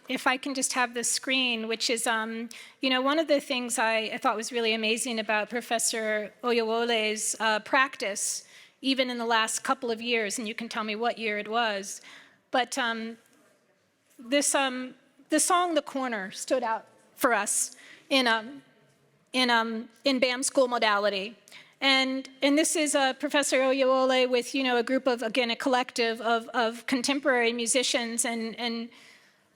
if I can just have the screen, which is, you know, one of the things I thought was really amazing about Professor Oyewole's practice, even in the last couple of years, and you can tell me what year it was, but the song "The Corner" stood out for us in BAM school modality. And this is Professor Oyewole with, you know, a group of, again, a collective of contemporary musicians and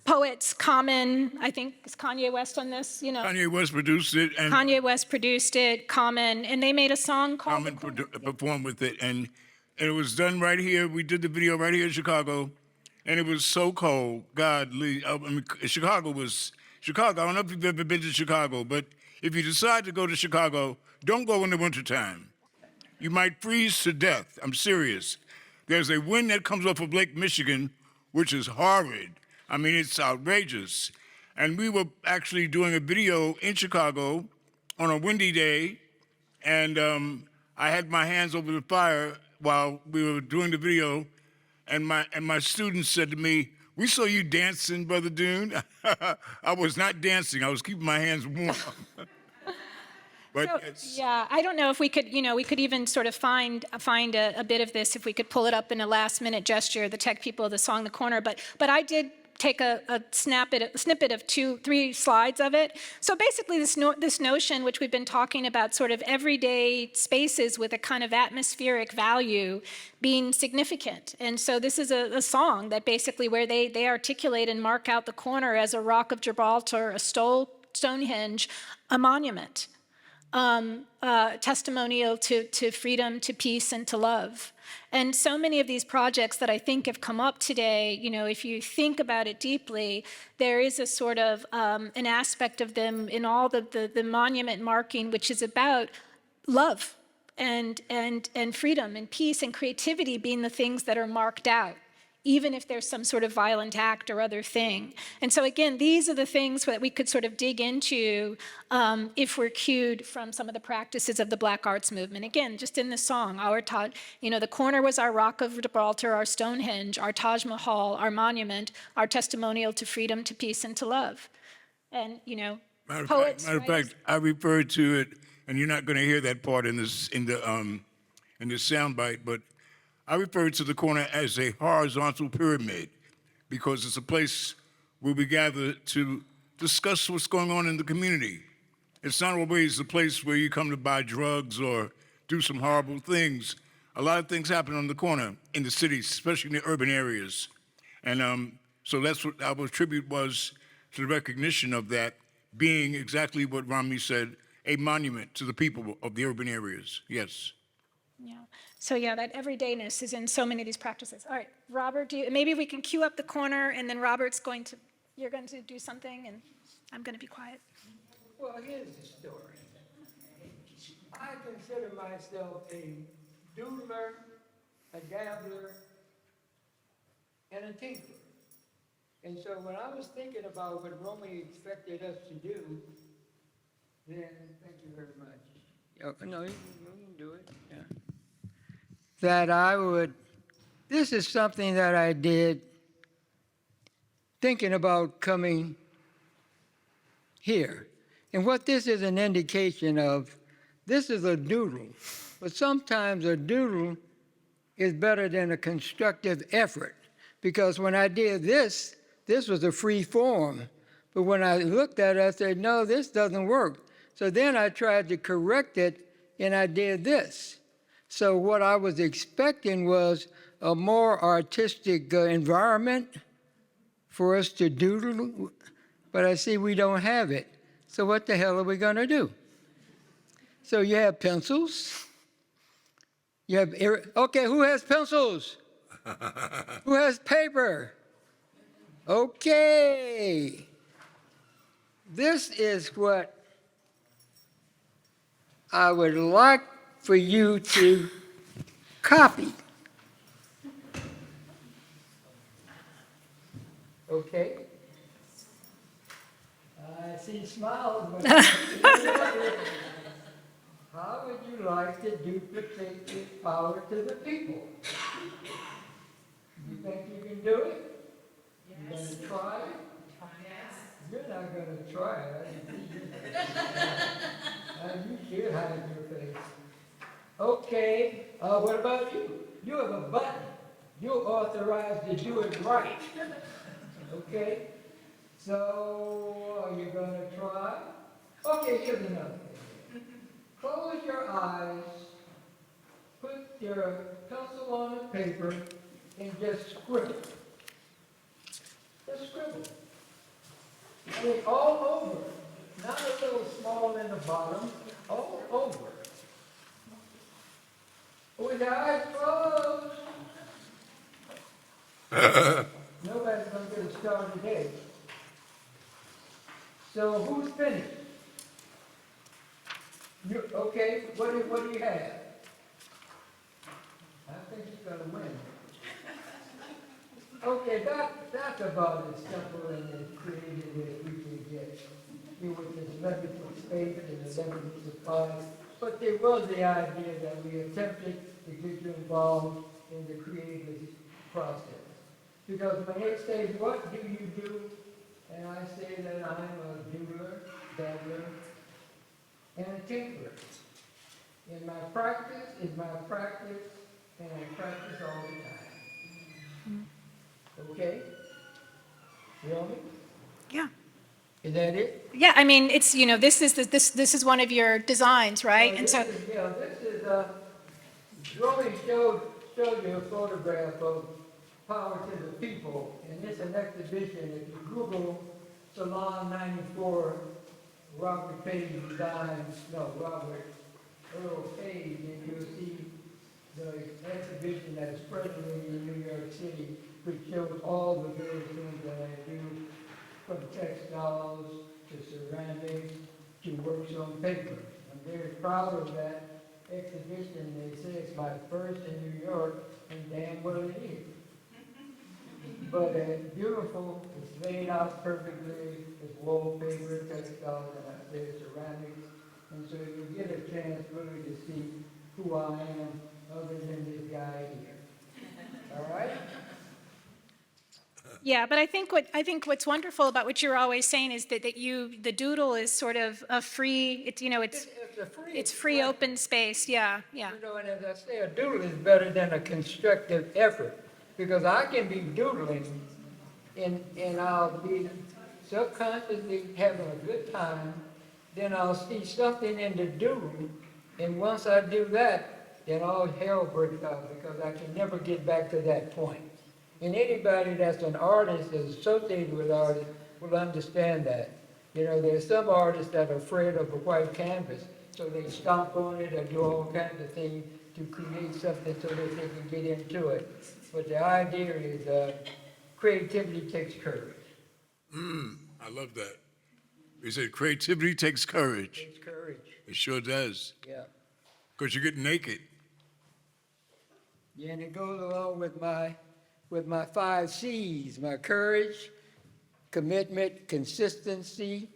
poets. Common, I think, is Kanye West on this? You know, Kanye West produced it. And Kanye West produced it, Common, and they made a song called Common performed with it, and it was done right here. We did the video right here in Chicago, and it was so cold. God, I mean, Chicago. I don't know if you've ever been to Chicago, but if you decide to go to Chicago, don't go in the wintertime. You might freeze to death. I'm serious. There's a wind that comes off of Lake Michigan, which is horrid. I mean, it's outrageous. And we were actually doing a video in Chicago on a windy day, and I had my hands over the fire while we were doing the video, and my students said to me, "We saw you dancing, Brother Dune." I was not dancing. I was keeping my hands warm. But so, yeah, I don't know if we could, you know, we could even sort of find a bit of this if we could pull it up in a last-minute gesture, the tech people of the song "The Corner." But I did take a snippet of 2-3 slides of it. So basically, this notion, which we've been talking about, sort of everyday spaces with a kind of atmospheric value being significant. And so this is a song that basically where they articulate and mark out the corner as a Rock of Gibraltar, a Stonehenge, a monument. Testimonial to freedom, to peace, and to love. And so many of these projects that I think have come up today, you know, if you think about it deeply, there is a sort of an aspect of them in all the monument marking, which is about love and freedom and peace and creativity being the things that are marked out even if there's some sort of violent act or other thing. And so again, these are the things that we could sort of dig into if we're cued from some of the practices of the Black arts movement. Again, just in the song, the corner was our Rock of Gibraltar, our Stonehenge, our Taj Mahal, our monument, our testimonial to freedom, to peace, and to love. And, poets. Matter of fact, I referred to it, and you're not going to hear that part in the soundbite, but I refer to the corner as a horizontal pyramid because it's a place where we gather to discuss what's going on in the community. It's not always a place where you come to buy drugs or do some horrible things. A lot of things happen on the corner in the cities, especially in the urban areas. And so that's what our tribute was, to the recognition of that being exactly what Romi said, a monument to the people of the urban areas. Yes. Yeah. So yeah, that everydayness is in so many of these practices. All right, Robert, maybe we can cue up the corner, and then you're going to do something, and I'm going to be quiet. Well, here's the story. I consider myself a doodler, a dabbler, and a tinkerer. And so when I was thinking about what Romi expected us to do, then, thank you very much. No, you can do it, yeah. This is something that I did thinking about coming here. And what this is an indication of, this is a doodle, but sometimes a doodle is better than a constructive effort. Because when I did this was a free form. But when I looked at it, I said, no, this doesn't work. So then I tried to correct it, and I did this. So what I was expecting was a more artistic environment for us to doodle, but I see we don't have it. So what the hell are we going to do? So you have pencils. You have, okay, who has pencils? Who has paper? Okay. This is what I would like for you to copy. Okay? I see smiles, but how would you like to duplicate this power to the people? You think you can do it? Yes. You're going to try it? Yes. You're not going to try it. You should hide your face. Okay, what about you? You have a button. You're authorized to do it right. Okay? So, are you going to try? Okay, here's another thing. Close your eyes, put your pencil on the paper, and just scribble. Just scribble. I mean, all over. Not a little small in the bottom, all over. With your eyes closed. Nobody's going to get a star today. So who's finished? Okay, what do you have? I think you're going to win. Okay, that's about as simple and as creative as we can get. With this limited space and the limited supply. But there was the idea that we attempted to get you involved in the creative process. Because when they say, what do you do? And I say that I'm a doodler, dabbler, and a tinkerer. And my practice is my practice, and I practice all the time. Okay? You know me? Yeah. Is that it? Yeah, I mean, it's, this is one of your designs, right? This is Romi showed you a photograph of Power to the People, and it's an exhibition. If you Google Salon 94, Robert Earl Paige, and you'll see the exhibition that's presently in New York City, which shows all the various things that I do, from textiles to ceramics to works on paper. I'm very proud of that exhibition. They say it's my first in New York, and damn well it is. But it's beautiful, it's laid out perfectly, it's wallpaper, textiles, and I say ceramics. And so you get a chance really to see who I am other than this guy here. All right? Yeah, but I think what's wonderful about what you're always saying is that the doodle is sort of a free, it's It's free open space. Yeah, yeah. You know, and as I say, a doodle is better than a constructive effort, because I can be doodling and I'll be subconsciously having a good time, then I'll see something in the doodle, and once I do that, then all hell breaks out, because I can never get back to that point. And anybody that's an artist, is associated with artists, will understand that. You know, there's some artists that are afraid of a white canvas, so they stomp on it or do all kinds of things to create something so that they can get into it. But the idea is creativity takes courage. I love that. He said creativity takes courage. Takes courage. It sure does. Yeah. Because you get naked. Yeah, and it goes along with my 5 C's: my courage, commitment, consistency,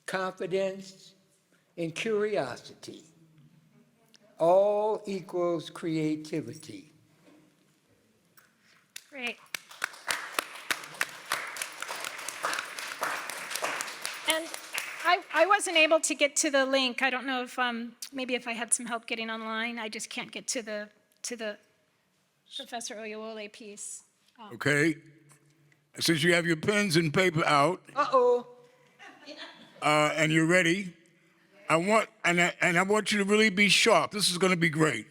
confidence, and curiosity. All equals creativity. Great. And I wasn't able to get to the link. I don't know if maybe if I had some help getting online. I just can't get to the Professor Oyewole piece. Okay. Since you have your pens and paper out. Uh-oh. And you're ready, I want you to really be sharp. This is going to be great.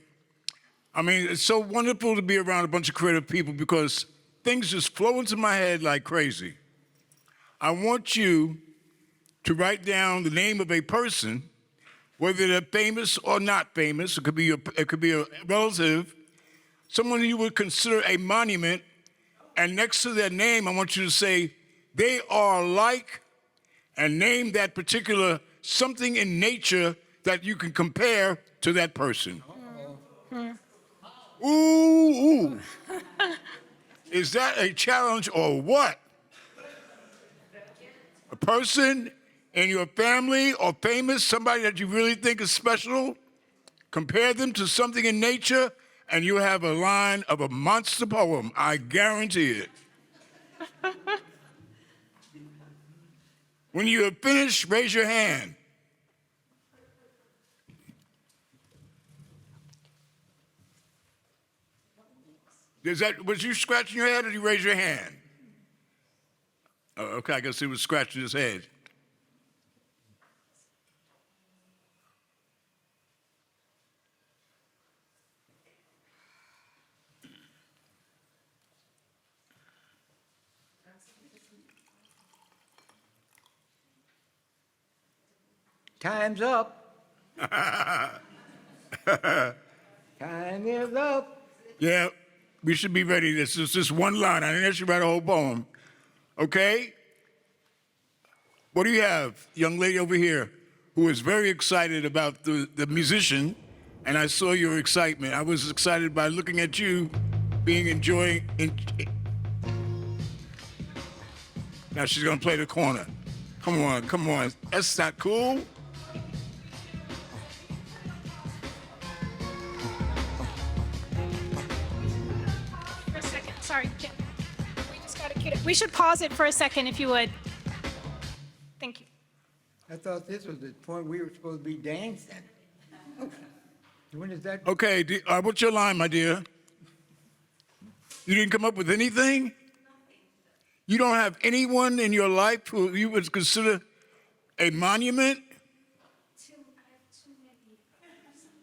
I mean, it's so wonderful to be around a bunch of creative people because things just flow into my head like crazy. I want you to write down the name of a person, whether they're famous or not famous. It could be a relative, someone you would consider a monument, and next to their name, I want you to say, they are like, and name that particular something in nature that you can compare to that person. Ooh. Is that a challenge or what? A person in your family or famous, somebody that you really think is special, compare them to something in nature, and you have a line of a monster poem. I guarantee it. When you have finished, raise your hand. Was you scratching your head or did you raise your hand? Oh, okay, I guess he was scratching his head. Time's up. Time is up. Yeah, we should be ready. This is just one line. I didn't ask you to write a whole poem. Okay? What do you have? Young lady over here who is very excited about the musician, and I saw your excitement. I was excited by looking at you enjoying. Now she's gonna play the corner. Come on. That's not cool. For a second, sorry, Kim. We just got to cue it. We should pause it for a second, if you would. Thank you. I thought this was the point we were supposed to be dancing. When is that? Okay, what's your line, my dear? You didn't come up with anything? You don't have anyone in your life who you would consider a monument?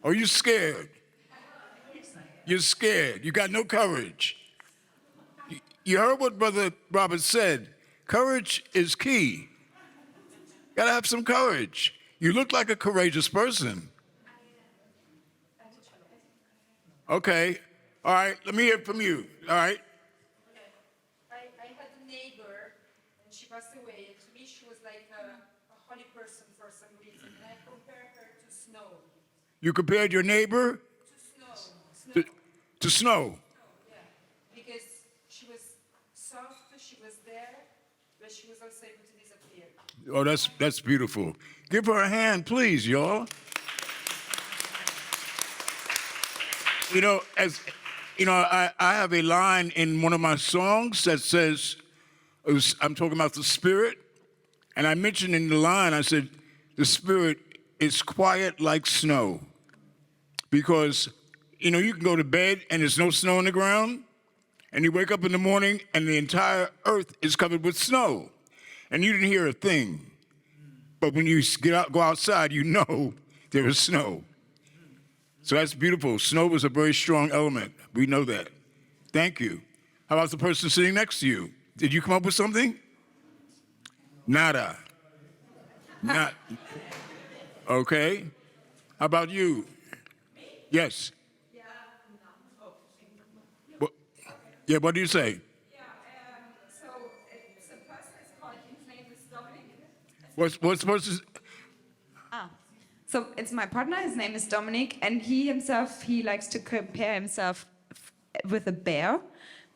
Are you scared? You're scared. You got no courage. You heard what Brother Robert said. Courage is key. You gotta have some courage. You look like a courageous person. Okay. All right, let me hear from you. All right. I had a neighbor, and she passed away, and to me she was like a holy person for some reason, and I compare her to snow. You compared your neighbor? To snow. To snow. Yeah, because she was so but she was also able to disappear. Oh, that's beautiful. Give her a hand, please, y'all. You know, I have a line in one of my songs that says, I'm talking about the spirit, and I mentioned in the line, I said, the spirit is quiet like snow. Because, you know, you can go to bed and there's no snow on the ground, and you wake up in the morning and the entire earth is covered with snow, and you didn't hear a thing. But when you go outside, you know there is snow. So that's beautiful. Snow is a very strong element. We know that. Thank you. How about the person sitting next to you? Did you come up with something? Nada. Not. Okay. How about you? Yes. What do you say? So it's a person is called, his name is Dominic. What's person's? So it's my partner, his name is Dominic, and he himself, he likes to compare himself with a bear,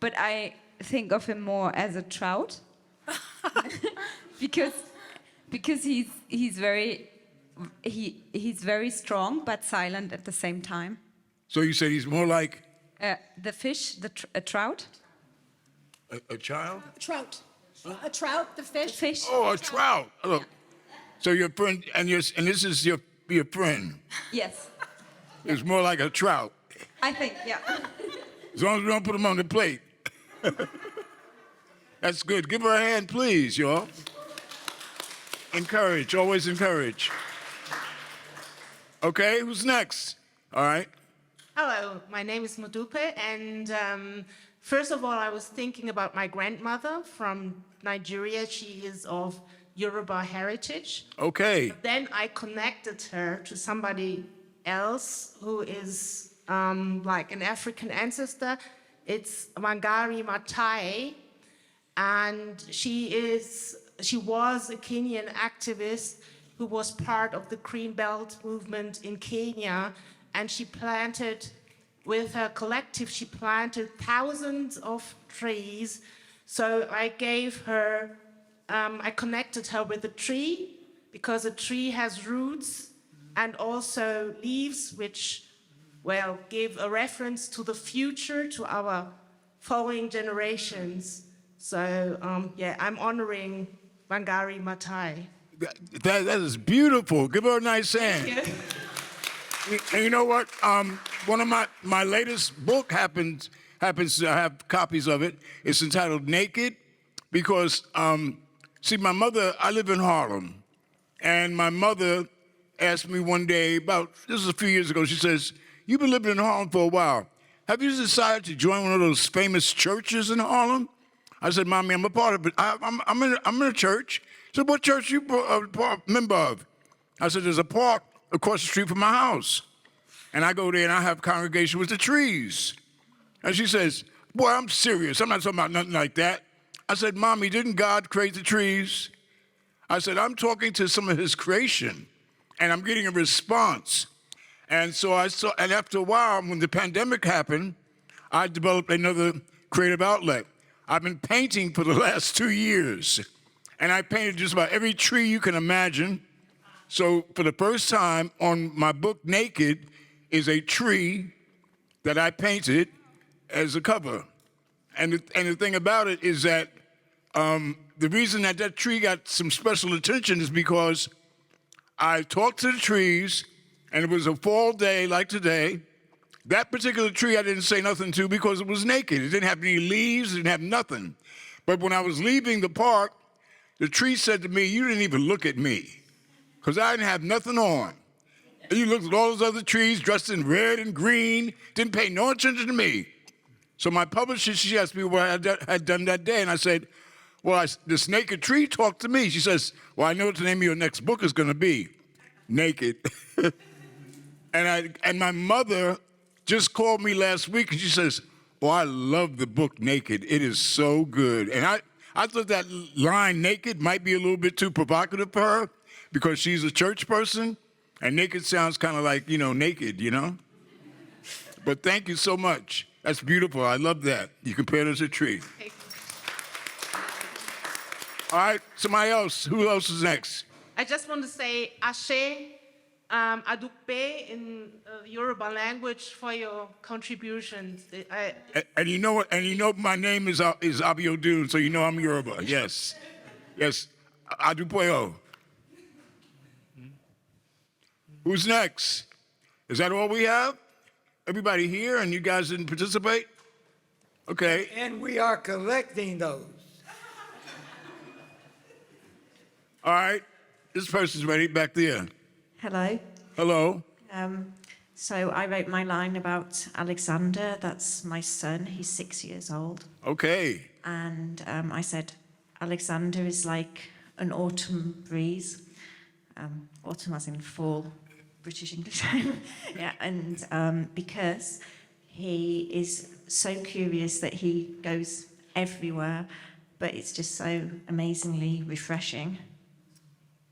but I think of him more as a trout. because he's very strong but silent at the same time. So you said he's more like? The fish, a trout. A child? Trout. A trout, the fish. Oh, a trout. Look. So your friend, and this is your friend. Yes. It's more like a trout. I think, yeah. As long as we don't put him on the plate. That's good. Give her a hand, please, y'all. Encourage, always encourage. Okay, who's next? All right. Hello, my name is Modupe, and first of all, I was thinking about my grandmother from Nigeria. She is of Yoruba heritage. Okay. Then I connected her to somebody else who is like an African ancestor. It's Wangari Maathai, and she was a Kenyan activist who was part of the Green Belt movement in Kenya, and she planted, with her collective, she planted thousands of trees. So I gave her, I connected her with a tree, because a tree has roots and also leaves, which, well, give a reference to the future, to our following generations. So, yeah, I'm honoring Wangari Maathai. That is beautiful. Give her a nice hand. Thank you. And you know what? One of my latest book happens to have copies of it. It's entitled Naked, because, see, my mother, I live in Harlem, and my mother asked me one day, this was a few years ago, she says, "You've been living in Harlem for a while. Have you decided to join one of those famous churches in Harlem?" I said, "Mommy, I'm a part of it. I'm in a church." She said, "What church you a member of?" I said, "There's a park across the street from my house. And I go there and I have congregation with the trees." And she says, "Boy, I'm serious. I'm not talking about nothing like that." I said, "Mommy, didn't God create the trees?" I said, "I'm talking to some of his creation, and I'm getting a response." And so and after a while, when the pandemic happened, I developed another creative outlet. I've been painting for the last 2 years, and I painted just about every tree you can imagine. So for the first time on my book, Naked, is a tree that I painted as a cover. And the thing about it is that the reason that tree got some special attention is because I talked to the trees, and it was a fall day like today. That particular tree I didn't say nothing to because it was naked. It didn't have any leaves, it didn't have nothing. But when I was leaving the park, the tree said to me, "You didn't even look at me," because I didn't have nothing on. And you looked at all those other trees dressed in red and green, didn't pay no attention to me. So my publisher, she asked me what I had done that day, and I said, "Well, this naked tree talked to me." She says, "Well, I know what the name of your next book is going to be, Naked." And my mother just called me last week, and she says, "Oh, I love the book Naked. It is so good." And I thought that line, naked, might be a little bit too provocative for her because she's a church person, and naked sounds kind of like, naked, But thank you so much. That's beautiful. I love that. You compared us to a tree. All right, somebody else. Who else is next? I just want to say Ashe, Adupe in Yoruba language for your contributions. And you know what? And you know my name is Abiodun, so you know I'm Yoruba. Yes, yes. Adupoyo. Who's next? Is that all we have? Everybody here, and you guys didn't participate? Okay. And we are collecting those. All right. This person's ready back there. Hello. Hello. So I wrote my line about Alexander. That's my son. He's 6 years old. Okay. And I said, Alexander is like an autumn breeze. Autumn as in fall, British English. Yeah, and because he is so curious that he goes everywhere, but it's just so amazingly refreshing.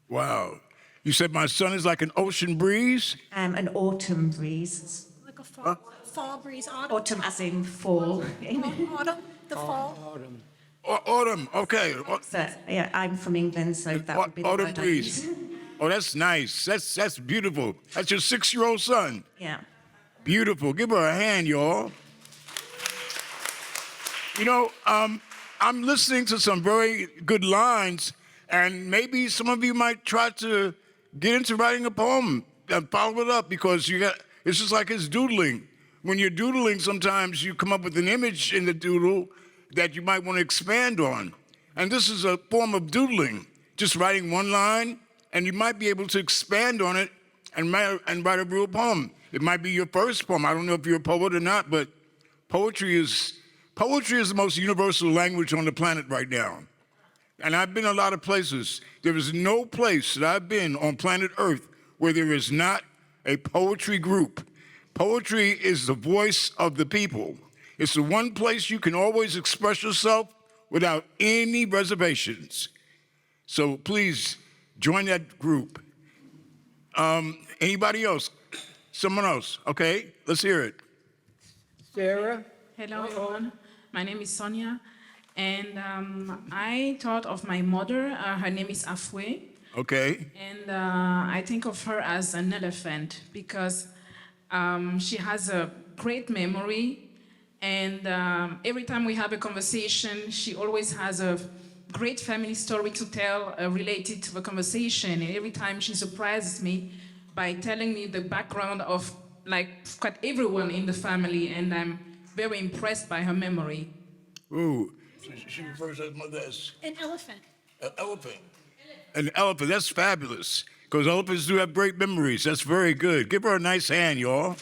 Wow. You said my son is like an ocean breeze? An autumn breeze. Like a fall breeze, Autumn as in fall. Autumn, the fall. Autumn. Autumn, okay. So, yeah, I'm from England, so that would be the Autumn word I breeze. use. Oh, that's nice. That's beautiful. That's your 6-year-old son. Yeah. Beautiful. Give her a hand, y'all. You know, I'm listening to some very good lines, and maybe some of you might try to get into writing a poem and follow it up, because it's just like it's doodling. When you're doodling, sometimes you come up with an image in the doodle that you might want to expand on. And this is a form of doodling, just writing one line, and you might be able to expand on it and write a real poem. It might be your first poem. I don't know if you're a poet or not, but poetry is the most universal language on the planet right now. And I've been a lot of places. There is no place that I've been on planet Earth where there is not a poetry group. Poetry is the voice of the people. It's the one place you can always express yourself without any reservations. So please join that group. Anybody else? Someone else? Okay, let's hear it. Sarah? Hello, everyone. My name is Sonia. And I thought of my mother. Her name is Afwe. Okay. And I think of her as an elephant because she has a great memory. And every time we have a conversation, she always has a great family story to tell related to the conversation. And every time she surprises me by telling me the background of like quite everyone in the family. And I'm very impressed by her memory. Ooh. She refers to her mother as An elephant. an elephant. An elephant, that's fabulous. Because elephants do have great memories. That's very good. Give her a nice hand, y'all.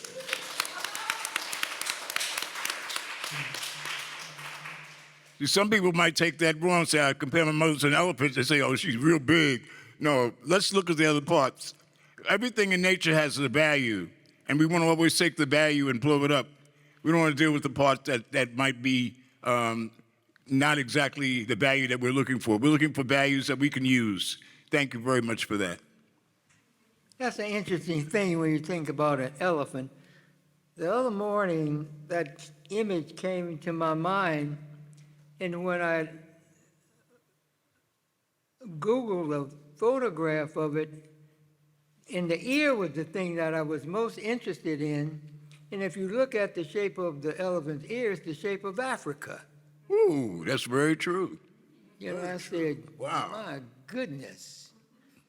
See, some people might take that wrong and say, I compare my mother to an elephant. They say, oh, she's real big. No, let's look at the other parts. Everything in nature has a value, and we want to always take the value and blow it up. We don't want to deal with the part that might be not exactly the value that we're looking for. We're looking for values that we can use. Thank you very much for that. That's an interesting thing when you think about an elephant. The other morning, that image came into my mind, and when I Googled a photograph of it, and the ear was the thing that I was most interested in. And if you look at the shape of the elephant's ear, it's the shape of Africa. Ooh, that's very true. You know, I said, wow, my goodness.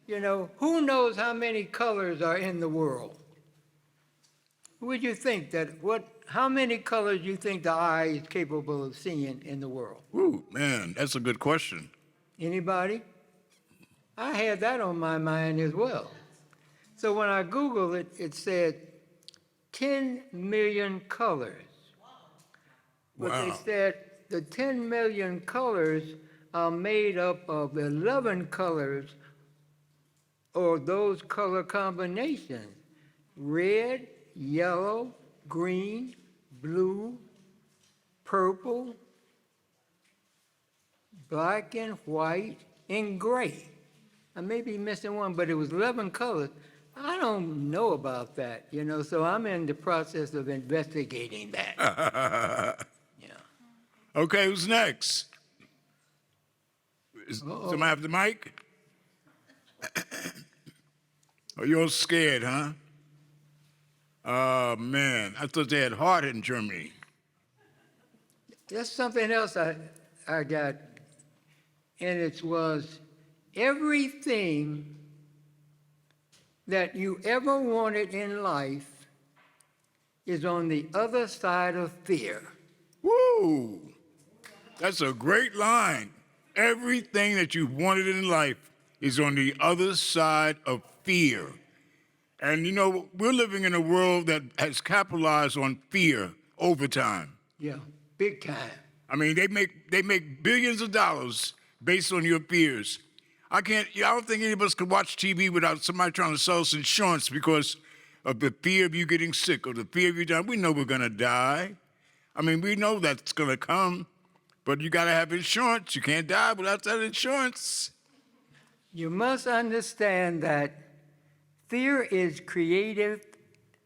You know, who knows how many colors are in the world? Would you think how many colors you think the eye is capable of seeing in the world? Ooh, man, that's a good question. Anybody? I had that on my mind as well. So when I Googled it, it said 10 million colors. But they said the 10 million colors are made up of 11 colors or those color combinations: red, yellow, green, blue, purple, black and white, and gray. I may be missing one, but it was 11 colors. I don't know about that, you know, so I'm in the process of investigating that. Okay, who's next? Somebody have the mic? Oh, you're scared, huh? Oh, man. I thought they had heart in Germany. There's something else I got, and it was everything that you ever wanted in life is on the other side of fear. Woo! That's a great line. Everything that you wanted in life is on the other side of fear. And you know, we're living in a world that has capitalized on fear over time. Yeah, big time. I mean, they make billions of dollars based on your fears. I don't think any of us could watch TV without somebody trying to sell us insurance because of the fear of you getting sick or the fear of you dying. We know we're gonna die. I mean, we know that's gonna come, but you gotta have insurance. You can't die without that insurance. You must understand that fear is creative.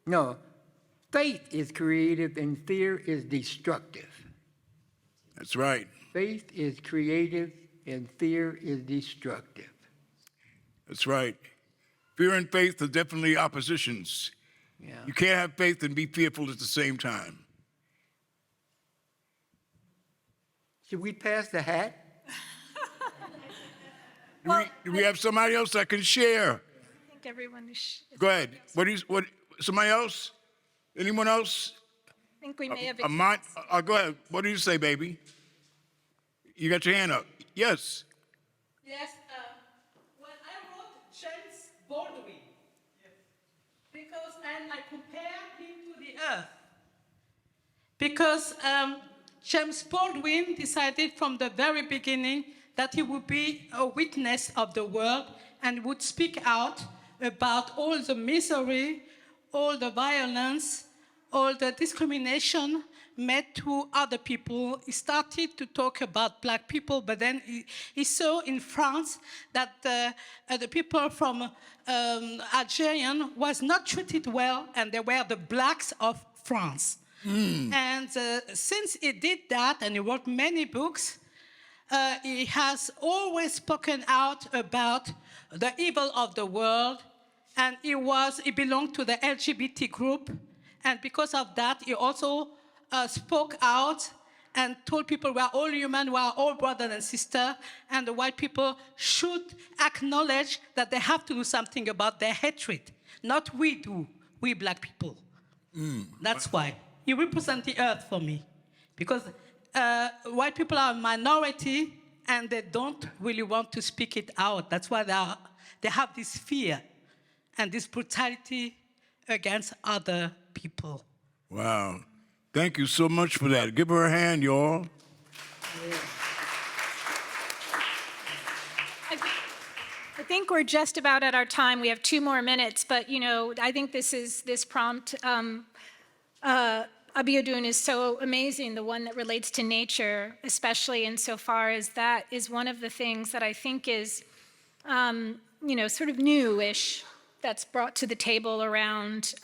No, faith is creative and fear is destructive. That's right. Faith is creative and fear is destructive. That's right. Fear and faith are definitely oppositions. Yeah. You can't have faith and be fearful at the same time. Should we pass the hat? Do we have somebody else that can share? I think everyone is. Go ahead. What? Somebody else? Anyone else? I think we may have. Go ahead. What do you say, baby? You got your hand up. Yes. Yes, when I wrote James Baldwin, and I compared him to the earth. Because James Baldwin decided from the very beginning that he would be a witness of the world and would speak out about all the misery, all the violence, all the discrimination made to other people. He started to talk about black people, but then he saw in France that the people from Algerian was not treated well, and they were the blacks of France. And since he did that, and he wrote many books, he has always spoken out about the evil of the world, and he belonged to the LGBT group, and because of that, he also spoke out and told people we are all human, we are all brothers and sisters, and the white people should acknowledge that they have to do something about their hatred. Not we do, we black people. That's why. He represents the earth for me. Because white people are a minority and they don't really want to speak it out. That's why they have this fear and this brutality against other people. Wow. Thank you so much for that. Give her a hand, y'all. I think we're just about at our time. We have 2 more minutes, but I think this prompt, Abiodun, is so amazing, the one that relates to nature, especially insofar as that is one of the things that I think is, sort of newish, that's brought to the table around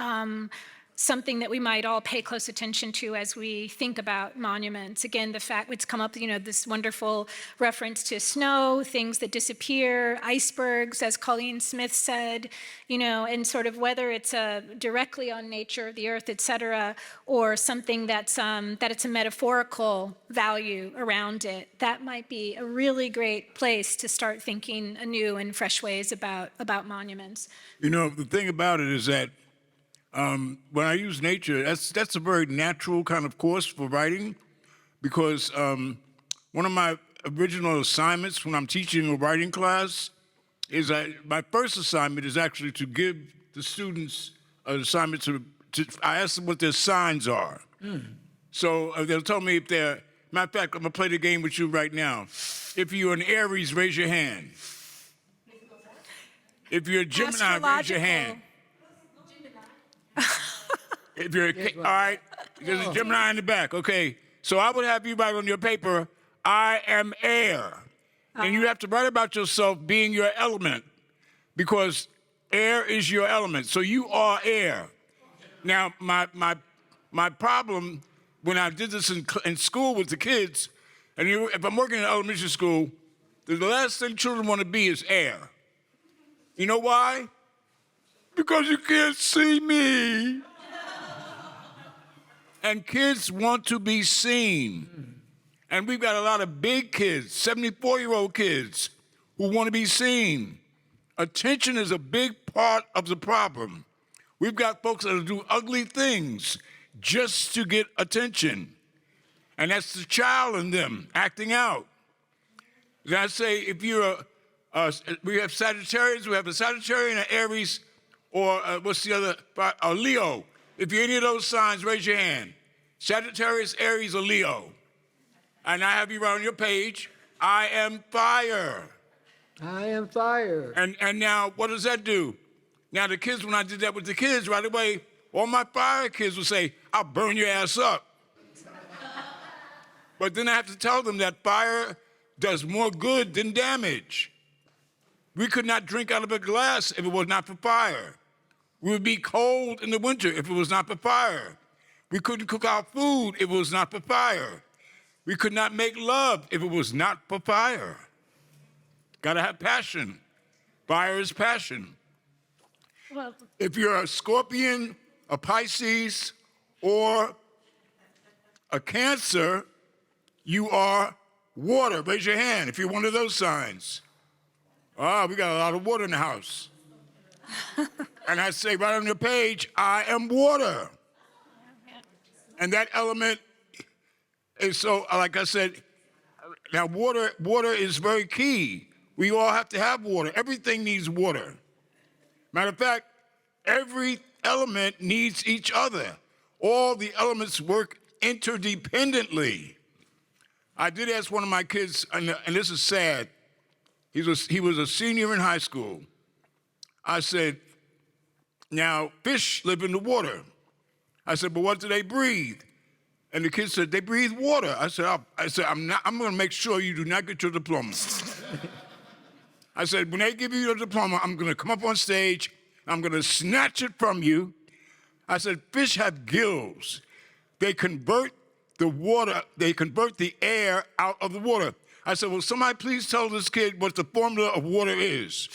something that we might all pay close attention to as we think about monuments. Again, the fact it's come up, this wonderful reference to snow, things that disappear, icebergs, as Cauleen Smith said, and sort of whether it's directly on nature, the earth, et cetera, or something that it's a metaphorical value around it. That might be a really great place to start thinking anew in fresh ways about monuments. The thing about it is that when I use nature, that's a very natural kind of course for writing, because one of my original assignments when I'm teaching a writing class is my first assignment is actually to give the students an assignment I ask them what their signs are. So they'll tell me if they're, matter of fact, I'm gonna play the game with you right now. If you're an Aries, raise your hand. If you're a Gemini, raise your hand. If you're all right, there's a Gemini in the back. Okay, so I would have you write on your paper, I am air. And you have to write about yourself being your element, because air is your element. So you are air. Now, my problem when I did this in school with the kids, and if I'm working in elementary school, the last thing children want to be is air. You know why? Because you can't see me. And kids want to be seen. And we've got a lot of big kids, 74-year-old kids, who want to be seen. Attention is a big part of the problem. We've got folks that do ugly things just to get attention. And that's the child in them acting out. And I say, if you're we have Sagittarius, we have a Sagittarius and an Aries, or what's the other, a Leo. If you're any of those signs, raise your hand. Sagittarius, Aries, or Leo. And I have you right on your page. I am fire. I am fire. And now, what does that do? Now, the kids, when I did that with the kids, right away, all my fire kids would say, I'll burn your ass up. But then I have to tell them that fire does more good than damage. We could not drink out of a glass if it was not for fire. We would be cold in the winter if it was not for fire. We couldn't cook our food if it was not for fire. We could not make love if it was not for fire. Gotta have passion. Fire is passion. Well, if you're a Scorpion, a Pisces, or a Cancer, you are water. Raise your hand if you're one of those signs. Ah, we got a lot of water in the house. And I say right on your page, I am water. And that element is so, like I said, now water is very key. We all have to have water. Everything needs water. Matter of fact, every element needs each other. All the elements work interdependently. I did ask one of my kids, and this is sad. He was a senior in high school. I said, now, fish live in the water. I said, but what do they breathe? And the kid said, they breathe water. I said, I'm going to make sure you do not get your diploma. I said, when they give you your diploma, I'm going to come up on stage, I'm going to snatch it from you. I said, fish have gills. They convert the water, they convert the air out of the water. I said, will somebody please tell this kid what the formula of water is?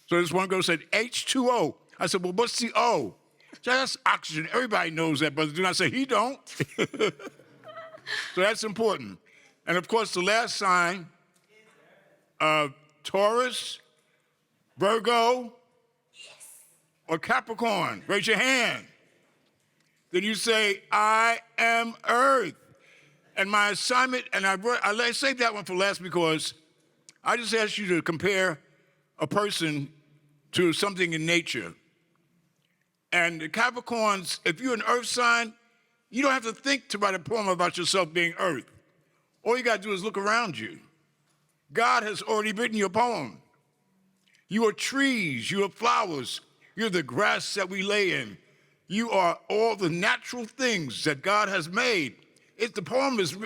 So this one girl said, H2O. I said, well, what's the O? So that's oxygen. Everybody knows that, but do not say, he don't. So that's important. And of course, the last sign, Taurus, Virgo, or Capricorn. Raise your hand. Then you say, I am Earth. And my assignment, and I saved that one for last because I just asked you to compare a person to something in nature. And the Capricorns, if you're an Earth sign, you don't have to think to write a poem about yourself being Earth. All you got to do is look around you. God has already written your poem. You are trees, you are flowers, you're the grass that we lay in. You are all the natural things that God has made. The poem is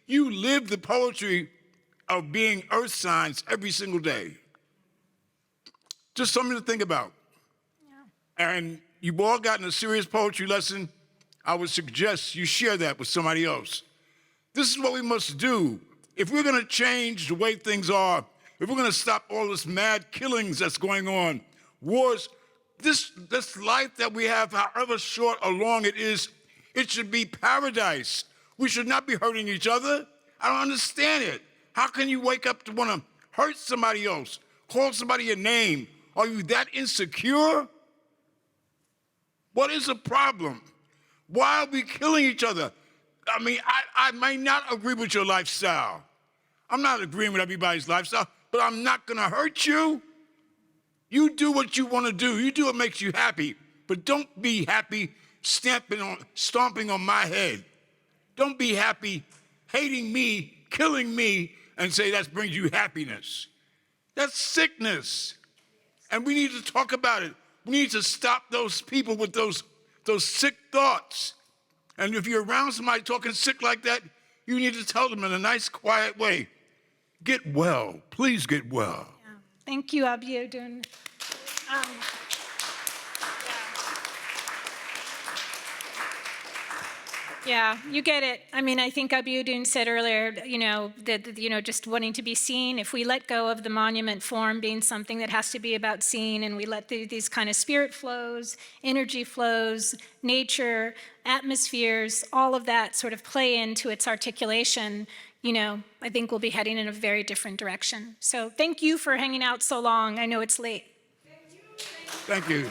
you live the poetry of being Earth signs every single day. Just something to think about. Yeah. And you've all gotten a serious poetry lesson. I would suggest you share that with somebody else. This is what we must do. If we're going to change the way things are, if we're going to stop all this mad killings that's going on, wars, this life that we have, however short or long it is, it should be paradise. We should not be hurting each other. I don't understand it. How can you wake up to want to hurt somebody else, call somebody a name? Are you that insecure? What is the problem? Why are we killing each other? I mean, I may not agree with your lifestyle. I'm not agreeing with everybody's lifestyle, but I'm not going to hurt you. You do what you want to do. You do what makes you happy, but don't be happy stomping on my head. Don't be happy hating me, killing me, and say that brings you happiness. That's sickness. And we need to talk about it. We need to stop those people with those sick thoughts. And if you're around somebody talking sick like that, you need to tell them in a nice, quiet way, get well. Please get well. Yeah. Thank you, Abiodun. Yeah, you get it. I mean, I think Abiodun said earlier, that just wanting to be seen. If we let go of the monument form being something that has to be about seeing, and we let these kind of spirit flows, energy flows, nature, atmospheres, all of that sort of play into its articulation, I think we'll be heading in a very different direction. So thank you for hanging out so long. I know it's late. Thank you.